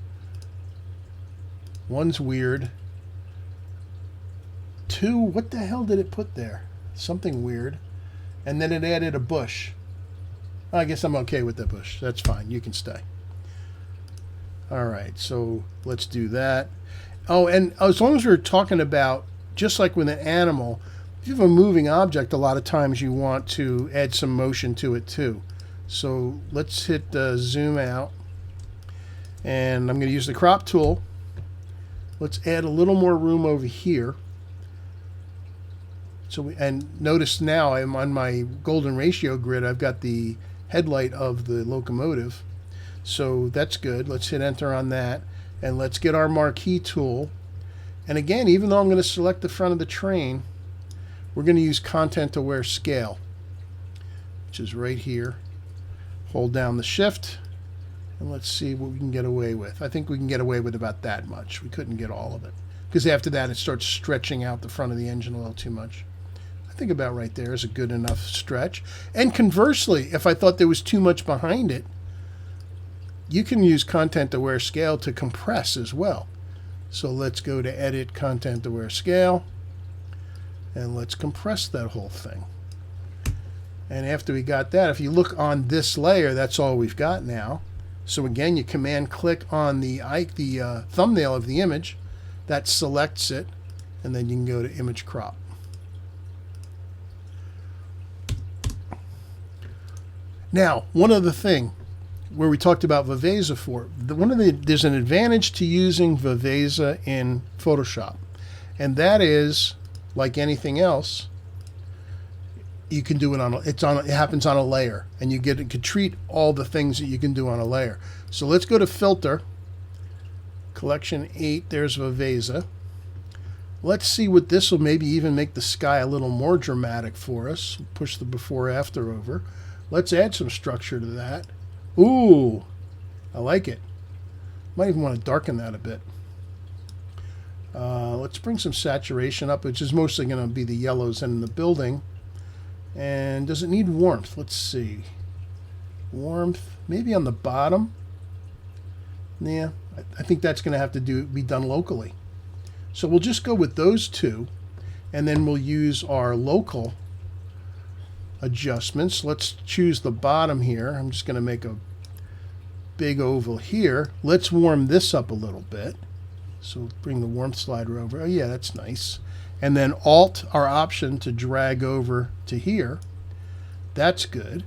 One's weird. 2, what the hell did it put there? Something weird. And then it added a bush. I guess I'm okay with the bush. That's fine. You can stay. All right, so let's do that. Oh, and as long as we're talking about, just like with an animal, if you have a moving object, a lot of times you want to add some motion to it too. So let's hit zoom out, and I'm going to use the crop tool. Let's add a little more room over here. So and notice now I'm on my golden ratio grid. I've got the headlight of the locomotive. So that's good. Let's hit enter on that, and let's get our marquee tool. And again, even though I'm going to select the front of the train, we're going to use content aware scale, which is right here. Hold down the shift, and let's see what we can get away with. I think we can get away with about that much. We couldn't get all of it, because after that it starts stretching out the front of the engine a little too much. I think about right there is a good enough stretch. And conversely, if I thought there was too much behind it, you can use content aware scale to compress as well. So let's go to edit content aware scale, and let's compress that whole thing. And after we got that, if you look on this layer, that's all we've got now. So again, you command click on the thumbnail of the image, that selects it, and then you can go to image crop. Now, one other thing where we talked about Viveza for, there's an advantage to using Viveza in Photoshop, and that is, like anything else, you can do it it happens on a layer, and you can treat all the things that you can do on a layer. So let's go to filter, collection 8, there's Viveza. Let's see what this will maybe even make the sky a little more dramatic for us. Push the before after over. Let's add some structure to that. Ooh, I like it. Might even want to darken that a bit. Let's bring some saturation up, which is mostly going to be the yellows in the building. And does it need warmth? Let's see. Warmth, maybe on the bottom. Yeah, I think that's going to have to be done locally. So we'll just go with those two, and then we'll use our local adjustments. Let's choose the bottom here. I'm just going to make a big oval here. Let's warm this up a little bit. So bring the warmth slider over. Oh yeah, that's nice. And then Alt, our option to drag over to here. That's good.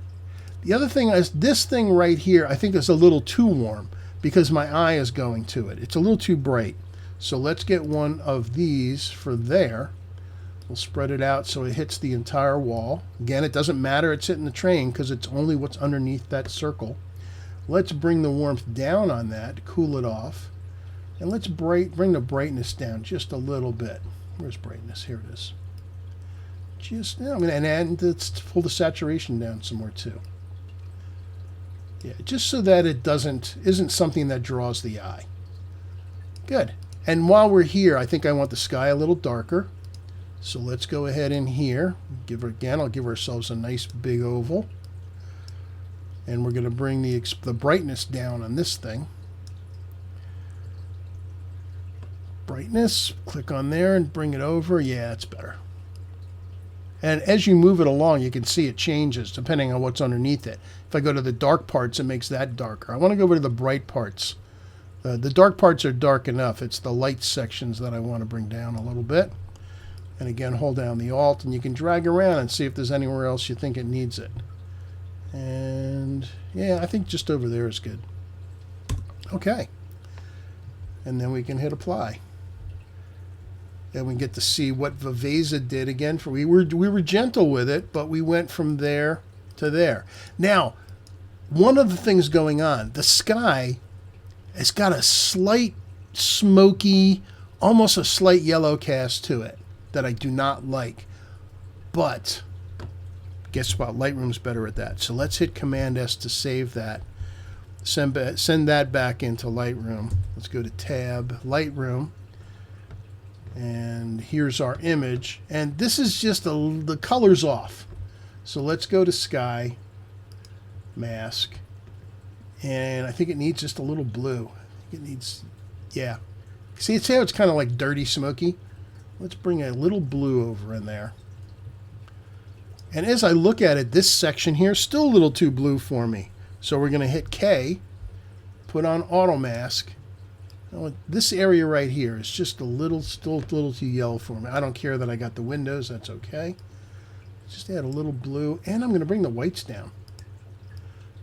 The other thing is this thing right here, I think is a little too warm because my eye is going to it. It's a little too bright. So let's get one of these for there. We'll spread it out so it hits the entire wall. Again, it doesn't matter it's hitting the train because it's only what's underneath that circle. Let's bring the warmth down on that to cool it off. And let's bring the brightness down just a little bit. Where's brightness? Here it is. Just now, and let's pull the saturation down some more too. Yeah, just so that it isn't something that draws the eye. Good. And while we're here, I think I want the sky a little darker. So let's go ahead in here. I'll give ourselves a nice big oval. And we're going to bring the brightness down on this thing. Brightness, click on there and bring it over. Yeah, it's better. And as you move it along, you can see it changes depending on what's underneath it. If I go to the dark parts, it makes that darker. I want to go over to the bright parts. The dark parts are dark enough. It's the light sections that I want to bring down a little bit. And again, hold down the Alt, and you can drag around and see if there's anywhere else you think it needs it. And yeah, I think just over there is good. Okay. And then we can hit apply. And we get to see what Viveza did again. We were gentle with it, but we went from there to there. Now, one of the things going on, the sky has got a slight smoky, almost a slight yellow cast to it that I do not like. But guess what? Lightroom's better at that. So let's hit Command S to save that. Send that back into Lightroom. Let's go to Tab, Lightroom. And here's our image. And this is just the color's off. So let's go to Sky, Mask. And I think it needs just a little blue. I think it needs, yeah. See, it's how it's kind of like dirty, smoky. Let's bring a little blue over in there. And as I look at it, this section here is still a little too blue for me. So we're going to hit K, put on Auto Mask. This area right here is just still a little too yellow for me. I don't care that I got the windows. That's okay. Just add a little blue. And I'm going to bring the whites down.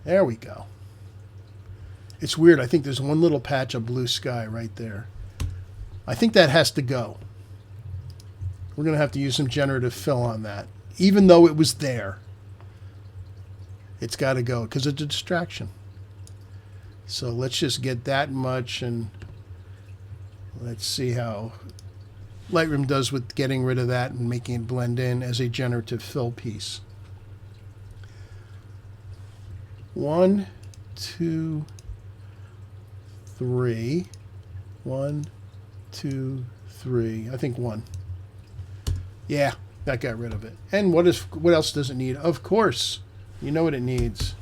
There we go. It's weird. I think there's one little patch of blue sky right there. I think that has to go. We're going to have to use some generative fill on that. Even though it was there, it's got to go because it's a distraction. So let's just get that much, and let's see how Lightroom does with getting rid of that and making it blend in as a generative fill piece. 1, 2, 3. 1, 2, 3. I think 1. Yeah, that got rid of it. And what else does it need? Of course, you know what it needs.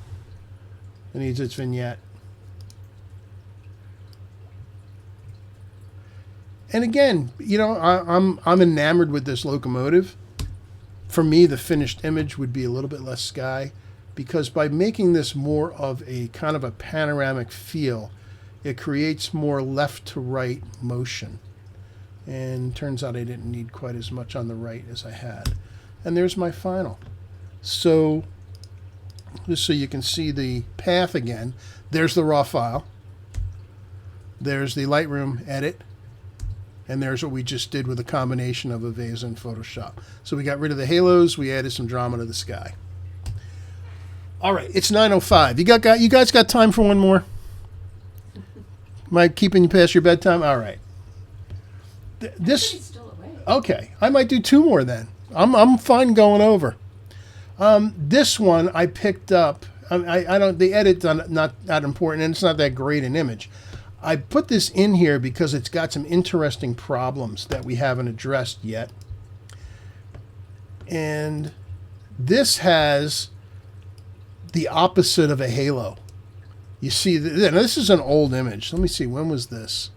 It needs its vignette. And again, you know, I'm enamored with this locomotive. For me, the finished image would be a little bit less sky, because by making this more of a kind of a panoramic feel, it creates more left to right motion. And turns out I didn't need quite as much on the right as I had. And there's my final. So just so you can see the path again, there's the raw file. There's the Lightroom edit. And there's what we just did with a combination of Viveza and Photoshop. So we got rid of the halos. We added some drama to the sky. All right, it's 9:05. You guys got time for one more? Am I keeping you past your bedtime? All right. She's still awake. Okay, I might do 2 more then. I'm fine going over. This one I picked up. I don't. The edit's not that important, and it's not that great an image. I put this in here because it's got some interesting problems that we haven't addressed yet. And this has the opposite of a halo. You see, this is an old image. Let me see, when was this?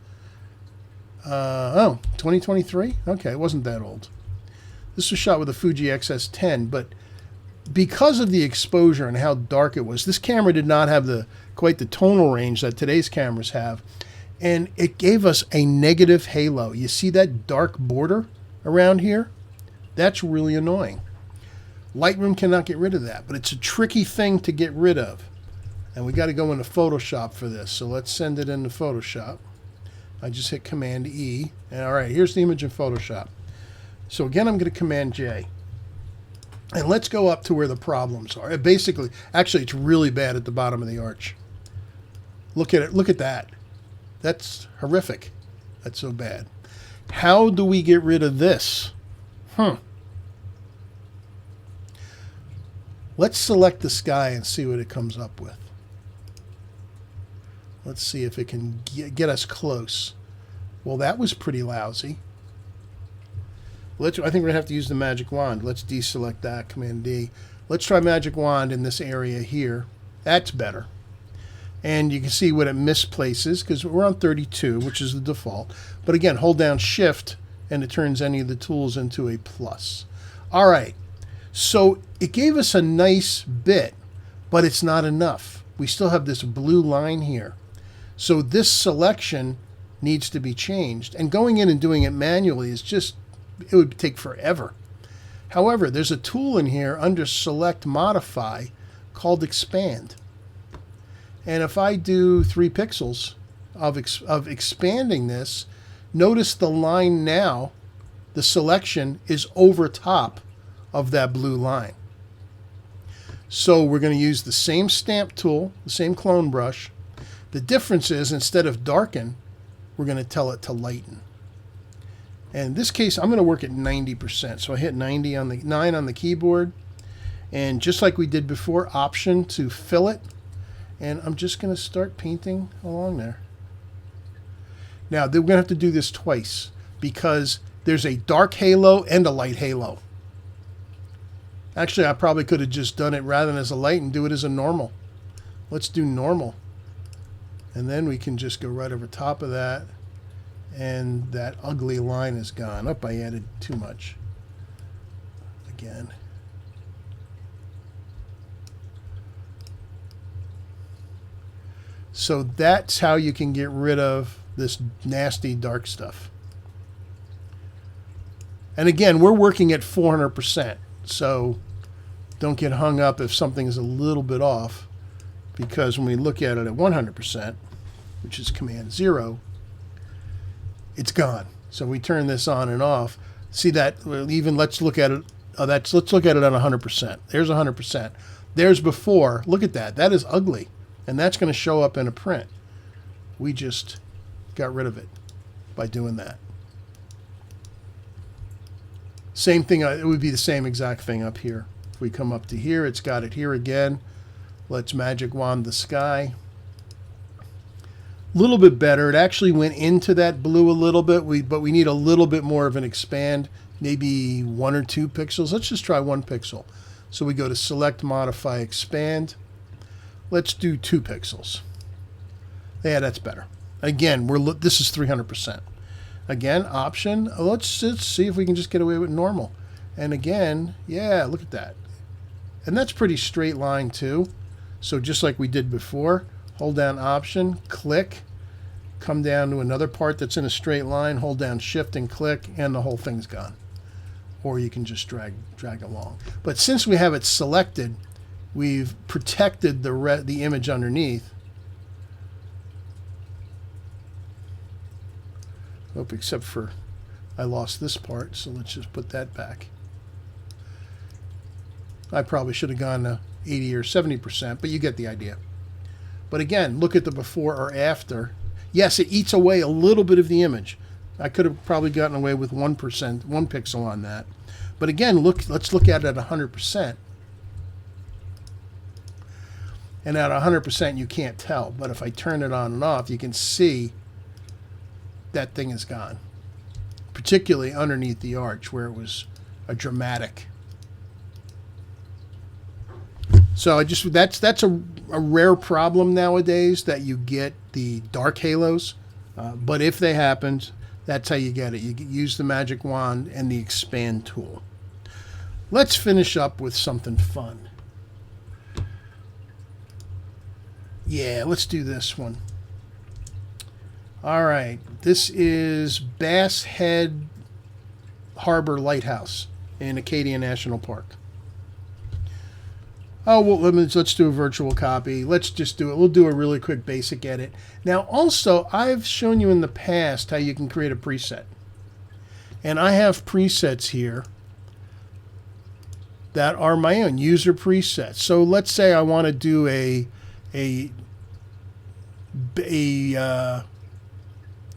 2023? Okay, it wasn't that old. This was shot with a Fuji XS10, but because of the exposure and how dark it was, this camera did not have quite the tonal range that today's cameras have, and it gave us a negative halo. You see that dark border around here? That's really annoying. Lightroom cannot get rid of that, but it's a tricky thing to get rid of. And we got to go into Photoshop for this, so let's send it into Photoshop. I just hit Command E, and all right, here's the image in Photoshop. So again, I'm going to Command J. And let's go up to where the problems are. Basically, actually, it's really bad at the bottom of the arch. Look at it. Look at that. That's horrific. That's so bad. How do we get rid of this? Let's select the sky and see what it comes up with. Let's see if it can get us close. Well, that was pretty lousy. I think we're going to have to use the magic wand. Let's deselect that, Command D. Let's try magic wand in this area here. That's better. And you can see what it misplaces because we're on 32, which is the default. But again, hold down Shift and it turns any of the tools into a plus. All right. So it gave us a nice bit, but it's not enough. We still have this blue line here. So this selection needs to be changed. And going in and doing it manually is just, it would take forever. However, there's a tool in here under Select Modify called Expand. And if I do 3 pixels of expanding this, notice the line now, the selection is over top of that blue line. So we're going to use the same stamp tool, the same clone brush. The difference is instead of darken, we're going to tell it to lighten. And in this case, I'm going to work at 90%. So I hit 9 on the keyboard. And just like we did before, Option to fill it. And I'm just going to start painting along there. Now, we're going to have to do this twice because there's a dark halo and a light halo. Actually, I probably could have just done it rather than as a light and do it as a normal. Let's do normal. And then we can just go right over top of that. And that ugly line is gone. Oh, I added too much. Again. So that's how you can get rid of this nasty dark stuff. And again, we're working at 400%. So don't get hung up if something is a little bit off, because when we look at it at 100%, which is Command 0, it's gone. So we turn this on and off. See that? Even let's look at it. Let's look at it on 100%. There's 100%. There's before. Look at that. That is ugly, and that's going to show up in a print. We just got rid of it by doing that. Same thing. It would be the same exact thing up here. If we come up to here, it's got it here again. Let's magic wand the sky. A little bit better. It actually went into that blue a little bit, but we need a little bit more of an expand, maybe 1 or 2 pixels. Let's just try 1 pixel. So we go to Select, Modify, Expand. Let's do 2 pixels. Yeah, that's better. Again, this is 300%. Again, Option. Let's see if we can just get away with normal. And again, yeah, look at that. And that's pretty straight line too. So just like we did before, hold down Option, click, come down to another part that's in a straight line, hold down Shift and click, and the whole thing's gone. Or you can just drag along. But since we have it selected, we've protected the image underneath. Oh, except for I lost this part, so let's just put that back. I probably should have gone to 80 or 70%, but you get the idea. But again, look at the before or after. Yes, it eats away a little bit of the image. I could have probably gotten away with 1%, 1 pixel on that. But again, let's look at it at 100%. And at 100% you can't tell. But if I turn it on and off, you can see that thing is gone. Particularly underneath the arch where it was a dramatic. So that's a rare problem nowadays that you get the dark halos. But if they happen, that's how you get it. You use the magic wand and the expand tool. Let's finish up with something fun. Yeah, let's do this one. All right, this is Bass Head Harbor Lighthouse in Acadia National Park. Oh, well, let's do a virtual copy. Let's just do it. We'll do a really quick basic edit. Now, also, I've shown you in the past how you can create a preset. And I have presets here that are my own user presets. So let's say I want to do a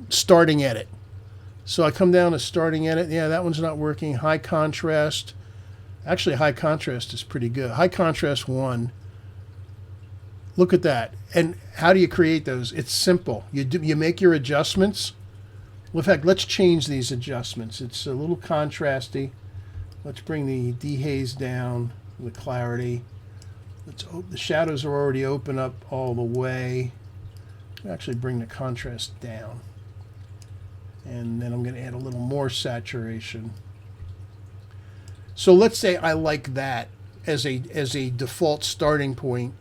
starting edit. So I come down to starting edit. Yeah, that one's not working. High contrast. Actually, high contrast is pretty good. High contrast 1. Look at that. And how do you create those? It's simple. You make your adjustments. Well, in fact, let's change these adjustments. It's a little contrasty. Let's bring the dehaze down, the clarity. The shadows are already open up all the way. Actually bring the contrast down. And then I'm going to add a little more saturation. So let's say I like that as a default starting point.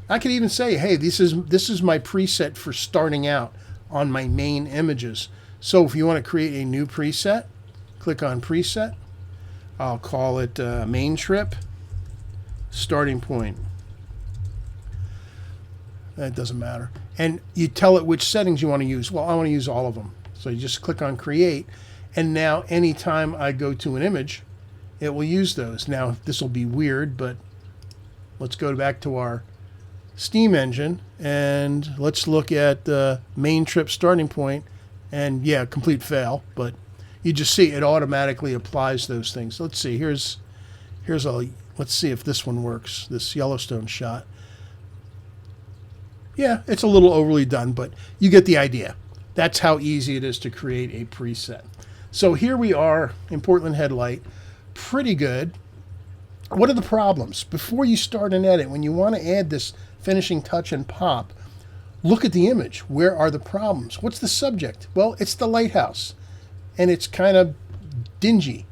I could even say, hey, this is my preset for starting out on my main images. So if you want to create a new preset, click on preset. I'll call it main trip starting point. That doesn't matter. And you tell it which settings you want to use. Well, I want to use all of them. So you just click on create. And now anytime I go to an image, it will use those. Now, this will be weird, but let's go back to our Steam engine and let's look at the main trip starting point. And yeah, complete fail, but you just see it automatically applies those things. Let's see, let's see if this one works, this Yellowstone shot. Yeah, it's a little overly done, but you get the idea. That's how easy it is to create a preset. So here we are in Portland Headlight. Pretty good. What are the problems? Before you start an edit, when you want to add this finishing touch and pop, look at the image. Where are the problems? What's the subject? Well, it's the lighthouse, and it's kind of dingy.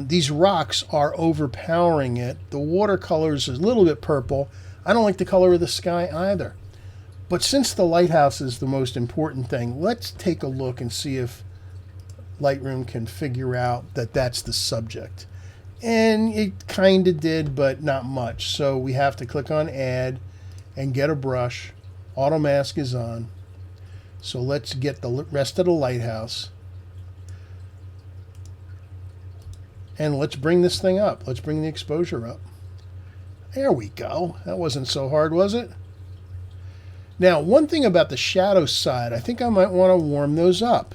These rocks are overpowering it. The watercolor is a little bit purple. I don't like the color of the sky either. But since the lighthouse is the most important thing, let's take a look and see if Lightroom can figure out that that's the subject. And it kind of did, but not much. So we have to click on add and get a brush. Auto mask is on. So let's get the rest of the lighthouse. And let's bring this thing up. Let's bring the exposure up. There we go. That wasn't so hard, was it? Now, one thing about the shadow side, I think I might want to warm those up.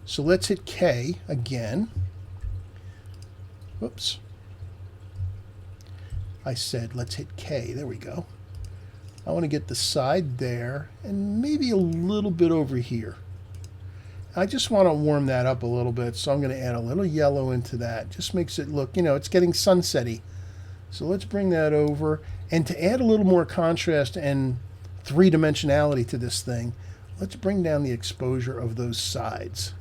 So let's hit K again. Whoops. I said let's hit K. There we go. I want to get the side there and maybe a little bit over here. I just want to warm that up a little bit, so I'm going to add a little yellow into that. Just makes it look, it's getting sunsetty. So let's bring that over. And to add a little more contrast and three-dimensionality to this thing, let's bring down the exposure of those sides.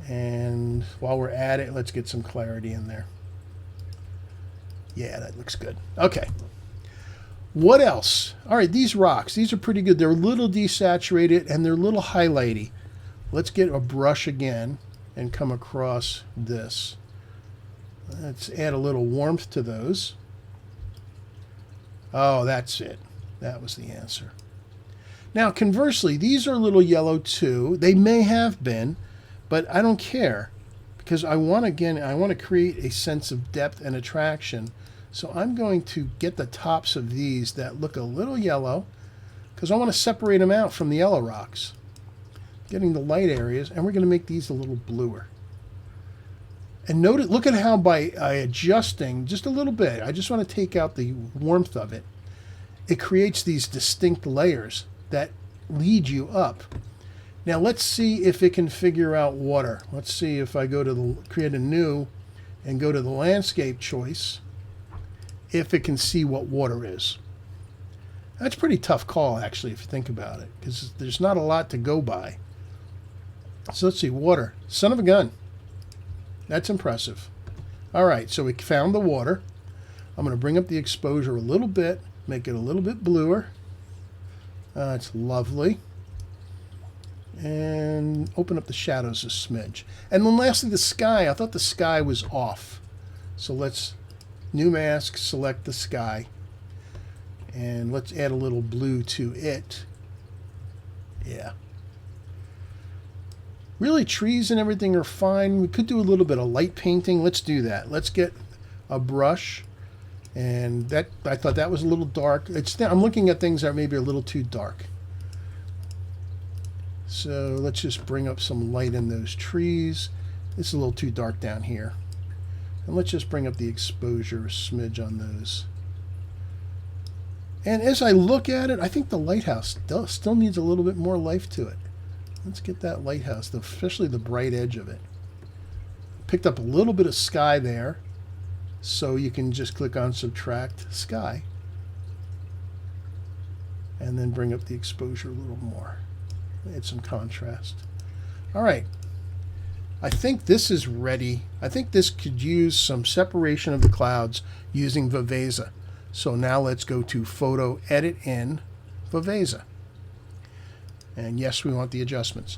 And while we're at it, let's get some clarity in there. Yeah, that looks good. Okay. What else? All right, these rocks, these are pretty good. They're a little desaturated and they're a little highlighty. Let's get a brush again and come across this. Let's add a little warmth to those. Oh, that's it. That was the answer. Now, conversely, these are a little yellow too. They may have been, but I don't care because I want to create a sense of depth and attraction. So I'm going to get the tops of these that look a little yellow because I want to separate them out from the yellow rocks. getting the light areas, and we're going to make these a little bluer. And notice, look at how by adjusting just a little bit, I just want to take out the warmth of it. It creates these distinct layers that lead you up. Now let's see if it can figure out water. Let's see if I go to the create a new and go to the landscape choice, if it can see what water is. That's a pretty tough call, actually, if you think about it, because there's not a lot to go by. So let's see, water. Son of a gun. That's impressive. All right, so we found the water. I'm going to bring up the exposure a little bit, make it a little bit bluer. It's lovely. And open up the shadows a smidge. And then lastly, the sky. I thought the sky was off. So let's new mask, select the sky. And let's add a little blue to it. Yeah. Really, trees and everything are fine. We could do a little bit of light painting. Let's do that. Let's get a brush. And that, I thought that was a little dark. I'm looking at things that are maybe a little too dark. So let's just bring up some light in those trees. It's a little too dark down here. And let's just bring up the exposure a smidge on those. And as I look at it, I think the lighthouse still needs a little bit more life to it. Let's get that lighthouse, especially the bright edge of it. Picked up a little bit of sky there. So you can just click on subtract sky. And then bring up the exposure a little more. Add some contrast. All right. I think this is ready. I think this could use some separation of the clouds using Viveza. So now let's go to Photo, Edit in Viveza. And yes, we want the adjustments.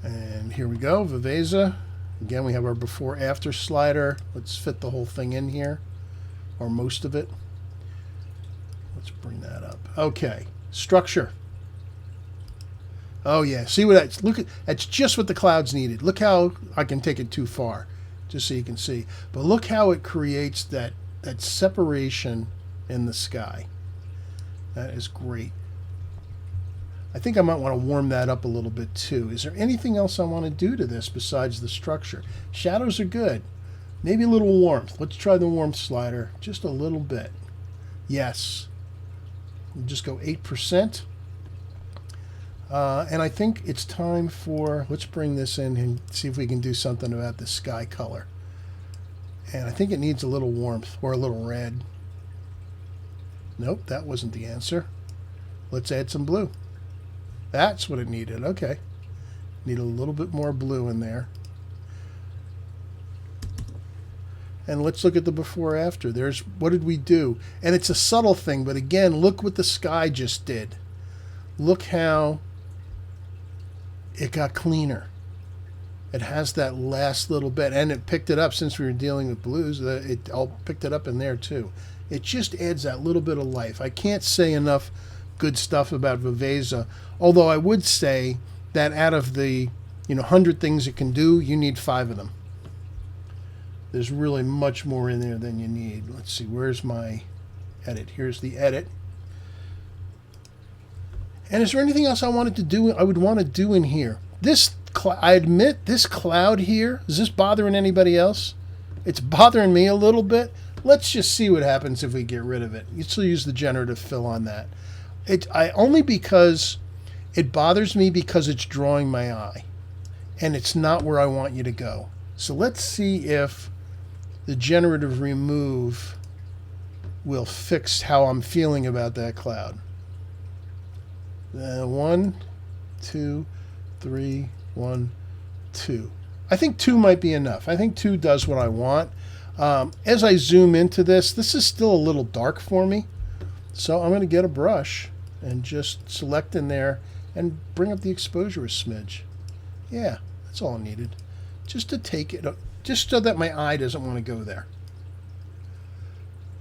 And here we go, Viveza. Again, we have our before-after slider. Let's fit the whole thing in here, or most of it. Let's bring that up. Okay, structure. Oh yeah, see what that's, look at, that's just what the clouds needed. Look how I can take it too far, just so you can see. But look how it creates that separation in the sky. That is great. I think I might want to warm that up a little bit too. Is there anything else I want to do to this besides the structure? Shadows are good. Maybe a little warmth. Let's try the warmth slider just a little bit. Yes. We'll just go 8%. And I think it's time for, let's bring this in and see if we can do something about the sky color. And I think it needs a little warmth or a little red. Nope, that wasn't the answer. Let's add some blue. That's what it needed. Okay. Need a little bit more blue in there. And let's look at the before after. There's, what did we do? And it's a subtle thing, but again, look what the sky just did. Look how it got cleaner. It has that last little bit, and it picked it up since we were dealing with blues. It all picked it up in there too. It just adds that little bit of life. I can't say enough good stuff about Viveza, although I would say that out of the 100 things it can do, you need 5 of them. There's really much more in there than you need. Let's see, where's my edit? Here's the edit. And is there anything else I wanted to do? I would want to do in here. This, I admit, this cloud here, is this bothering anybody else? It's bothering me a little bit. Let's just see what happens if we get rid of it. You still use the generative fill on that. Only because it bothers me because it's drawing my eye. And it's not where I want you to go. So let's see if the generative remove will fix how I'm feeling about that cloud. 1, 2, 3, 1, 2. I think 2 might be enough. I think 2 does what I want. As I zoom into this is still a little dark for me. So I'm going to get a brush and just select in there and bring up the exposure a smidge. Yeah, that's all I needed. Just to take it, just so that my eye doesn't want to go there.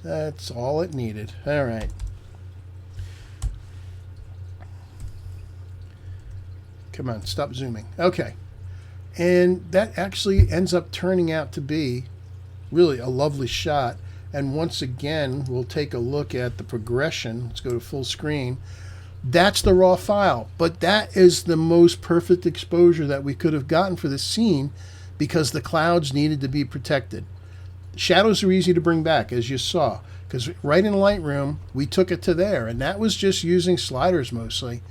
That's all it needed. All right. Come on, stop zooming. Okay. And that actually ends up turning out to be really a lovely shot. And once again, we'll take a look at the progression. Let's go to full screen. That's the raw file, but that is the most perfect exposure that we could have gotten for this scene because the clouds needed to be protected. Shadows are easy to bring back, as you saw, because right in Lightroom, we took it to there, and that was just using sliders mostly.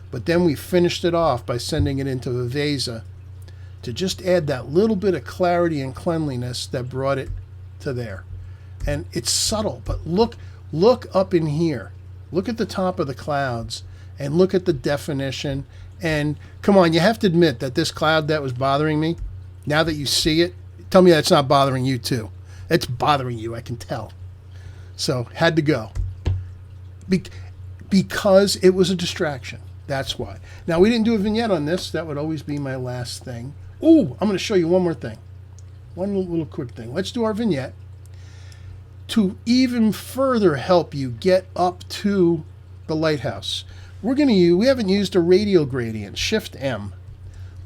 But then we finished it off by sending it into Viveza to just add that little bit of clarity and cleanliness that brought it to there. And it's subtle, but look up in here. Look at the top of the clouds and look at the definition. And come on, you have to admit that this cloud that was bothering me, now that you see it, tell me that's not bothering you too. It's bothering you, I can tell. So, had to go. Because it was a distraction. That's why. Now, we didn't do a vignette on this. That would always be my last thing. Oh, I'm going to show you one more thing. One little quick thing. Let's do our vignette. To even further help you get up to the lighthouse, we haven't used a radial gradient, Shift M.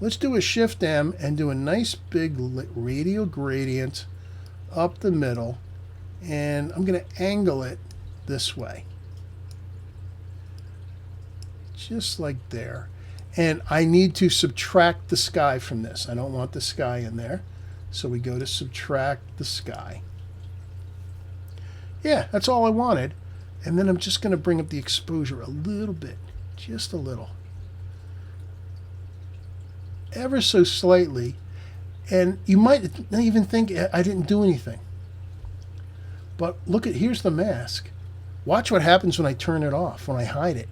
Let's do a Shift M and do a nice big radial gradient up the middle, and I'm going to angle it this way. Just like there. And I need to subtract the sky from this. I don't want the sky in there. So we go to subtract the sky. Yeah, that's all I wanted. And then I'm just going to bring up the exposure a little bit. Just a little. Ever so slightly. And you might not even think I didn't do anything. But look at, here's the mask. Watch what happens when I turn it off, when I hide it.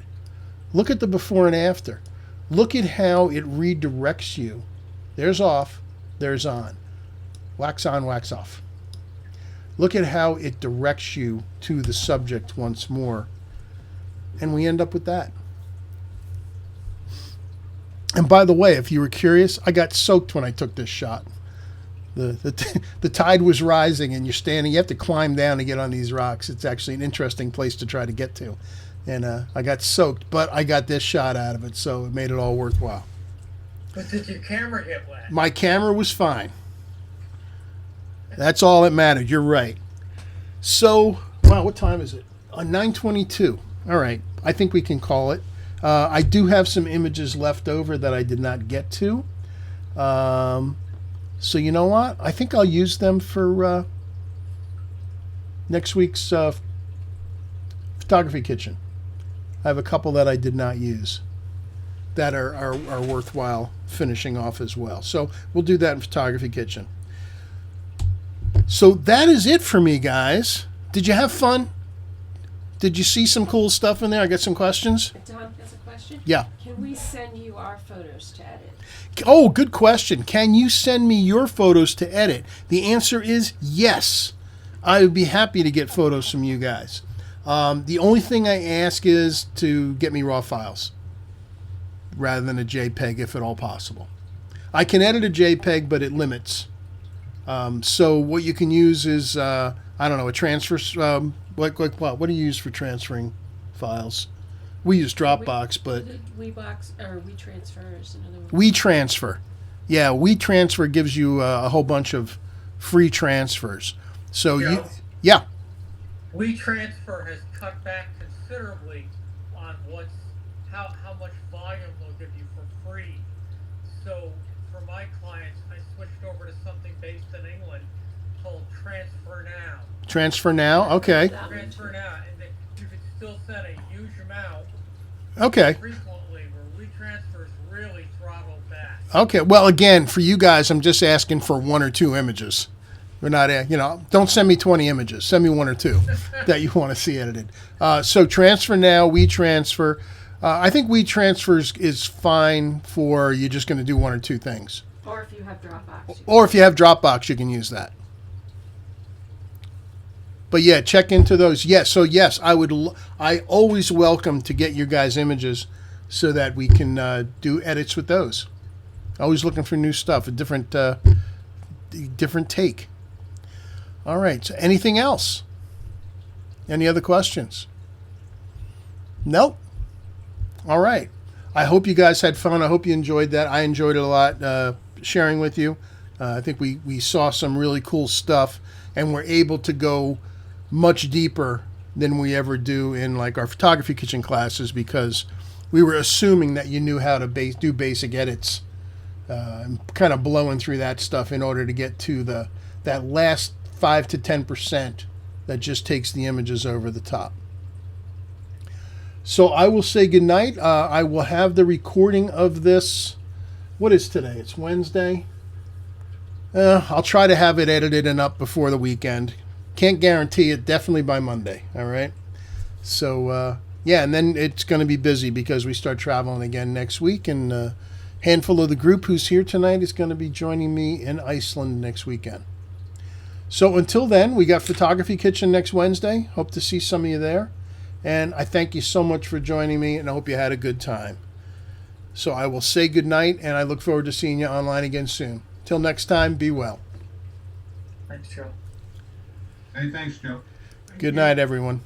Look at the before and after. Look at how it redirects you. There's off, there's on. Wax on, wax off. Look at how it directs you to the subject once more. And we end up with that. And by the way, if you were curious, I got soaked when I took this shot. The tide was rising and you're standing, you have to climb down to get on these rocks. It's actually an interesting place to try to get to. And I got soaked, but I got this shot out of it, so it made it all worthwhile. But did your camera get wet? My camera was fine. That's all that mattered. You're right. So, wow, what time is it? 9:22. All right, I think we can call it. I do have some images left over that I did not get to. So you know what? I think I'll use them for next week's photography kitchen. I have a couple that I did not use that are worthwhile finishing off as well. So we'll do that in photography kitchen. So that is it for me, guys. Did you have fun? Did you see some cool stuff in there? I got some questions. Don has a question. Yeah. Can we send you our photos to edit? Oh, good question. Can you send me your photos to edit? The answer is yes. I would be happy to get photos from you guys. The only thing I ask is to get me raw files rather than a JPEG if at all possible. I can edit a JPEG, but it limits. So what you can use is, I don't know, a transfer, what do you use for transferring files? We use Dropbox, but WeTransfer is another one. WeTransfer. Yeah, WeTransfer gives you a whole bunch of free transfers. So yeah. WeTransfer has cut back considerably on how much volume they'll give you for free. So for my clients, I switched over to something based in England called Transfer Now. Transfer Now, okay. Transfer Now, and you can still send a huge amount. Okay. Frequently, where WeTransfer is really throttled back. Okay. Well, again, for you guys, I'm just asking for 1 or 2 images. We're not, don't send me 20 images. Send me 1 or 2 that you want to see edited. So Transfer Now, WeTransfer. I think WeTransfer is fine for you're just going to do 1 or 2 things. Or if you have Dropbox. Or if you have Dropbox, you can use that. But yeah, check into those. Yes, so yes, I always welcome to get your guys' images so that we can do edits with those. Always looking for new stuff, a different take. All right, so anything else? Any other questions? Nope. All right. I hope you guys had fun. I hope you enjoyed that. I enjoyed it a lot sharing with you. I think we saw some really cool stuff, and we're able to go much deeper than we ever do in like our photography kitchen classes, because we were assuming that you knew how to do basic edits, kind of blowing through that stuff in order to get to that last 5 to 10% that just takes the images over the top. So I will say goodnight. I will have the recording of this. What is today? It's Wednesday. I'll try to have it edited and up before the weekend. Can't guarantee it. Definitely by Monday. All right. So yeah, and then it's going to be busy because we start traveling again next week, and a handful of the group who's here tonight is going to be joining me in Iceland next weekend. So until then, we got Photography Kitchen next Wednesday. Hope to see some of you there. And I thank you so much for joining me, and I hope you had a good time. So I will say goodnight, and I look forward to seeing you online again soon. Till next time, be well. Thanks, Joe. Hey, thanks, Joe. Good night, everyone.